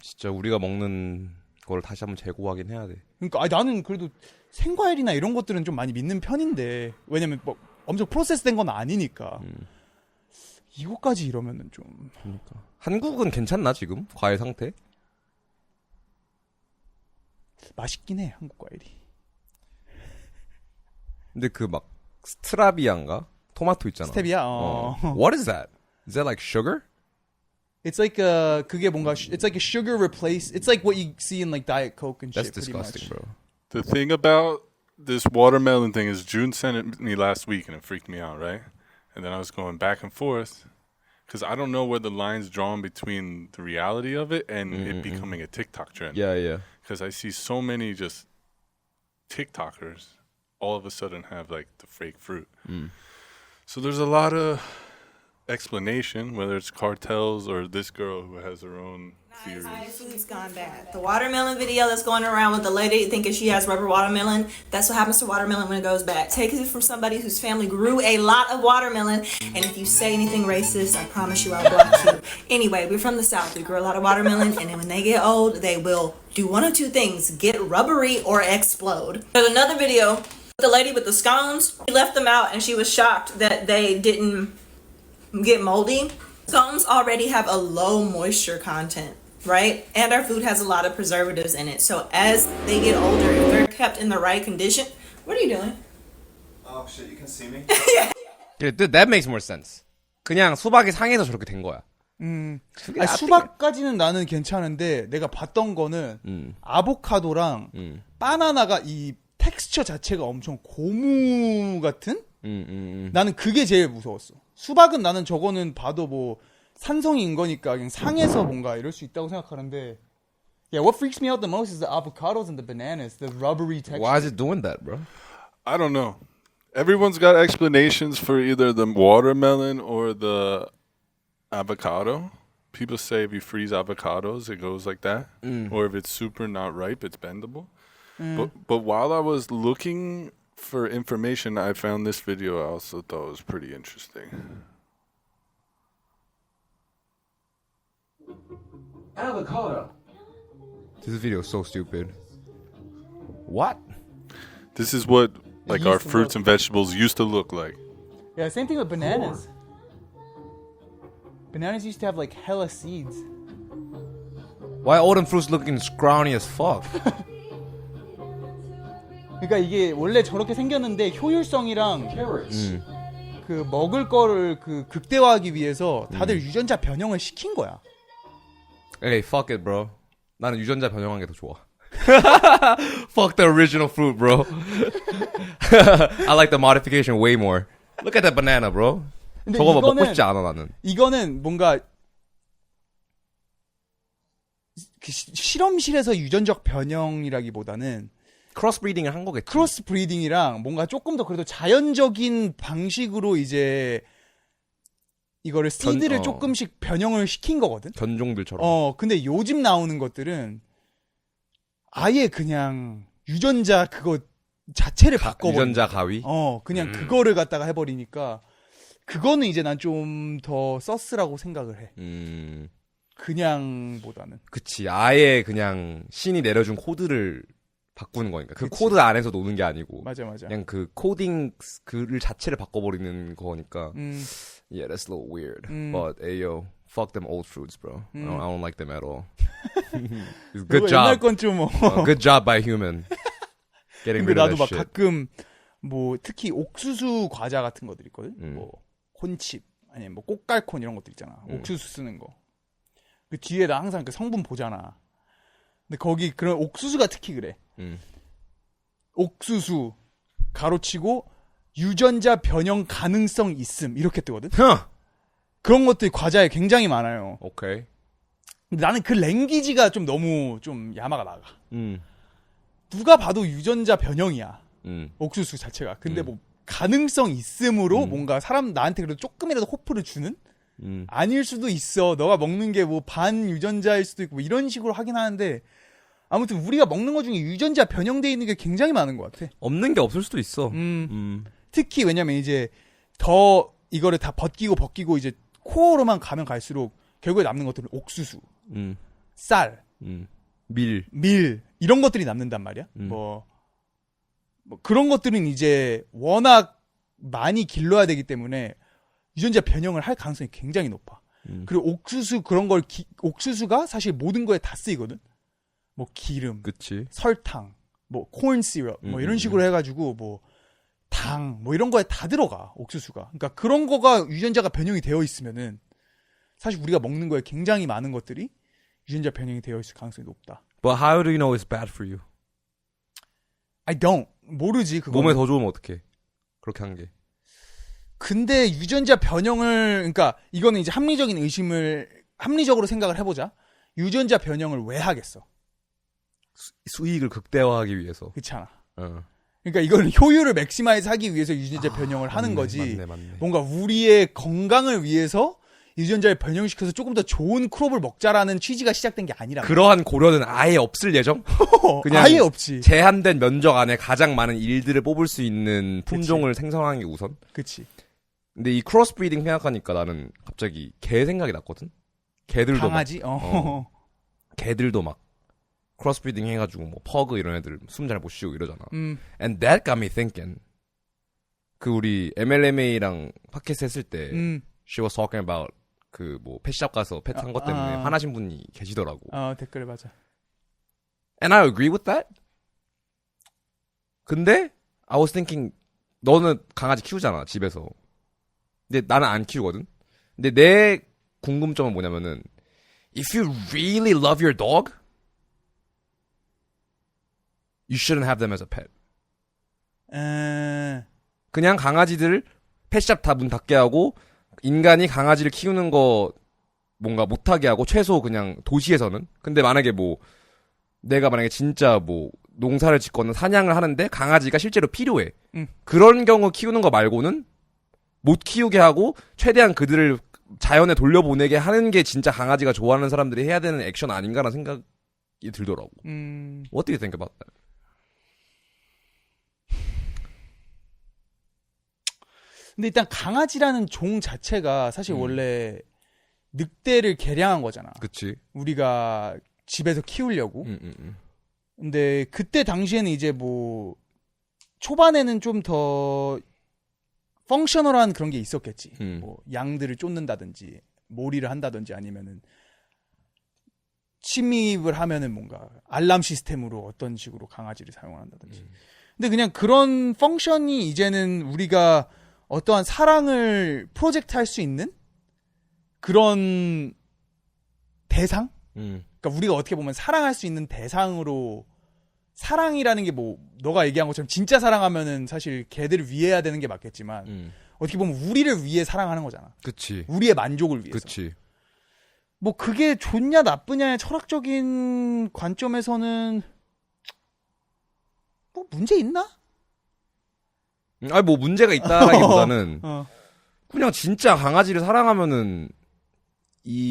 진짜 우리가 먹는 거를 다시 한번 재고하긴 해야 돼. 그러니까 나는 그래도 생과일이나 이런 것들은 좀 많이 믿는 편인데 왜냐면 뭐 엄청 프로세스된 건 아니니까 이거까지 이러면은 좀 그러니까 한국은 괜찮나 지금 과일 상태? 맛있긴 해 한국 과일이. 근데 그 막 스트라비아인가 토마토 있잖아. 스테비아. What is that? Is that like sugar? It's like 그게 뭔가 it's like a sugar replace. It's like what you see in like Diet Coke and That's shit. Pretty disgusting, much. bro. The thing about this watermelon thing is June sent it me last week and it freaked me out, right? And then I was going back and forth because I don't know where the line's drawn between the reality of it and it becoming a TikTok trend. Yeah. Because I see so many just TikTokers all of a sudden have like the fake fruit. So there's a lot of explanation, whether it's cartels or this girl who has her own theories. Food's gone bad. The watermelon video that's going around with the lady thinking she has rubber watermelon, that's what happens to watermelon when it goes bad. Take it from somebody whose family grew a lot of watermelon, and if you say anything racist, I promise you I'll block you. Anyway, we're from the South. We grow a lot of watermelon, and then when they get old, they will do one of two things: get rubbery or explode. There's another video with the lady with the scones. She left them out, and she was shocked that they didn't get moldy. Scones already have a low moisture content, right? And our food has a lot of preservatives in it. So as they get older, if they're kept in the right condition, what are you doing? Oh shit, you can see me? That makes more sense. 그냥 수박이 상해서 저렇게 된 거야. 아니, 수박까지는 나는 괜찮은데 내가 봤던 거는 아보카도랑 바나나가 이 텍스처 자체가 엄청 고무 같은? 나는 그게 제일 무서웠어. 수박은 나는 저거는 봐도 뭐 산성인 거니까 그냥 상해서 뭔가 이럴 수 있다고 생각하는데 Yeah, what freaks me out the most is the avocados and the bananas, the rubbery texture. Why is it doing that, bro? I don't know. Everyone's got explanations for either the watermelon or the avocado. People say if you freeze avocados, it goes like that. Or if it's super not ripe, it's bendable. But while I was looking for information, I found this video I also thought was pretty interesting. Avocado. This video is so stupid. What? This is what like our used to fruits look- and vegetables used to look like. Yeah, same thing with bananas. Bananas used to have like hella seeds. Why all them fruits looking scrawny as fuck? 그러니까 이게 원래 저렇게 생겼는데 효율성이랑 그 먹을 거를 그 극대화하기 위해서 다들 유전자 변형을 시킨 거야. Hey, fuck it, bro. 나는 유전자 변형한 게 더 좋아. Fuck the original fruit, bro. I like the modification way more. Look at that banana, bro. 근데 저거 먹고 이거는- 싶지 않아 나는. 이거는 뭔가 그 실험실에서 유전적 변형이라기보다는 크로스 브리딩을 한 거겠지. 크로스 브리딩이랑 뭔가 조금 더 그래도 자연적인 방식으로 이제 이거를 시드를 조금씩 변형을 시킨 거거든. 견종들처럼. 근데 요즘 나오는 것들은 아예 그냥 유전자 그거 자체를 바꿔버린 유전자 가위. 그냥 그거를 갖다가 해버리니까 그거는 이제 난 좀 더 서스라고 생각을 해. 그냥보다는. 그치. 아예 그냥 신이 내려준 코드를 바꾸는 거니까. 그 그치. 코드 안에서 노는 게 아니고. 맞아. 그냥 그 코딩 글 자체를 바꿔버리는 거니까. Yeah, that's a little weird. But ayo, fuck them old fruits, bro. I don't like them at all. Good 옛날 job. 건 좀 Good job by human. Getting 근데 rid of 나도 that 막 shit. 가끔 뭐 특히 옥수수 과자 같은 것들 있거든. 뭐 콘칩 아니면 뭐 꽃갈콘 이런 것들 있잖아. 옥수수 쓰는 거. 그 뒤에다 항상 그 성분 보잖아. 근데 거기 그런 옥수수가 특히 그래. 옥수수 가로치고 유전자 변형 가능성 있음 이렇게 뜨거든. 그런 것들이 과자에 굉장히 많아요. 오케이. 근데 나는 그 랭귀지가 좀 너무 좀 야마가 나가. 누가 봐도 유전자 변형이야. 옥수수 자체가. 근데 뭐 가능성 있음으로 뭔가 나한테 그래도 조금이라도 호프를 주는 아닐 수도 있어. 너가 먹는 게 뭐 반유전자일 수도 있고 뭐 이런 식으로 하긴 하는데 아무튼 우리가 먹는 것 중에 유전자 변형돼 있는 게 굉장히 많은 것 같아. 없는 게 없을 수도 있어. 특히 왜냐면 이제 더 이거를 다 벗기고 이제 코어로만 가면 갈수록 결국에 남는 것들은 옥수수, 쌀, 밀. 이런 것들이 남는단 말이야. 뭐 그런 것들은 이제 워낙 많이 길러야 되기 때문에 유전자 변형을 할 가능성이 굉장히 높아. 그리고 옥수수 그런 걸 옥수수가 사실 모든 거에 다 쓰이거든. 뭐 기름, 그치. 설탕, 뭐 콘 시럽, 뭐 이런 식으로 해가지고 뭐 당, 뭐 이런 거에 다 들어가 옥수수가. 그러니까 그런 거가 유전자가 변형이 되어 있으면은 사실 우리가 먹는 거에 굉장히 많은 것들이 유전자 변형이 되어 있을 가능성이 높다. But how do you know it's bad for you? I don't 모르지 그거. 몸에 더 좋으면 어떡해? 그렇게 한 게. 근데 유전자 변형을 그러니까 이거는 이제 합리적으로 생각을 해보자. 유전자 변형을 왜 하겠어? 수익을 극대화하기 위해서. 그렇잖아. 어. 그러니까 이거는 효율을 맥시마이즈 하기 위해서 유전자 변형을 하는 거지. 맞네. 뭔가 우리의 건강을 위해서 유전자를 변형시켜서 조금 더 좋은 크롭을 먹자라는 취지가 시작된 게 아니라. 그러한 고려는 아예 없을 예정? 그냥 아예 없지. 제한된 면적 안에 가장 많은 일들을 뽑을 수 있는 품종을 생성하는 게 우선. 그치. 근데 이 크로스 브리딩 생각하니까 나는 갑자기 개 생각이 났거든. 개들도 강아지? 개들도 막 크로스 브리딩 해가지고 뭐 퍼그 이런 애들 숨 잘 못 쉬고 이러잖아. And that got me thinking. 그 우리 MLMA랑 팟캐스트 했을 때 she was talking about 그 뭐 펫샵 가서 펫 한 것 때문에 화나신 분이 계시더라고. 댓글에 맞아. And I agree with that. 근데 I was thinking 너는 강아지 키우잖아 집에서. 근데 나는 안 키우거든. 근데 내 궁금점은 뭐냐면은 if you really love your dog, you shouldn't have them as a pet. 그냥 강아지들 펫샵 다 문 닫게 하고 인간이 강아지를 키우는 거 뭔가 못하게 하고 최소 그냥 도시에서는. 근데 만약에 뭐 내가 만약에 진짜 뭐 농사를 짓거나 사냥을 하는데 강아지가 실제로 필요해. 그런 경우 키우는 거 말고는 못 키우게 하고 최대한 그들을 자연에 돌려보내게 하는 게 진짜 강아지가 좋아하는 사람들이 해야 되는 액션 아닌가라는 생각이 들더라고. What do you think about that? 근데 일단 강아지라는 종 자체가 사실 원래 늑대를 개량한 거잖아. 그치. 우리가 집에서 키우려고. 근데 그때 당시에는 이제 뭐 초반에는 좀 더 펑셔널한 그런 게 있었겠지. 뭐 양들을 쫓는다든지 몰이를 한다든지 아니면은 침입을 하면은 뭔가 알람 시스템으로 어떤 식으로 강아지를 사용한다든지. 근데 그냥 그런 펑션이 이제는 우리가 어떠한 사랑을 프로젝트 할 수 있는 그런 대상? 그러니까 우리가 어떻게 보면 사랑할 수 있는 대상으로 사랑이라는 게 뭐 너가 얘기한 것처럼 진짜 사랑하면은 사실 걔들을 위해 해야 되는 게 맞겠지만 어떻게 보면 우리를 위해 사랑하는 거잖아. 그치. 우리의 만족을 위해서. 그치. 뭐 그게 좋냐 나쁘냐의 철학적인 관점에서는 뭐 문제 있나? 아니 뭐 문제가 있다라기보다는 그냥 진짜 강아지를 사랑하면은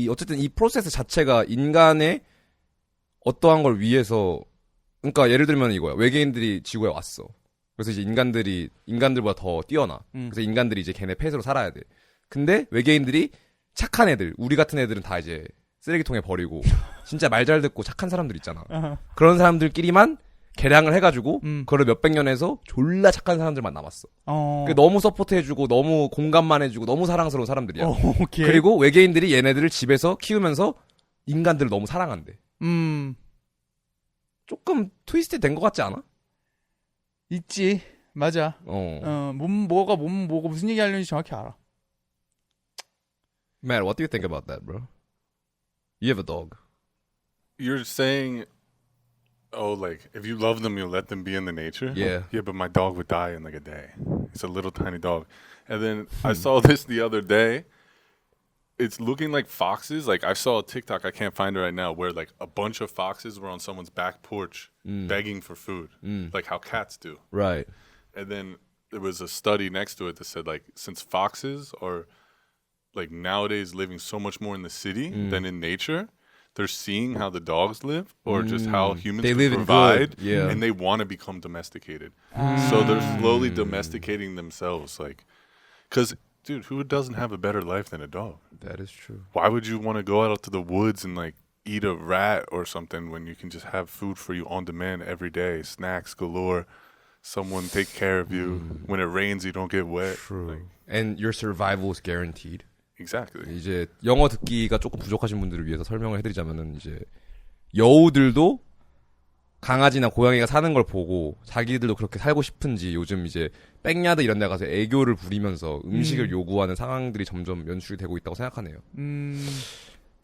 어쨌든 이 프로세스 자체가 인간의 어떠한 걸 위해서 그러니까 예를 들면 이거야. 외계인들이 지구에 왔어. 그래서 이제 인간들보다 더 뛰어나. 그래서 인간들이 이제 걔네 펫으로 살아야 돼. 근데 외계인들이 착한 애들, 우리 같은 애들은 다 이제 쓰레기통에 버리고 진짜 말 잘 듣고 착한 사람들 있잖아. 그런 사람들끼리만 개량을 해가지고 그걸 몇백 년 해서 졸라 착한 사람들만 남았어. 너무 서포트해주고 너무 공감만 해주고 너무 사랑스러운 사람들이야. 그리고 외계인들이 얘네들을 집에서 키우면서 인간들을 너무 사랑한대. 조금 트위스트 된 것 같지 않아? 있지. 맞아. 뭐가 무슨 얘기 하려는지 정확히 알아. Matt, what do you think about that, bro? You have a dog. You're saying, oh, like, if you love them, you'll let them be in the nature? Yeah. Yeah, but my dog would die in like a day. It's a little tiny dog. And then I saw this the other day. It's looking like foxes. Like, I saw a TikTok, I can't find it right now, where like a bunch of foxes were on someone's back porch begging for food, like how cats do. Right. And then there was a study next to it that said, like, since foxes are like nowadays living so much more in the city than in nature, they're seeing how the dogs live or just how humans They can live in provide, good, yeah. and they want to become domesticated. So they're slowly domesticating themselves, like, because dude, who doesn't have a better life than a dog? That is true. Why would you want to go out to the woods and like eat a rat or something when you can just have food for you on demand every day, snacks galore, someone take care of you. When it rains, you don't get wet. True. Like, And your survival is guaranteed. exactly. 이제 영어 듣기가 조금 부족하신 분들을 위해서 설명을 해드리자면은 이제 여우들도 강아지나 고양이가 사는 걸 보고 자기들도 그렇게 살고 싶은지 요즘 이제 백야드 이런 데 가서 애교를 부리면서 음식을 요구하는 상황들이 점점 연출이 되고 있다고 생각하네요.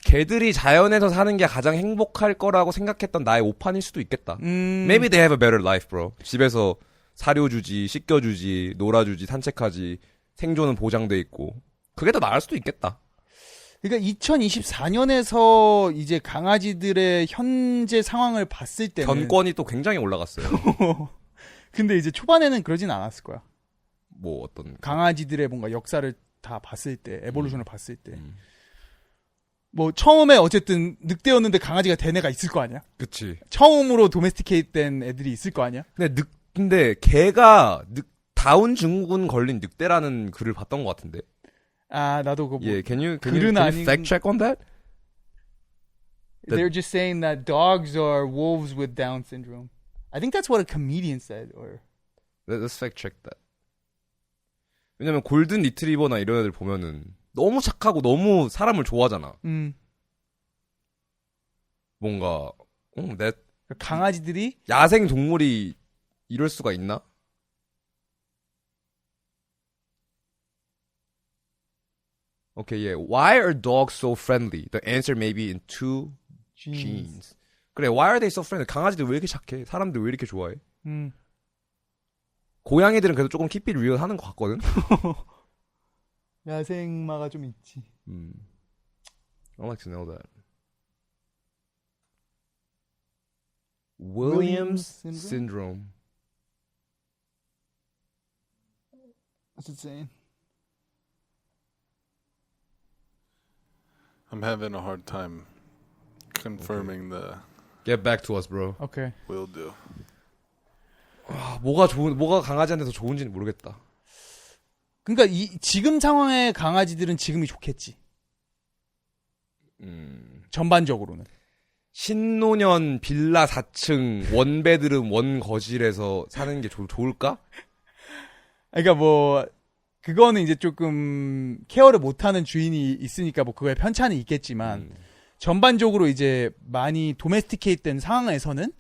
개들이 자연에서 사는 게 가장 행복할 거라고 생각했던 나의 오판일 수도 있겠다. Maybe they have a better life, bro. 집에서 사료 주지, 씻겨주지, 놀아주지, 산책하지, 생존은 보장돼 있고. 그게 더 나을 수도 있겠다. 그러니까 2024년에서 이제 강아지들의 현재 상황을 봤을 때는 견권이 또 굉장히 올라갔어요. 근데 이제 초반에는 그러진 않았을 거야. 뭐 어떤 강아지들의 뭔가 역사를 다 봤을 때, 에볼루션을 봤을 때. 뭐 처음에 어쨌든 늑대였는데 강아지가 된 애가 있을 거 아니야? 그치. 처음으로 도메스티케이트 된 애들이 있을 거 아니야? 근데 걔가 다운 증후군 걸린 늑대라는 글을 봤던 것 같은데. 아, 나도 그거 Yeah, can you 글은 아닌 fact check on that? They're just saying that dogs are wolves with Down syndrome. I think that's what a comedian said. Or Let's fact check that. 왜냐면 골든 리트리버나 이런 애들 보면은 너무 착하고 너무 사람을 좋아하잖아. 뭔가 강아지들이 야생 동물이 이럴 수가 있나? Okay, yeah. Why are dogs so friendly? The answer may be in two genes. 그래, why are they so friendly? 강아지들 왜 이렇게 착해? 사람들 왜 이렇게 좋아해? 고양이들은 그래도 조금 keep it real 하는 것 같거든? 야생마가 좀 있지. I'd like to know that. Williams syndrome. What's it saying? I'm having a hard time confirming the Get back to us, bro. Okay. will do. 뭐가 강아지한테 더 좋은지는 모르겠다. 그러니까 지금 상황의 강아지들은 지금이 좋겠지. 전반적으로는. 신노년 빌라 4층 원베드룸 원거실에서 사는 게 좋을까? 그러니까 뭐 그거는 이제 조금 케어를 못하는 주인이 있으니까 뭐 그거에 편차는 있겠지만 전반적으로 이제 많이 도메스티케이트된 상황에서는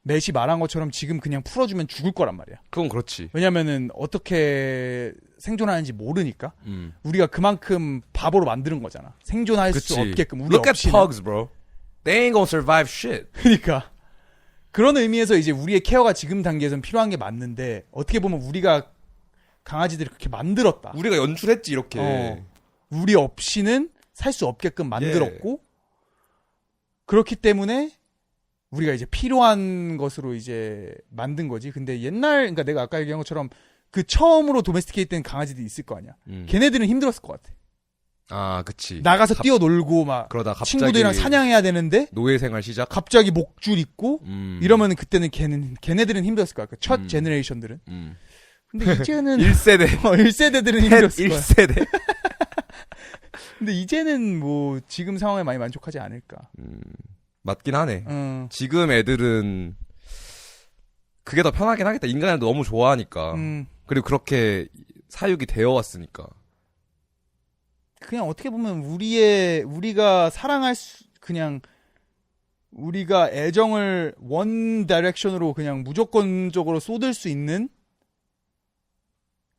맷이 말한 것처럼 지금 그냥 풀어주면 죽을 거란 말이야. 그건 그렇지. 왜냐면은 어떻게 생존하는지 모르니까 우리가 그만큼 바보로 만드는 거잖아. 생존할 수 없게끔 우리 Look at 없이는. pugs, bro. They ain't gonna survive shit. 그러니까 그런 의미에서 이제 우리의 케어가 지금 단계에서는 필요한 게 맞는데 어떻게 보면 우리가 강아지들을 그렇게 만들었다. 우리가 연출했지 이렇게. 우리 없이는 살 수 없게끔 만들었고 그렇기 때문에 우리가 이제 필요한 것으로 이제 만든 거지. 근데 그러니까 내가 아까 얘기한 것처럼 그 처음으로 도메스티케이트된 강아지들이 있을 거 아니야. 걔네들은 힘들었을 것 같아. 아, 그치. 나가서 뛰어놀고 막 그러다 갑자기 친구들이랑 사냥해야 되는데 노예 생활 시작. 갑자기 목줄 있고 이러면 그때는 걔네들은 힘들었을 거야. 첫 제너레이션들은. 근데 이제는 1세대. 1세대들은 힘들었을 거야. 1세대. 근데 이제는 뭐 지금 상황에 많이 만족하지 않을까. 맞긴 하네. 지금 애들은 그게 더 편하긴 하겠다. 인간을 너무 좋아하니까. 그리고 그렇게 사육이 되어 왔으니까. 그냥 어떻게 보면 우리가 사랑할 그냥 우리가 애정을 원 다이렉션으로 그냥 무조건적으로 쏟을 수 있는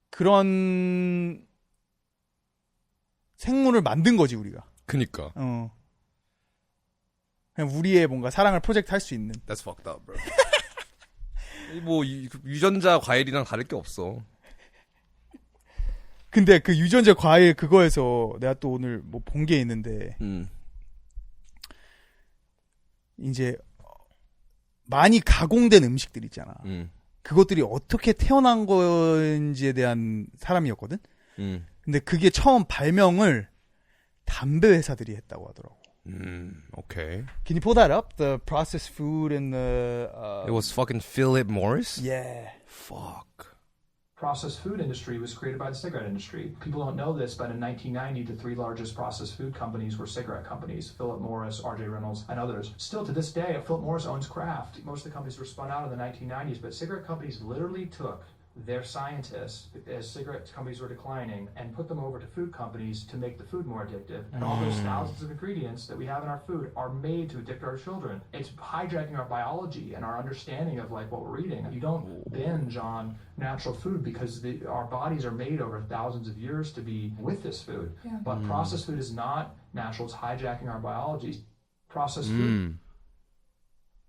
그런 생물을 만든 거지 우리가. 그니까. 그냥 우리의 뭔가 사랑을 프로젝트 할 수 있는. That's fucked up, bro. 뭐 유전자 과일이랑 다를 게 없어. 근데 그 유전자 과일 그거에서 내가 또 오늘 뭐 본 게 있는데 이제 많이 가공된 음식들 있잖아. 그것들이 어떻게 태어난 건지에 대한 사람이었거든. 근데 그게 처음 발명을 담배 회사들이 했다고 하더라고. Okay. Can you pull that up? The processed food and the It was fucking Philip Morris? yeah. Fuck. Processed food industry was created by the cigarette industry. People don't know this, but in 1990, the three largest processed food companies were cigarette companies: Philip Morris, R.J. Reynolds, and others. Still to this day, Philip Morris owns Kraft. Most of the companies were spun out in the 1990s, but cigarette companies literally took their scientists, as cigarette companies were declining, and put them over to food companies to make the food more addictive. And all those thousands of ingredients that we have in our food are made to addict our children. It's hijacking our biology and our understanding of like what we're eating. You don't binge on natural food because our bodies are made over thousands of years to be with this food. But processed food is not natural. It's hijacking our biology. Processed food.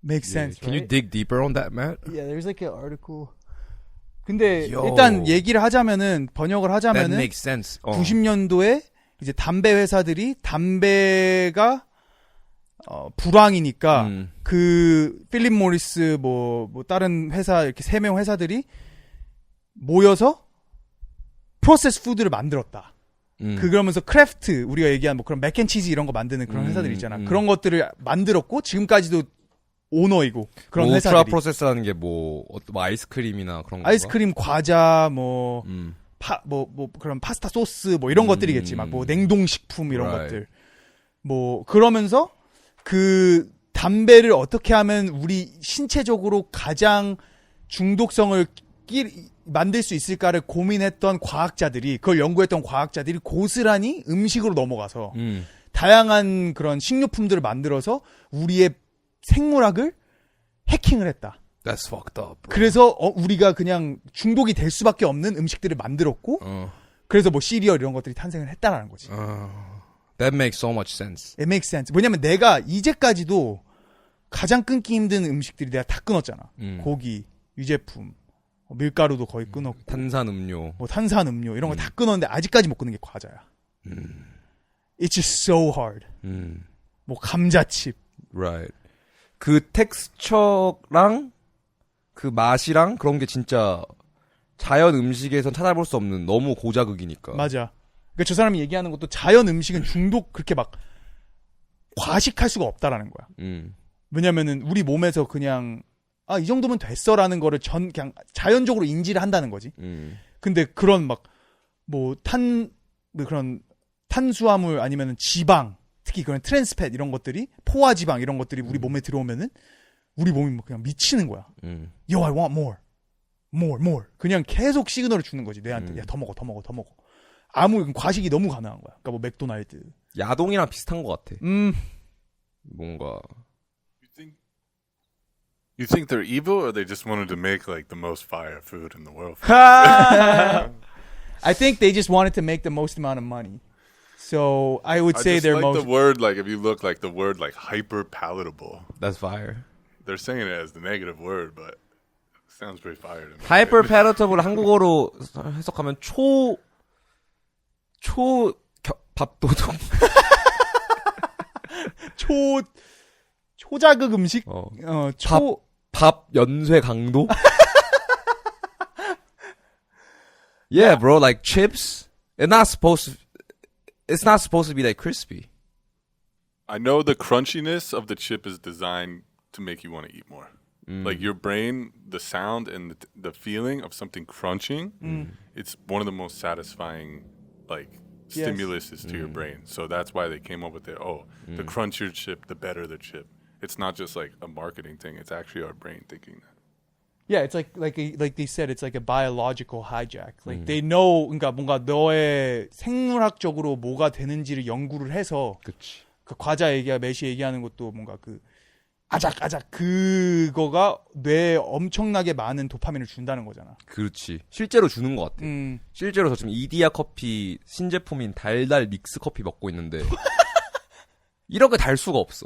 Makes sense. Can you right? dig deeper on that, Matt? Yeah, there's like an article. 근데 Yo. 일단 얘기를 하자면은 번역을 That 하자면은 makes sense. 90년도에 이제 담배 회사들이 담배가 불황이니까 그 필립 모리스 뭐 다른 회사 이렇게 3명 회사들이 모여서 프로세스 푸드를 만들었다. 그러면서 크래프트 우리가 얘기한 뭐 그런 맥앤치즈 이런 거 만드는 그런 회사들 있잖아. 그런 것들을 만들었고 지금까지도 오너이고 그런 뭐 회사들이 울트라 프로세스라는 게 뭐 아이스크림이나 그런 거. 아이스크림, 과자, 그런 파스타 소스 뭐 이런 것들이겠지. 막 뭐 냉동식품 이런 Right. 것들. 뭐 그러면서 그 담배를 어떻게 하면 우리 신체적으로 가장 중독성을 만들 수 있을까를 고민했던 과학자들이 그걸 연구했던 과학자들이 고스란히 음식으로 넘어가서 다양한 그런 식료품들을 만들어서 우리의 생물학을 해킹을 했다. That's fucked up. Bro. 그래서 우리가 그냥 중독이 될 수밖에 없는 음식들을 만들었고 그래서 뭐 시리얼 이런 것들이 탄생을 했다라는 거지. That makes so much sense. It makes sense. 왜냐면 내가 이제까지도 가장 끊기 힘든 음식들이 내가 다 끊었잖아. 고기, 유제품, 밀가루도 거의 끊었고 탄산음료. 뭐 탄산음료 이런 거 다 끊었는데 아직까지 못 끊는 게 과자야. It's just so hard. 뭐 감자칩. Right. 그 텍스처랑 그 맛이랑 그런 게 진짜 자연 음식에선 찾아볼 수 없는 너무 고자극이니까. 맞아. 그러니까 저 사람이 얘기하는 것도 자연 음식은 중독 그렇게 막 과식할 수가 없다라는 거야. 왜냐면은 우리 몸에서 그냥 이 정도면 됐어라는 거를 그냥 자연적으로 인지를 한다는 거지. 근데 그런 막 뭐 그런 탄수화물 아니면은 지방 특히 그런 트랜스팻 이런 것들이 포화지방 이런 것들이 우리 몸에 들어오면은 우리 몸이 뭐 그냥 미치는 거야. Yo, I want more. more. 그냥 계속 시그널을 주는 거지 뇌한테. 야, 더 먹어. 과식이 너무 가능한 거야. 그러니까 뭐 맥도날드. 야동이랑 비슷한 것 같아. 뭔가. You think they're evil, or they just wanted to make like the most fire food in the world? I think they just wanted to make the most amount of money. So I would say they're like most. the word, like if you look like the word, like hyper palatable. That's fire. They're saying it as the negative word, but it sounds pretty fire to me. Hyper palatable 한국어로 해석하면 밥도둑. 초자극 음식. 밥 연쇄 강도. Yeah, bro, like chips. It's not supposed to be that crispy. I know the crunchiness of the chip is designed to make you want to eat more. Like your brain, the sound and the feeling of something crunching, it's one of the most satisfying like stimuluses to your brain. So that's why they came up with it. The crunchier chip, the better the chip. It's not just like a marketing thing. It's actually our brain thinking that. Yeah, it's like they said, it's like a biological hijack. Like they know, 그러니까 뭔가 너의 생물학적으로 뭐가 되는지를 연구를 해서 그치. 그 과자 메시 얘기하는 것도 뭔가 그 아작 그거가 뇌에 엄청나게 많은 도파민을 준다는 거잖아. 그렇지. 실제로 주는 것 같아. 실제로 저 지금 이디야 커피 신제품인 달달 믹스 커피 먹고 있는데 이렇게 달 수가 없어.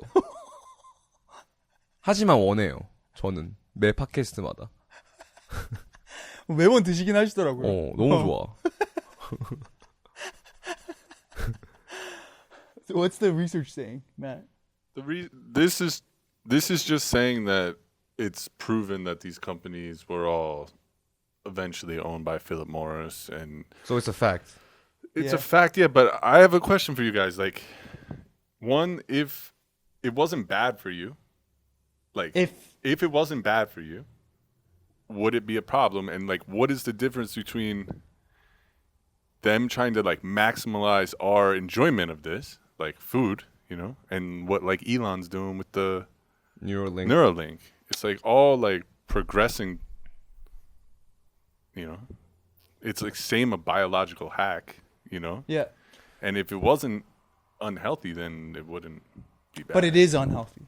하지만 원해요. 저는 매 팟캐스트마다. 매번 드시긴 하시더라고요. 너무 좋아. So what's the research saying, Matt? This is just saying that it's proven that these companies were all eventually owned by Philip Morris, and So it's a fact. It's Yeah. a fact, yeah. But I have a question for you guys. Like, one, if it wasn't bad for you, like, If it wasn't bad for you, would it be a problem? And like, what is the difference between them trying to like maximize our enjoyment of this, like food, you know, and what like Elon's doing with the Neuralink? It's like all like progressing, you know. It's like same a biological hack, you know. yeah, And if it wasn't unhealthy, then it wouldn't be bad. but it is unhealthy.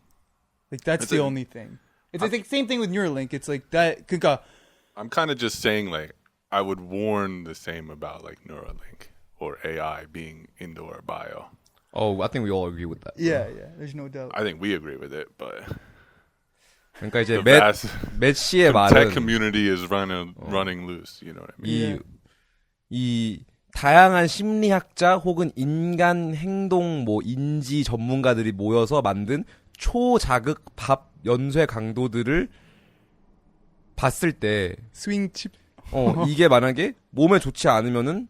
Like that's It's the like- only thing. It's the same thing with Neuralink. It's like that. 그러니까 I'm kind of just saying, like, I would warn the same about like Neuralink or AI being indoor bio. Oh, I think we all agree with that. yeah. There's no doubt. I think we agree with it, but 그러니까 이제 the vast 맷 씨의 tech 말은 community is running loose. You know what I mean? 이 다양한 심리학자 혹은 인간 행동 뭐 인지 전문가들이 모여서 만든 초자극 밥 연쇄 강도들을 봤을 때 스윙칩. 이게 만약에 몸에 좋지 않으면은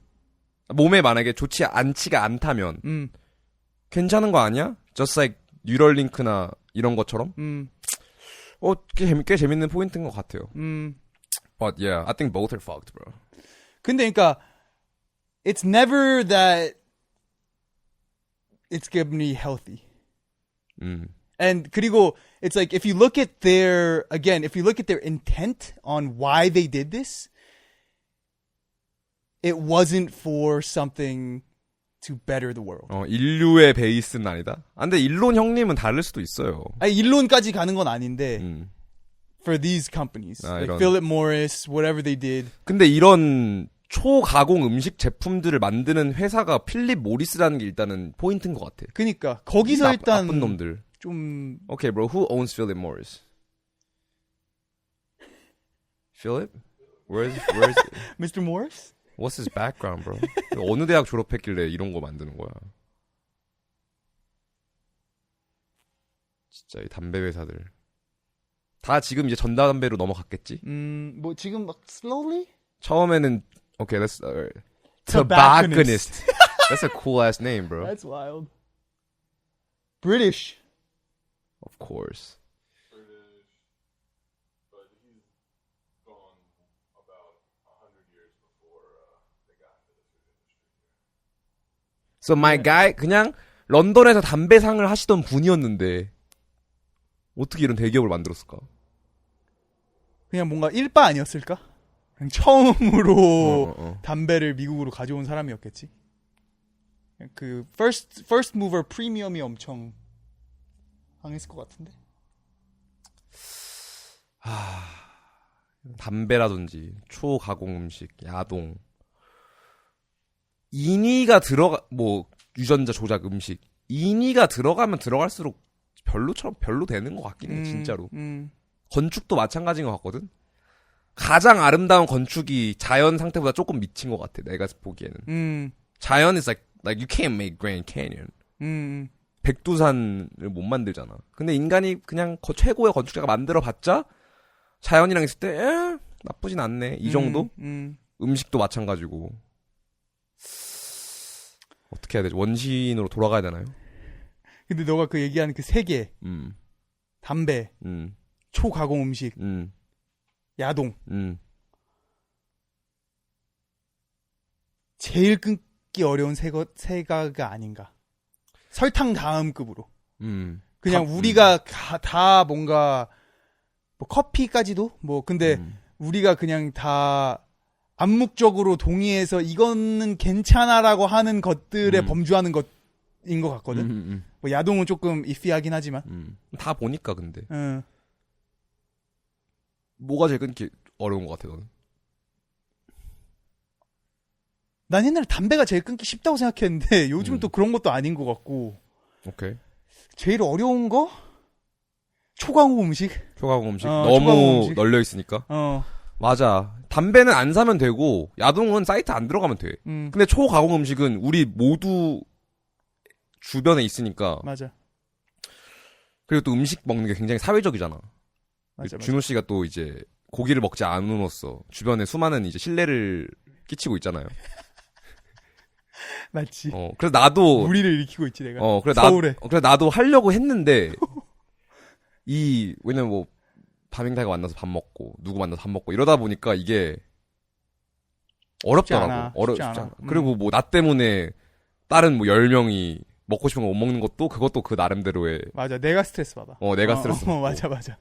몸에 만약에 좋지 않지가 않다면 괜찮은 거 아니야? Just like 뉴럴링크나 이런 것처럼 꽤 재밌는 포인트인 것 같아요. But yeah, I think both are fucked, bro. 근데 그러니까 it's never that it's gonna be healthy. And 그리고 it's like if you look at their intent on why they did this, it wasn't for something to better the world. 인류의 베이스는 아니다. 근데 일론 형님은 다를 수도 있어요. 아니, 일론까지 가는 건 아닌데 for these companies, like 이런. Philip Morris, whatever they did. 근데 이런 초가공 음식 제품들을 만드는 회사가 필립 모리스라는 게 일단은 포인트인 것 같아. 그니까 거기서 일단 나쁜 놈들. 좀 Okay, bro. Who owns Philip Morris? Philip? Where's Mr. Morris? What's his background, bro? 어느 대학 졸업했길래 이런 거 만드는 거야? 진짜 이 담배 회사들 다 지금 이제 전담배로 넘어갔겠지? 뭐 지금 막 slowly? 처음에는 okay, that's Tobacconist. That's a cool ass name, bro. That's wild. British. Of course. So my guy 그냥 런던에서 담배상을 하시던 분이었는데 어떻게 이런 대기업을 만들었을까? 그냥 뭔가 일바 아니었을까? 그냥 처음으로 담배를 미국으로 가져온 사람이었겠지. 그 first mover 프리미엄이 엄청 강했을 것 같은데. 담배라든지 초가공 음식, 야동, 인위가 유전자 조작 음식, 인위가 들어가면 들어갈수록 별로 되는 것 같긴 해, 진짜로. 건축도 마찬가지인 것 같거든. 가장 아름다운 건축이 자연 상태보다 조금 미친 것 같아, 내가 보기에는. 자연 is like you can't make Grand Canyon. 백두산을 못 만들잖아. 근데 인간이 그냥 최고의 건축자가 만들어봤자 자연이랑 있을 때 나쁘진 않네. 이 정도? 음식도 마찬가지고. 어떻게 해야 되지? 원시인으로 돌아가야 되나요? 근데 너가 그 얘기하는 그 세 개. 담배, 초가공 음식, 야동. 제일 끊기 어려운 세가가 아닌가. 설탕 다음급으로. 그냥 우리가 다 뭔가 뭐 커피까지도 근데 우리가 그냥 다 암묵적으로 동의해서 이거는 괜찮아라고 하는 것들에 범주하는 것인 것 같거든. 뭐 야동은 조금 이피하긴 하지만. 다 보니까 근데. 뭐가 제일 끊기 어려운 것 같아 너는? 난 옛날에 담배가 제일 끊기 쉽다고 생각했는데 요즘은 또 그런 것도 아닌 것 같고. 오케이. 제일 어려운 거? 초강호 음식? 초가공 음식? 초가공 너무 음식. 널려 있으니까. 맞아. 담배는 안 사면 되고 야동은 사이트 안 들어가면 돼. 근데 초가공 음식은 우리 모두 주변에 있으니까. 맞아. 그리고 또 음식 먹는 게 굉장히 사회적이잖아. 맞아. 준호 씨가 또 이제 고기를 먹지 않음으로써 주변에 수많은 이제 신뢰를 끼치고 있잖아요. 맞지. 그래서 나도 무리를 일으키고 있지 내가. 서울에. 그래 나도 하려고 했는데 왜냐면 뭐 밤행다가 만나서 밥 먹고 누구 만나서 밥 먹고 이러다 보니까 이게 어렵더라고. 쉽지 않아. 그리고 뭐 나 때문에 다른 뭐 10명이 먹고 싶은 거 못 먹는 것도 그것도 그 나름대로의 맞아. 내가 스트레스 받아. 내가 스트레스 받고. 맞아.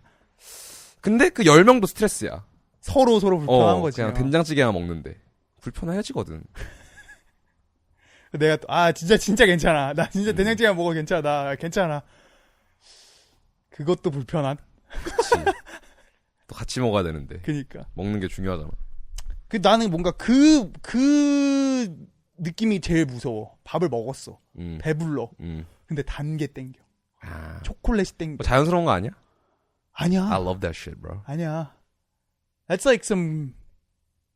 근데 그 10명도 스트레스야. 서로 불편한 거지. 그냥 된장찌개만 먹는데 불편해지거든. 내가 또, 진짜 괜찮아. 나 진짜 된장찌개만 먹어 괜찮아. 괜찮아. 그것도 불편한. 그치. 또 같이 먹어야 되는데. 그니까. 먹는 게 중요하잖아. 나는 뭔가 그 느낌이 제일 무서워. 밥을 먹었어. 배불러. 근데 단 게 땡겨. 초콜릿이 땡겨. 뭐 자연스러운 거 아니야? 아니야. I love that shit, bro. 아니야. That's like some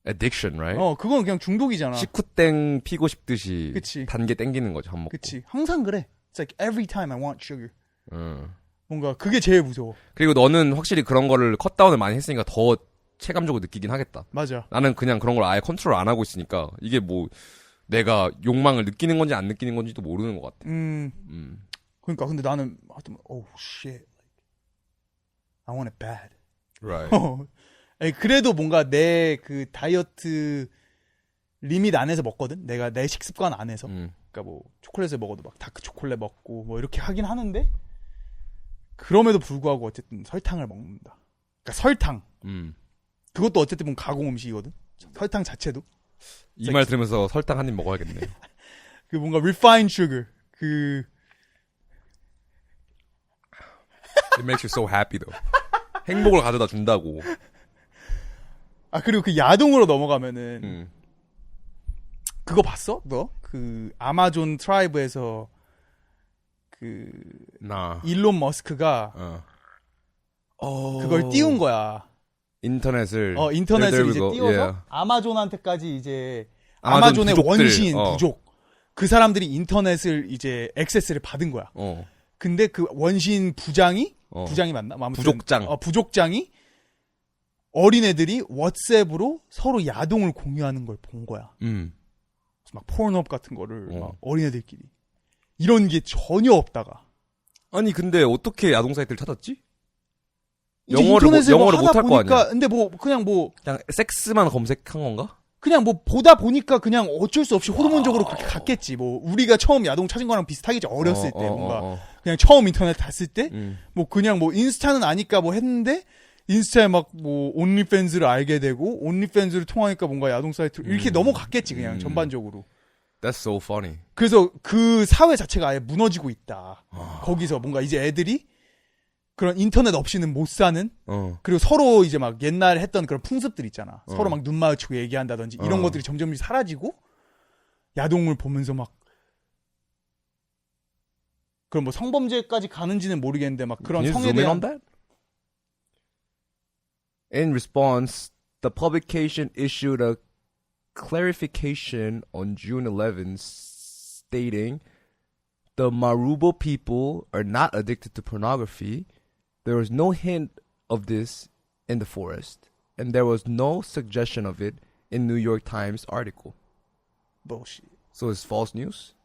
addiction, right? 그건 그냥 중독이잖아. 식후땡 피고 싶듯이 그치. 단 게 땡기는 거지, 밥 먹고. 그치. 항상 그래. It's like every time I want sugar. 뭔가 그게 제일 무서워. 그리고 너는 확실히 그런 거를 컷다운을 많이 했으니까 더 체감적으로 느끼긴 하겠다. 맞아. 나는 그냥 그런 걸 아예 컨트롤 안 하고 있으니까 이게 뭐 내가 욕망을 느끼는 건지 안 느끼는 건지도 모르는 것 같아. 그러니까 근데 나는 oh shit. I want it bad. Right. 그래도 뭔가 내 그 다이어트 리밋 안에서 먹거든. 내가 내 식습관 안에서. 그러니까 뭐 초콜릿을 먹어도 막 다크 초콜릿 먹고 뭐 이렇게 하긴 하는데 그럼에도 불구하고 어쨌든 설탕을 먹는다. 그러니까 설탕. 그것도 어쨌든 보면 가공 음식이거든. 설탕 자체도. 이 말 들으면서 설탕 한 입 먹어야겠네. 그 뭔가 refined sugar. It makes you so happy though. 행복을 가져다 준다고. 그리고 그 야동으로 넘어가면은 그거 봤어? 너? 그 아마존 트라이브에서 일론 머스크가 그걸 띄운 거야. 인터넷을 이제 띄워서 아마존한테까지 이제 아마존의 원시인 부족 그 사람들이 인터넷을 이제 액세스를 받은 거야. 근데 그 원시인 부장이 맞나? 부족장이 어린애들이 왓츠앱으로 서로 야동을 공유하는 걸 본 거야. 막 포르노업 같은 거를 막 어린애들끼리 이런 게 전혀 없다가. 아니 근데 어떻게 야동 사이트를 찾았지? 영어를 못 할 거 아니야. 근데 그냥 섹스만 검색한 건가? 그냥 보다 보니까 그냥 어쩔 수 없이 호르몬적으로 그렇게 갔겠지. 우리가 처음 야동 찾은 거랑 비슷하겠지. 어렸을 때 뭔가 그냥 처음 인터넷 갔을 때 그냥 인스타는 아니까 했는데 인스타에 온리팬즈를 알게 되고 온리팬즈를 통하니까 뭔가 야동 사이트 이렇게 넘어갔겠지 그냥 전반적으로. That's so funny. 그래서 그 사회 자체가 아예 무너지고 있다. 거기서 뭔가 이제 애들이 그런 인터넷 없이는 못 사는 그리고 서로 이제 막 옛날에 했던 그런 풍습들 있잖아. 서로 막 눈 마주치고 얘기한다든지 이런 것들이 점점 사라지고 야동을 보면서 그럼 성범죄까지 가는지는 모르겠는데 그런 성에 대한 In response, the publication issued a clarification on June 11th stating the Marubo people are not addicted to pornography. There was no hint of this in the forest, and there was no suggestion of it in New York Times article. Bullshit. So it's false news?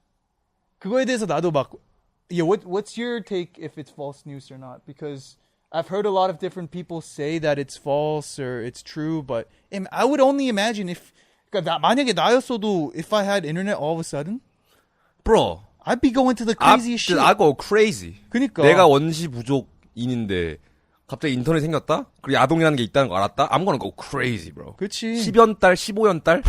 그거에 대해서 나도 what's your take if it's false news or not? Because I've heard a lot of different people say that it's false or it's true, but I would only imagine 그러니까 만약에 나였어도 if I had internet all of a sudden, bro, I'd be going to the craziest shit. I go crazy. 그러니까 내가 원시 부족인인데 갑자기 인터넷 생겼다? 그리고 야동이라는 게 있다는 거 알았다? I'm gonna go crazy, bro. 그렇지. 10연 달, 15연 달?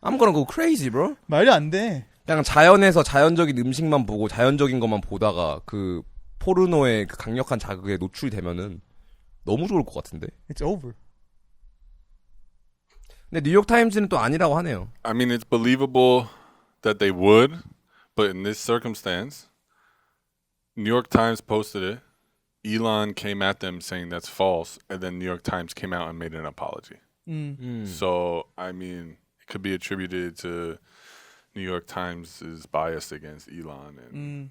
I'm gonna go crazy, bro. 말이 안 돼. 그냥 자연에서 자연적인 음식만 보고 자연적인 것만 보다가 그 포르노의 그 강력한 자극에 노출이 되면은 너무 좋을 것 같은데. It's over. 근데 뉴욕 타임즈는 또 아니라고 하네요. I mean, it's believable that they would, but in this circumstance, New York Times posted it. Elon came at them saying that's false, and then New York Times came out and made an apology. So, I mean, it could be attributed to New York Times' bias against Elon, and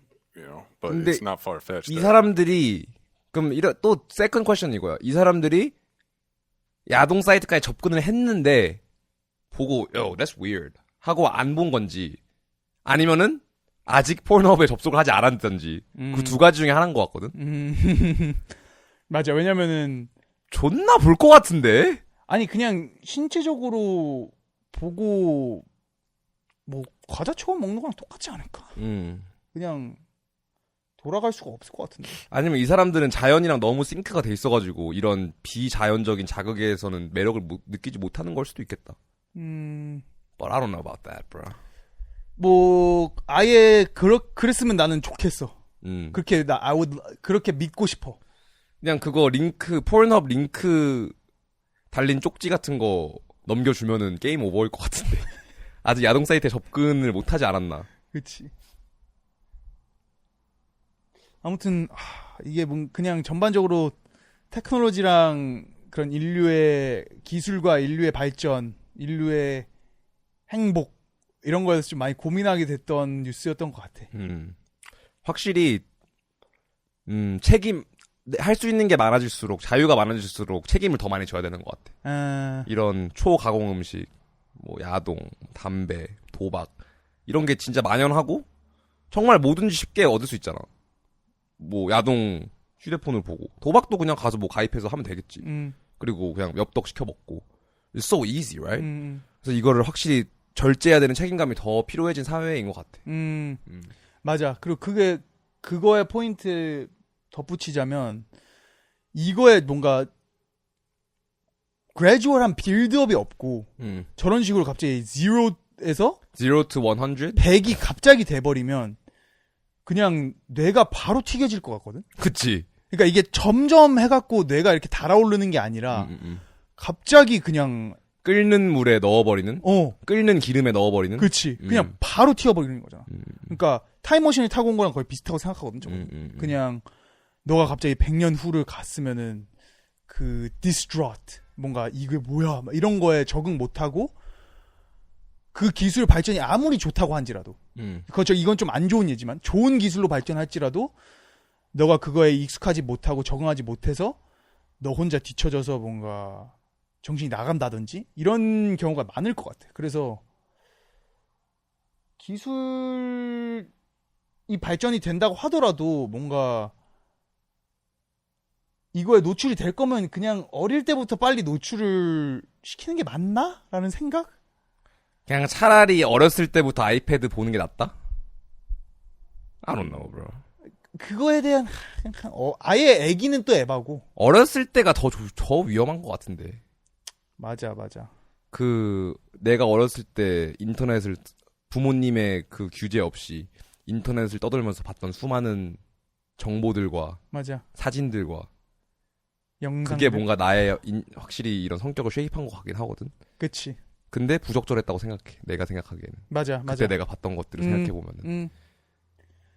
but it's not far-fetched. 이 사람들이 그럼 또 세컨드 퀘션 이거야. 이 사람들이 야동 사이트까지 접근을 했는데 보고, yo, that's weird. 하고 안 본 건지 아니면은 아직 포르노업에 접속을 하지 않았던지 그 두 가지 중에 하나인 것 같거든. 맞아. 왜냐면은 존나 볼 것 같은데. 아니 그냥 신체적으로 보고 뭐 과자 초밥 먹는 거랑 똑같지 않을까? 그냥 돌아갈 수가 없을 것 같은데. 아니면 이 사람들은 자연이랑 너무 싱크가 돼 있어가지고 이런 비자연적인 자극에서는 매력을 느끼지 못하는 걸 수도 있겠다. But I don't know about that, bro. 뭐 아예 그랬으면 나는 좋겠어. 그렇게 믿고 싶어. 그냥 그거 포르노업 링크 달린 쪽지 같은 거 넘겨주면은 게임 오버일 것 같은데. 아직 야동 사이트에 접근을 못하지 않았나. 그치. 아무튼 이게 그냥 전반적으로 테크놀로지랑 그런 인류의 기술과 인류의 발전, 인류의 행복 이런 거에서 좀 많이 고민하게 됐던 뉴스였던 것 같아. 확실히 할 수 있는 게 많아질수록 자유가 많아질수록 책임을 더 많이 져야 되는 것 같아. 이런 초가공 음식, 뭐 야동, 담배, 도박 이런 게 진짜 만연하고 정말 뭐든지 쉽게 얻을 수 있잖아. 뭐 야동 휴대폰을 보고 도박도 그냥 가서 뭐 가입해서 하면 되겠지. 그리고 그냥 엽떡 시켜 먹고. It's so easy, right? 그래서 이거를 확실히 절제해야 되는 책임감이 더 필요해진 사회인 것 같아. 맞아. 그리고 그거에 포인트 덧붙이자면 이거에 뭔가 그래주얼한 빌드업이 없고 저런 식으로 갑자기 0에서 0 to 100? 100이 갑자기 돼버리면 그냥 뇌가 바로 튀겨질 것 같거든? 그치. 그러니까 이게 점점 해갖고 뇌가 이렇게 달아오르는 게 아니라 갑자기 그냥 끓는 물에 넣어버리는? 끓는 기름에 넣어버리는? 그치. 그냥 바로 튀어버리는 거잖아. 그러니까 타임머신을 타고 온 거랑 거의 비슷하고 생각하거든. 그냥 너가 갑자기 100년 후를 갔으면은 그 distraught 뭔가 이게 뭐야 막 이런 거에 적응 못하고 그 기술 발전이 아무리 좋다고 한지라도 이건 좀 안 좋은 예지만 좋은 기술로 발전할지라도 너가 그거에 익숙하지 못하고 적응하지 못해서 너 혼자 뒤처져서 뭔가 정신이 나간다든지 이런 경우가 많을 것 같아. 그래서 기술이 발전이 된다고 하더라도 뭔가 이거에 노출이 될 거면 그냥 어릴 때부터 빨리 노출을 시키는 게 맞나? 라는 생각? 그냥 차라리 어렸을 때부터 아이패드 보는 게 낫다? I don't know, bro. 그거에 대한 아예 애기는 또 에바고 어렸을 때가 더 위험한 것 같은데. 맞아. 내가 어렸을 때 인터넷을 부모님의 그 규제 없이 인터넷을 떠들면서 봤던 수많은 정보들과 맞아. 사진들과 영상들. 그게 뭔가 나의 확실히 이런 성격을 쉐입한 것 같긴 하거든. 그치. 근데 부적절했다고 생각해. 내가 생각하기에는. 맞아. 그때 내가 봤던 것들을 생각해보면은.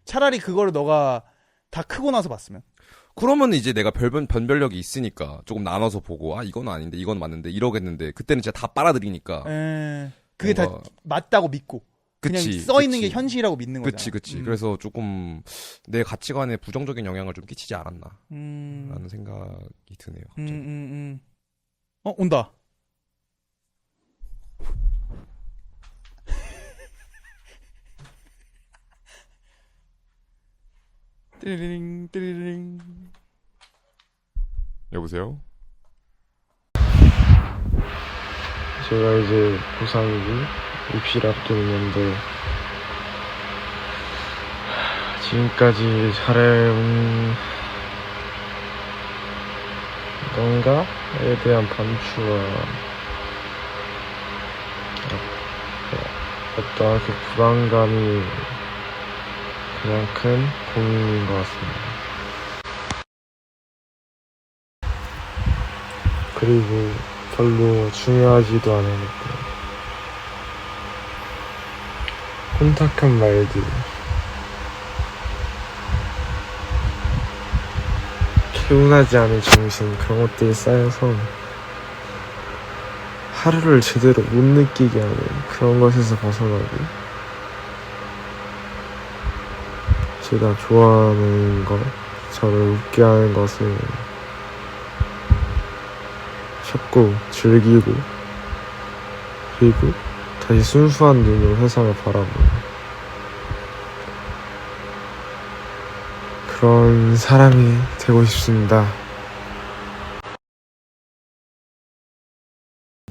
차라리 그거를 너가 다 크고 나서 봤으면. 그러면 이제 내가 변별력이 있으니까 조금 나눠서 보고 이건 아닌데 이건 맞는데 이러겠는데 그때는 진짜 다 빨아들이니까. 그게 다 맞다고 믿고. 그냥 써있는 게 현실이라고 믿는 거잖아. 그치. 그래서 조금 내 가치관에 부정적인 영향을 좀 끼치지 않았나. 라는 생각이 드네요. 갑자기. 온다. 띠리링. 여보세요? 제가 이제 고3이고 입시를 앞두고 있는데 지금까지 잘해온 건가에 대한 반추와 어떠한 그 불안감이 가장 큰 고민인 것 같습니다. 그리고 별로 중요하지도 않으니까 혼탁한 말들, 개운하지 않은 정신, 그런 것들이 쌓여서 하루를 제대로 못 느끼게 하는 그런 것에서 벗어나고 제가 좋아하는 것, 저를 웃게 하는 것을 찾고 즐기고 그리고 더 다시 순수한 눈으로 세상을 바라보는 그런 사람이 되고 싶습니다.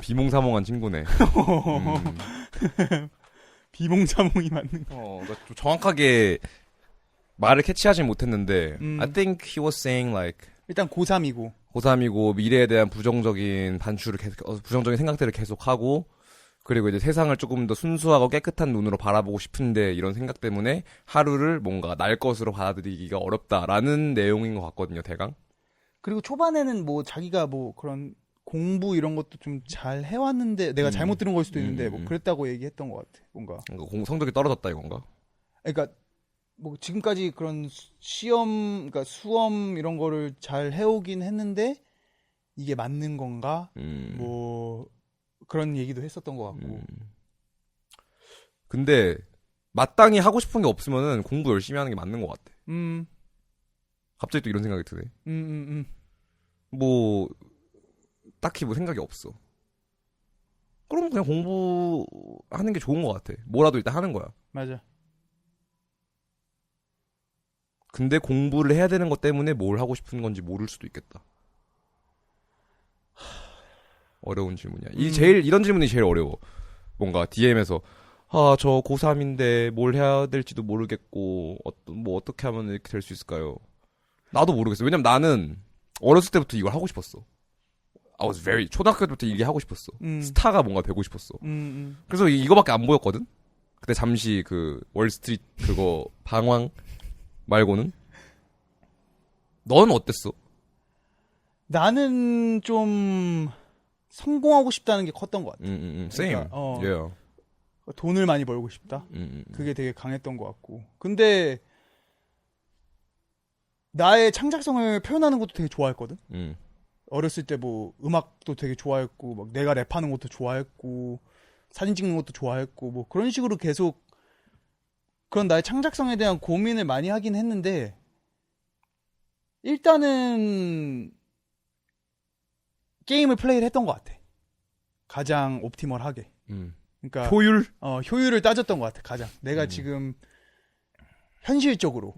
비몽사몽한 친구네. 비몽사몽이 맞는 거. 그러니까 좀 정확하게 말을 캐치하지 못했는데 I think he was saying like 일단 고3이고 고3이고 미래에 대한 부정적인 반추를 계속 부정적인 생각들을 계속하고 그리고 이제 세상을 조금 더 순수하고 깨끗한 눈으로 바라보고 싶은데 이런 생각 때문에 하루를 뭔가 날 것으로 받아들이기가 어렵다라는 내용인 것 같거든요, 대강. 그리고 초반에는 뭐 자기가 뭐 그런 공부 이런 것도 좀 잘 해왔는데 내가 잘못 들은 걸 수도 있는데 뭐 그랬다고 얘기했던 것 같아. 뭔가 성적이 떨어졌다 이건가? 그러니까 뭐 지금까지 그런 시험, 그러니까 수험 이런 거를 잘 해오긴 했는데 이게 맞는 건가? 뭐 그런 얘기도 했었던 것 같고. 근데 마땅히 하고 싶은 게 없으면은 공부 열심히 하는 게 맞는 것 같아. 갑자기 또 이런 생각이 드네. 뭐 딱히 뭐 생각이 없어. 그럼 그냥 공부하는 게 좋은 것 같아. 뭐라도 일단 하는 거야. 맞아. 근데 공부를 해야 되는 것 때문에 뭘 하고 싶은 건지 모를 수도 있겠다. 어려운 질문이야. 이런 질문이 제일 어려워. 뭔가 DM에서 저 고3인데 뭘 해야 될지도 모르겠고 뭐 어떻게 하면 이렇게 될 수 있을까요? 나도 모르겠어. 왜냐면 나는 어렸을 때부터 이걸 하고 싶었어. 초등학교 때부터 이게 하고 싶었어. 스타가 뭔가 되고 싶었어. 그래서 이거밖에 안 보였거든? 그때 잠시 그 월스트리트 그거 방황 말고는? 넌 어땠어? 나는 좀 성공하고 싶다는 게 컸던 것 같아. Same. 그러니까, 돈을 많이 벌고 싶다. 그게 되게 강했던 것 같고. 근데 나의 창작성을 표현하는 것도 되게 좋아했거든. 어렸을 때 뭐 음악도 되게 좋아했고, 막 내가 랩하는 것도 좋아했고, 사진 찍는 것도 좋아했고, 뭐 그런 식으로 계속 그런 나의 창작성에 대한 고민을 많이 하긴 했는데, 일단은 게임을 플레이를 했던 것 같아. 가장 옵티멀하게. 그러니까 효율을 따졌던 것 같아. 가장 내가 지금 현실적으로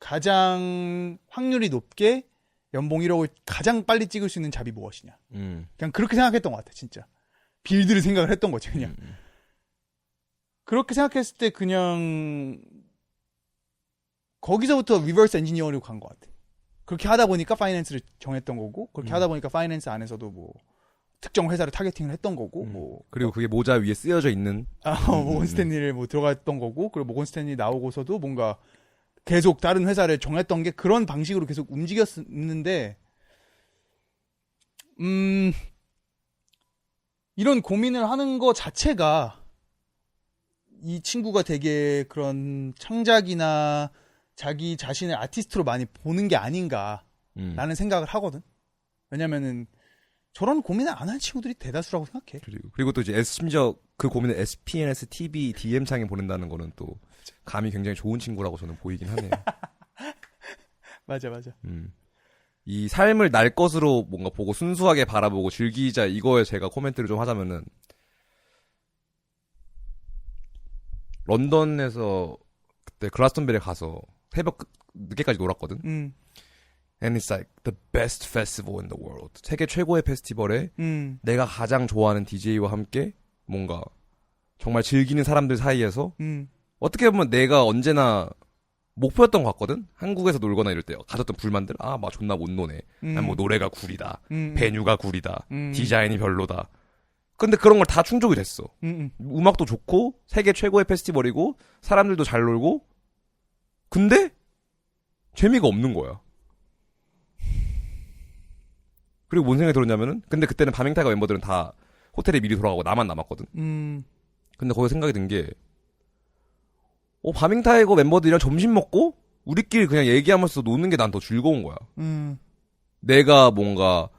가장 확률이 높게 연봉 1억을 가장 빨리 찍을 수 있는 잡이 무엇이냐. 그냥 그렇게 생각했던 것 같아. 진짜 빌드를 생각을 했던 거지. 그냥 그렇게 생각했을 때 그냥 거기서부터 리버스 엔지니어로 간 것 같아. 그렇게 하다 보니까 파이낸스를 정했던 거고, 그렇게 하다 보니까 파이낸스 안에서도 뭐 특정 회사를 타겟팅을 했던 거고, 뭐 그리고 그게 모자 위에 쓰여져 있는 모건 스탠리를 뭐 들어갔던 거고, 그리고 모건 스탠리 나오고서도 뭔가 계속 다른 회사를 정했던 게 그런 방식으로 계속 움직였는데, 이런 고민을 하는 거 자체가 이 친구가 되게 그런 창작이나 자기 자신을 아티스트로 많이 보는 게 아닌가라는 생각을 하거든. 왜냐면은 저런 고민을 안 하는 친구들이 대다수라고 생각해. 그리고 또 이제 심지어 그 고민을 SPNS TV DM창에 보낸다는 거는 또 감이 굉장히 좋은 친구라고 저는 보이긴 하네요. 맞아. 이 삶을 날 것으로 뭔가 보고 순수하게 바라보고 즐기자 이거에 제가 코멘트를 좀 하자면은 런던에서 그때 글라스턴베리에 가서 새벽 늦게까지 놀았거든. And it's like the best festival in the world. 세계 최고의 페스티벌에 내가 가장 좋아하는 DJ와 함께 뭔가 정말 즐기는 사람들 사이에서 어떻게 보면 내가 언제나 목표였던 것 같거든. 한국에서 놀거나 이럴 때 가졌던 불만들. 막 존나 못 노네. 뭐 노래가 구리다. 베뉴가 구리다. 디자인이 별로다. 근데 그런 걸 다 충족이 됐어. 음악도 좋고 세계 최고의 페스티벌이고 사람들도 잘 놀고 근데 재미가 없는 거야. 그리고 뭔 생각이 들었냐면은 근데 그때는 바밍타이거 멤버들은 다 호텔에 미리 돌아가고 나만 남았거든. 근데 거기서 생각이 든 게 바밍타이거 멤버들이랑 점심 먹고 우리끼리 그냥 얘기하면서 노는 게 난 더 즐거운 거야. 내가 뭔가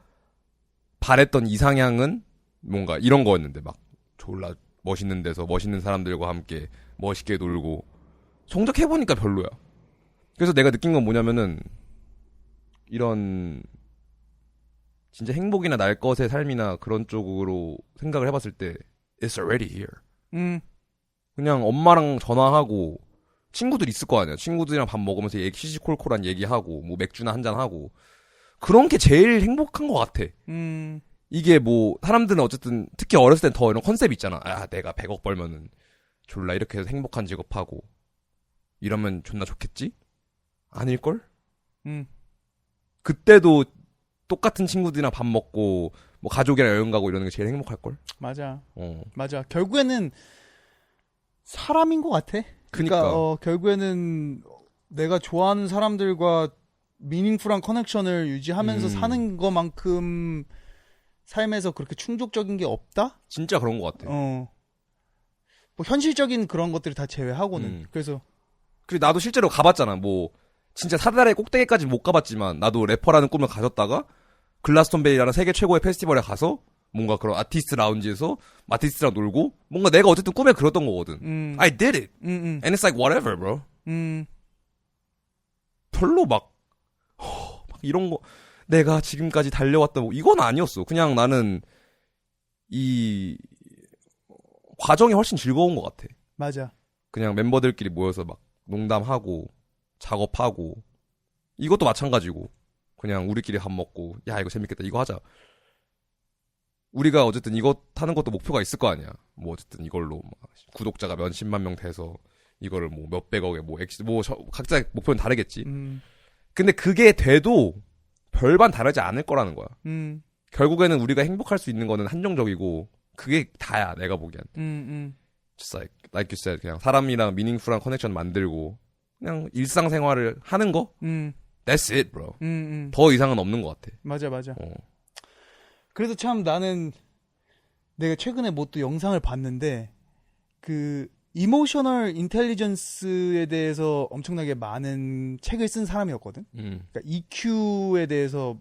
바랬던 이상향은 뭔가 이런 거였는데 막 졸라 멋있는 데서 멋있는 사람들과 함께 멋있게 놀고 정작 해보니까 별로야. 그래서 내가 느낀 건 뭐냐면은 이런 진짜 행복이나 날 것의 삶이나 그런 쪽으로 생각을 해봤을 때 It's already here. 그냥 엄마랑 전화하고 친구들 있을 거 아니야. 친구들이랑 밥 먹으면서 시시콜콜한 얘기하고 뭐 맥주나 한잔 하고 그런 게 제일 행복한 것 같아. 이게 뭐 사람들은 어쨌든 특히 어렸을 땐 더 이런 컨셉이 있잖아. 아 내가 100억 벌면은 졸라 이렇게 해서 행복한 직업하고 이러면 존나 좋겠지? 아닐걸? 그때도 똑같은 친구들이랑 밥 먹고 뭐 가족이랑 여행 가고 이러는 게 제일 행복할걸? 맞아. 맞아. 결국에는 사람인 것 같아. 그러니까 결국에는 내가 좋아하는 사람들과 미닝풀한 커넥션을 유지하면서 사는 것만큼 삶에서 그렇게 충족적인 게 없다? 진짜 그런 것 같아. 뭐 현실적인 그런 것들을 다 제외하고는. 그래서 그리고 나도 실제로 가봤잖아. 뭐 진짜 사다리 꼭대기까지 못 가봤지만 나도 래퍼라는 꿈을 가졌다가 글라스톤베리라는 세계 최고의 페스티벌에 가서 뭔가 그런 아티스트 라운지에서 아티스트랑 놀고 뭔가 내가 어쨌든 꿈에 그렸던 거거든. I did it. And it's like whatever, bro. 별로 막 이런 거 내가 지금까지 달려왔던 뭐 이건 아니었어. 그냥 나는 이 과정이 훨씬 즐거운 것 같아. 맞아. 그냥 멤버들끼리 모여서 막 농담하고 작업하고 이것도 마찬가지고 그냥 우리끼리 밥 먹고 야 이거 재밌겠다 이거 하자. 우리가 어쨌든 이거 하는 것도 목표가 있을 거 아니야. 뭐 어쨌든 이걸로 막 구독자가 몇십만 명 돼서 이거를 뭐 몇백억에 뭐 각자 목표는 다르겠지. 근데 그게 돼도 별반 다르지 않을 거라는 거야. 결국에는 우리가 행복할 수 있는 거는 한정적이고 그게 다야 내가 보기엔. Just like you said 그냥 사람이랑 미닝풀한 커넥션 만들고 그냥 일상생활을 하는 거. That's it, bro. 더 이상은 없는 것 같아. 맞아. 그래도 참 나는 내가 최근에 뭐 또 영상을 봤는데 그 이모셔널 인텔리전스에 대해서 엄청나게 많은 책을 쓴 사람이었거든. 그러니까 EQ에 대해서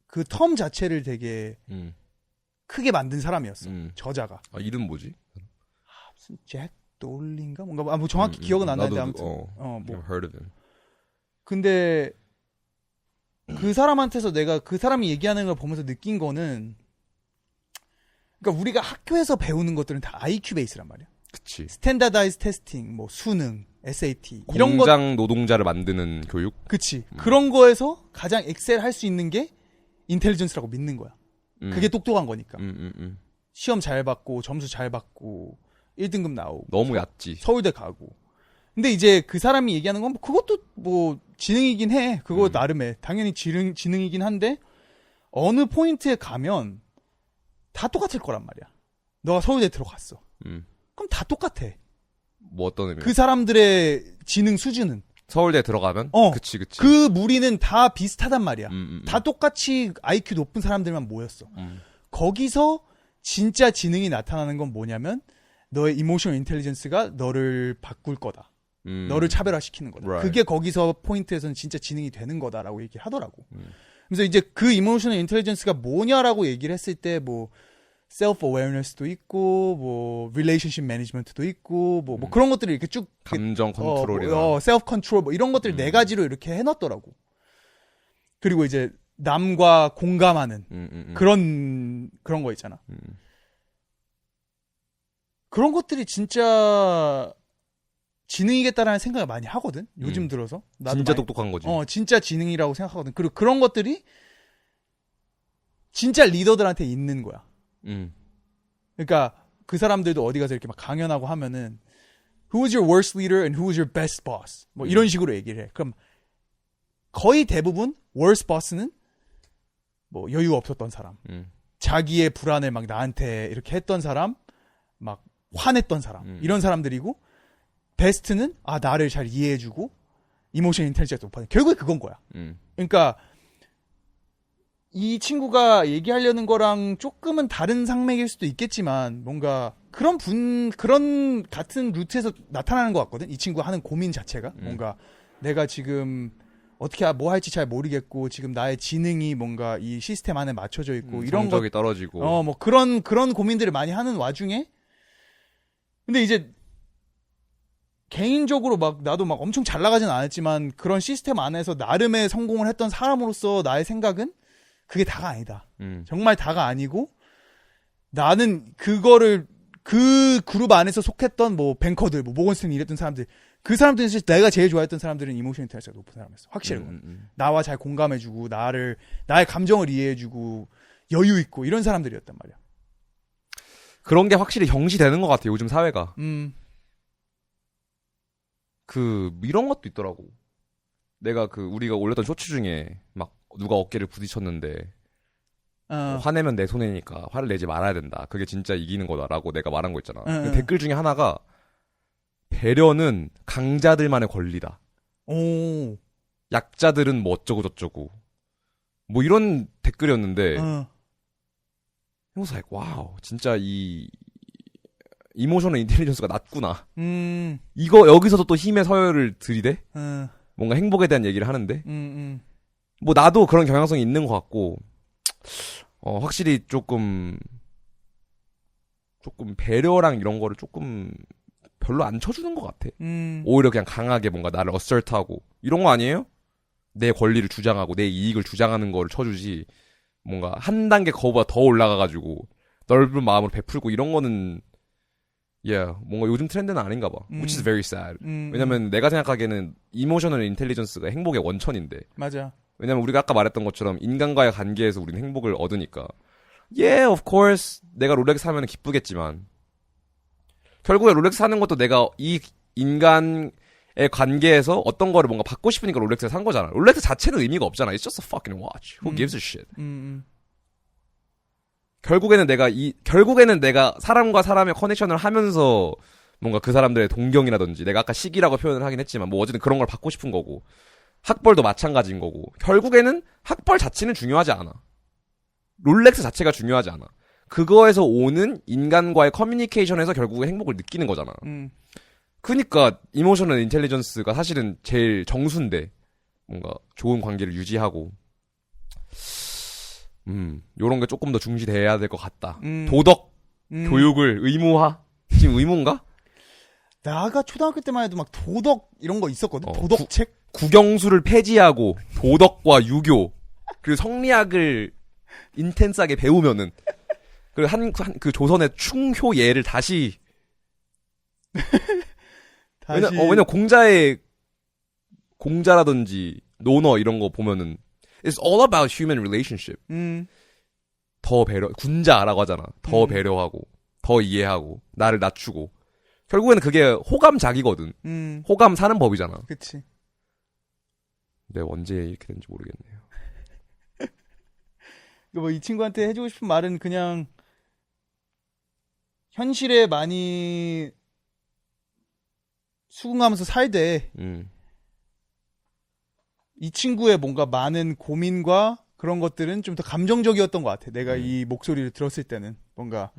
그 텀 자체를 되게 크게 만든 사람이었어. 저자가. 아, 이름 뭐지? 무슨 잭 돌린가? 뭔가 뭐 정확히 기억은 안 나는데 아무튼. 뭐 heard of him. 근데 그 사람한테서 내가 그 사람이 얘기하는 걸 보면서 느낀 거는 그러니까 우리가 학교에서 배우는 것들은 다 IQ 베이스란 말이야. 그치. 스탠다다이즈 테스팅, 뭐 수능, SAT 이런 거 공장 노동자를 만드는 교육. 그치. 그런 거에서 가장 엑셀 할 수 있는 게 인텔리전스라고 믿는 거야. 그게 똑똑한 거니까. 시험 잘 받고 점수 잘 받고 1등급 나오고 너무 얕지. 서울대 가고. 근데 이제 그 사람이 얘기하는 건 그것도 뭐 지능이긴 해. 그거 나름의 당연히 지능이긴 한데 어느 포인트에 가면 다 똑같을 거란 말이야. 너가 서울대 들어갔어. 그럼 다 똑같아. 뭐 어떤 의미? 그 사람들의 지능 수준은 서울대 들어가면? 그치. 그 무리는 다 비슷하단 말이야. 다 똑같이 IQ 높은 사람들만 모였어. 거기서 진짜 지능이 나타나는 건 뭐냐면 너의 이모셔널 인텔리전스가 너를 바꿀 거다. 너를 차별화시키는 거다. Right. 그게 거기서 포인트에서는 진짜 지능이 되는 거다라고 얘기를 하더라고. 그래서 이제 그 이모셔널 인텔리전스가 뭐냐라고 얘기를 했을 때 뭐 self awareness도 있고 뭐 relationship management도 있고 뭐 그런 것들을 이렇게 쭉 감정 컨트롤이나 self control 뭐 이런 것들 네 가지로 이렇게 해놨더라고. 그리고 이제 남과 공감하는 그런 거 있잖아. 그런 것들이 진짜 지능이겠다라는 생각을 많이 하거든. 요즘 들어서. 나도 진짜 많이, 똑똑한 거지. 진짜 지능이라고 생각하거든. 그리고 그런 것들이 진짜 리더들한테 있는 거야. 그러니까 그 사람들도 어디 가서 이렇게 막 강연하고 하면은 Who was your worst leader and who was your best boss? 뭐 이런 식으로 얘기를 해. 그럼 거의 대부분 worst boss는 뭐 여유 없었던 사람, 자기의 불안을 막 나한테 이렇게 했던 사람, 막 화냈던 사람 이런 사람들이고 베스트는 나를 잘 이해해주고 이모션 인텔리전스가 높아. 결국에 그건 거야. 그러니까 이 친구가 얘기하려는 거랑 조금은 다른 상맥일 수도 있겠지만 뭔가 그런 같은 루트에서 나타나는 것 같거든. 이 친구가 하는 고민 자체가 뭔가 내가 지금 어떻게 뭐 할지 잘 모르겠고 지금 나의 지능이 뭔가 이 시스템 안에 맞춰져 있고 이런 성적이 떨어지고 뭐 그런 고민들을 많이 하는 와중에 근데 이제 개인적으로 막 나도 막 엄청 잘 나가진 않았지만 그런 시스템 안에서 나름의 성공을 했던 사람으로서 나의 생각은 그게 다가 아니다. 정말 다가 아니고 나는 그거를 그 그룹 안에서 속했던 뭐 뱅커들, 뭐 모건스탠리 이랬던 사람들, 그 사람들은 사실 내가 제일 좋아했던 사람들은 이모션 인텔리전스가 높은 사람이었어. 확실히. 나와 잘 공감해주고, 나의 감정을 이해해주고, 여유 있고, 이런 사람들이었단 말이야. 그런 게 확실히 경시되는 것 같아요, 요즘 사회가. 이런 것도 있더라고. 내가 우리가 올렸던 쇼츠 중에, 막, 누가 어깨를 부딪혔는데, 화내면 내 손해니까 화를 내지 말아야 된다. 그게 진짜 이기는 거다라고 내가 말한 거 있잖아. 그 댓글 중에 하나가, 배려는 강자들만의 권리다. 오. 약자들은 뭐 어쩌고 뭐 이런 댓글이었는데 I was like, 와우, 진짜 이 이모셔널 인텔리전스가 낮구나. 이거 여기서도 또 힘의 서열을 들이대? 뭔가 행복에 대한 얘기를 하는데 뭐 나도 그런 경향성이 있는 것 같고 확실히 조금 배려랑 이런 거를 조금 별로 안 쳐주는 것 같아. 오히려 그냥 강하게 뭔가 나를 어설트하고 이런 거 아니에요? 내 권리를 주장하고 내 이익을 주장하는 거를 쳐주지 뭔가 한 단계 그거보다 더 올라가가지고 넓은 마음으로 베풀고 이런 거는 뭔가 요즘 트렌드는 아닌가 봐. Which is very sad. 왜냐면 내가 생각하기에는 이모셔널 인텔리전스가 행복의 원천인데. 맞아. 왜냐면 우리가 아까 말했던 것처럼 인간과의 관계에서 우리는 행복을 얻으니까. Yeah, of course. 내가 롤렉스 사면 기쁘겠지만 결국에 롤렉스 사는 것도 내가 이 인간의 관계에서 어떤 거를 뭔가 받고 싶으니까 롤렉스를 산 거잖아. 롤렉스 자체는 의미가 없잖아. It's just a fucking watch. Who gives a shit? 결국에는 내가 사람과 사람의 커넥션을 하면서 뭔가 그 사람들의 동경이라든지 내가 아까 시기라고 표현을 하긴 했지만 뭐 어쨌든 그런 걸 받고 싶은 거고 학벌도 마찬가지인 거고 결국에는 학벌 자체는 중요하지 않아. 롤렉스 자체가 중요하지 않아. 그거에서 오는 인간과의 커뮤니케이션에서 결국에 행복을 느끼는 거잖아. 그니까 이모셔널 인텔리전스가 사실은 제일 정수인데 뭔가 좋은 관계를 유지하고 요런 게 조금 더 중시돼야 될 것 같다. 도덕 교육을 의무화? 지금 의무인가? 나가 초등학교 때만 해도 막 도덕 이런 거 있었거든. 도덕책? 국영수를 폐지하고 도덕과 유교 그리고 성리학을 인텐스하게 배우면은 그리고 그 조선의 충효예를 다시 왜냐면 공자라든지 논어 이런 거 보면은 It's all about human relationship. 더 군자라고 하잖아. 더 배려하고, 더 이해하고, 나를 낮추고. 결국에는 그게 호감작이거든. 호감 사는 법이잖아. 그치. 내가 언제 이렇게 된지 모르겠네요. 뭐 이 친구한테 해주고 싶은 말은 그냥 현실에 많이 수긍하면서 살되 이 친구의 뭔가 많은 고민과 그런 것들은 좀 더 감정적이었던 것 같아. 내가 이 목소리를 들었을 때는 뭔가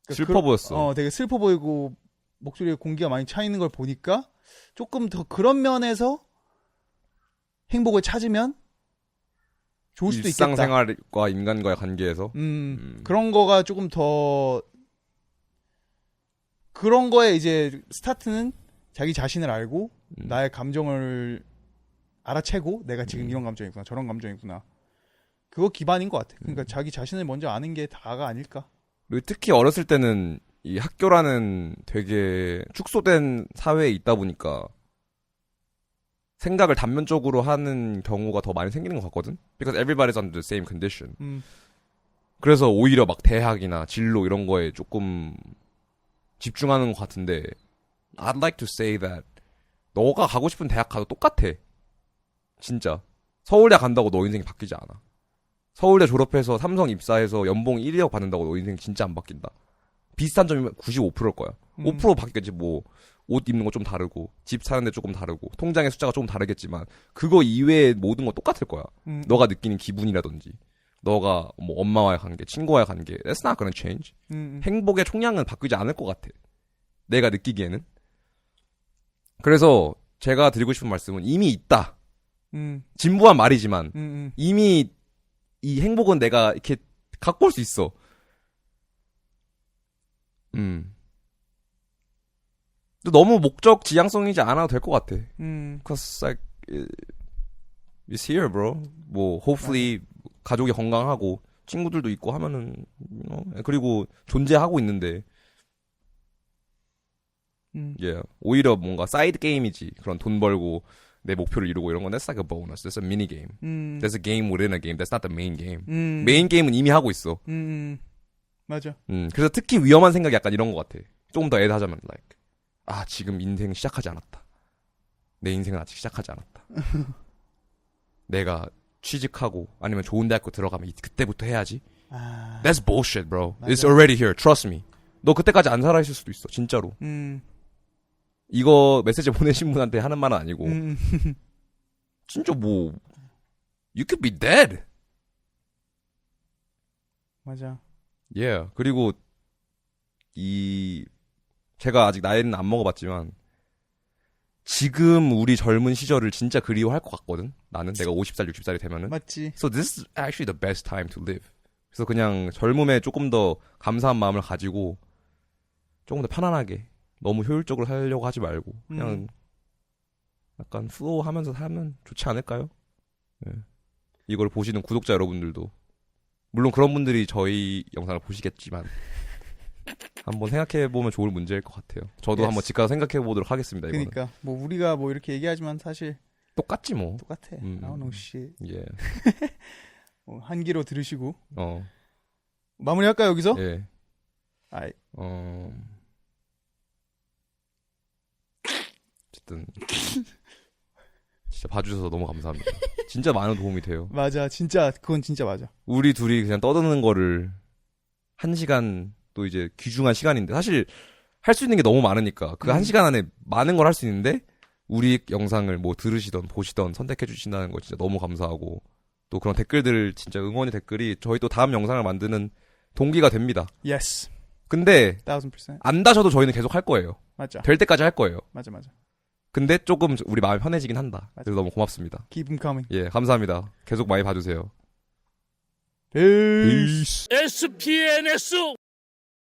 슬퍼 보였어. 되게 슬퍼 보이고 목소리에 공기가 많이 차 있는 걸 보니까 조금 더 그런 면에서 행복을 찾으면 좋을 수도 있겠다. 일상생활과 인간과의 관계에서 그런 거가 조금 더 그런 거에 이제 스타트는 자기 자신을 알고 나의 감정을 알아채고 내가 지금 이런 감정이구나 저런 감정이구나 그거 기반인 것 같아. 그러니까 자기 자신을 먼저 아는 게 다가 아닐까. 그리고 특히 어렸을 때는 이 학교라는 되게 축소된 사회에 있다 보니까 생각을 단면적으로 하는 경우가 더 많이 생기는 것 같거든. Because everybody's under the same condition. 그래서 오히려 막 대학이나 진로 이런 거에 조금 집중하는 것 같은데 I'd like to say that 너가 가고 싶은 대학 가도 똑같아. 진짜. 서울대 간다고 너 인생이 바뀌지 않아. 서울대 졸업해서 삼성 입사해서 연봉 1억 받는다고 너 인생 진짜 안 바뀐다. 비슷한 점이면 95%일 거야. 5% 바뀌겠지 뭐. 옷 입는 거 좀 다르고 집 사는데 조금 다르고 통장의 숫자가 조금 다르겠지만 그거 이외의 모든 건 똑같을 거야. 너가 느끼는 기분이라든지 너가 뭐 엄마와의 관계, 친구와의 관계 That's not gonna change. 행복의 총량은 바뀌지 않을 것 같아. 내가 느끼기에는. 그래서 제가 드리고 싶은 말씀은 이미 있다. 진부한 말이지만 이미 이 행복은 내가 이렇게 갖고 올 수 있어. 너무 목적 지향성이지 않아도 될 것 같아. Cause like it's here, bro. 뭐 hopefully 가족이 건강하고 친구들도 있고 하면은 그리고 존재하고 있는데 예. 오히려 뭔가 사이드 게임이지. 그런 돈 벌고 내 목표를 이루고 이런 건 that's like a bonus. That's a mini game. That's a game within a game. That's not the main game. 메인 게임은 이미 하고 있어. 맞아. 그래서 특히 위험한 생각이 약간 이런 것 같아. 조금 더 애드하자면 like 지금 인생 시작하지 않았다. 내 인생은 아직 시작하지 않았다. 내가 취직하고 아니면 좋은 대학교 들어가면 그때부터 해야지. That's bullshit, bro. 맞아. It's already here. Trust me. 너 그때까지 안 살아있을 수도 있어. 진짜로. 이거 메시지 보내신 분한테 하는 말은 아니고 진짜 뭐 You could be dead. 맞아. Yeah. 그리고 제가 아직 나이는 안 먹어봤지만 지금 우리 젊은 시절을 진짜 그리워할 것 같거든. 나는 내가 50살, 60살이 되면은. 맞지. So this is actually the best time to live. 그래서 그냥 젊음에 조금 더 감사한 마음을 가지고 조금 더 편안하게 너무 효율적으로 살려고 하지 말고 그냥 약간 플로우 하면서 살면 좋지 않을까요? 네. 이걸 보시는 구독자 여러분들도 물론 그런 분들이 저희 영상을 보시겠지만 한번 생각해보면 좋을 문제일 것 같아요. 저도 한번 집 가서 생각해보도록 하겠습니다. 이거는. 그러니까 뭐 우리가 뭐 이렇게 얘기하지만 사실 똑같지 뭐. 똑같아. I don't know shit. 예. 한 귀로 들으시고 마무리할까요 여기서? 예. 아이. 어쨌든 진짜 봐주셔서 너무 감사합니다. 진짜 많은 도움이 돼요. 맞아, 진짜 그건 진짜 맞아. 우리 둘이 그냥 떠드는 거를 1시간 또 이제 귀중한 시간인데 사실 할 수 있는 게 너무 많으니까 그 1시간 안에 많은 걸 할 수 있는데 우리 영상을 뭐 들으시던 보시던 선택해 주신다는 거 진짜 너무 감사하고 또 그런 댓글들 진짜 응원의 댓글이 저희 또 다음 영상을 만드는 동기가 됩니다. Yes. 근데 1000%. 안 다셔도 저희는 계속 할 거예요. 맞아. 될 때까지 할 거예요. 맞아. 근데 조금 우리 마음이 편해지긴 한다. 그래서 너무 고맙습니다. Keep them coming. 예, 감사합니다. 계속 많이 봐주세요. Peace. SPNS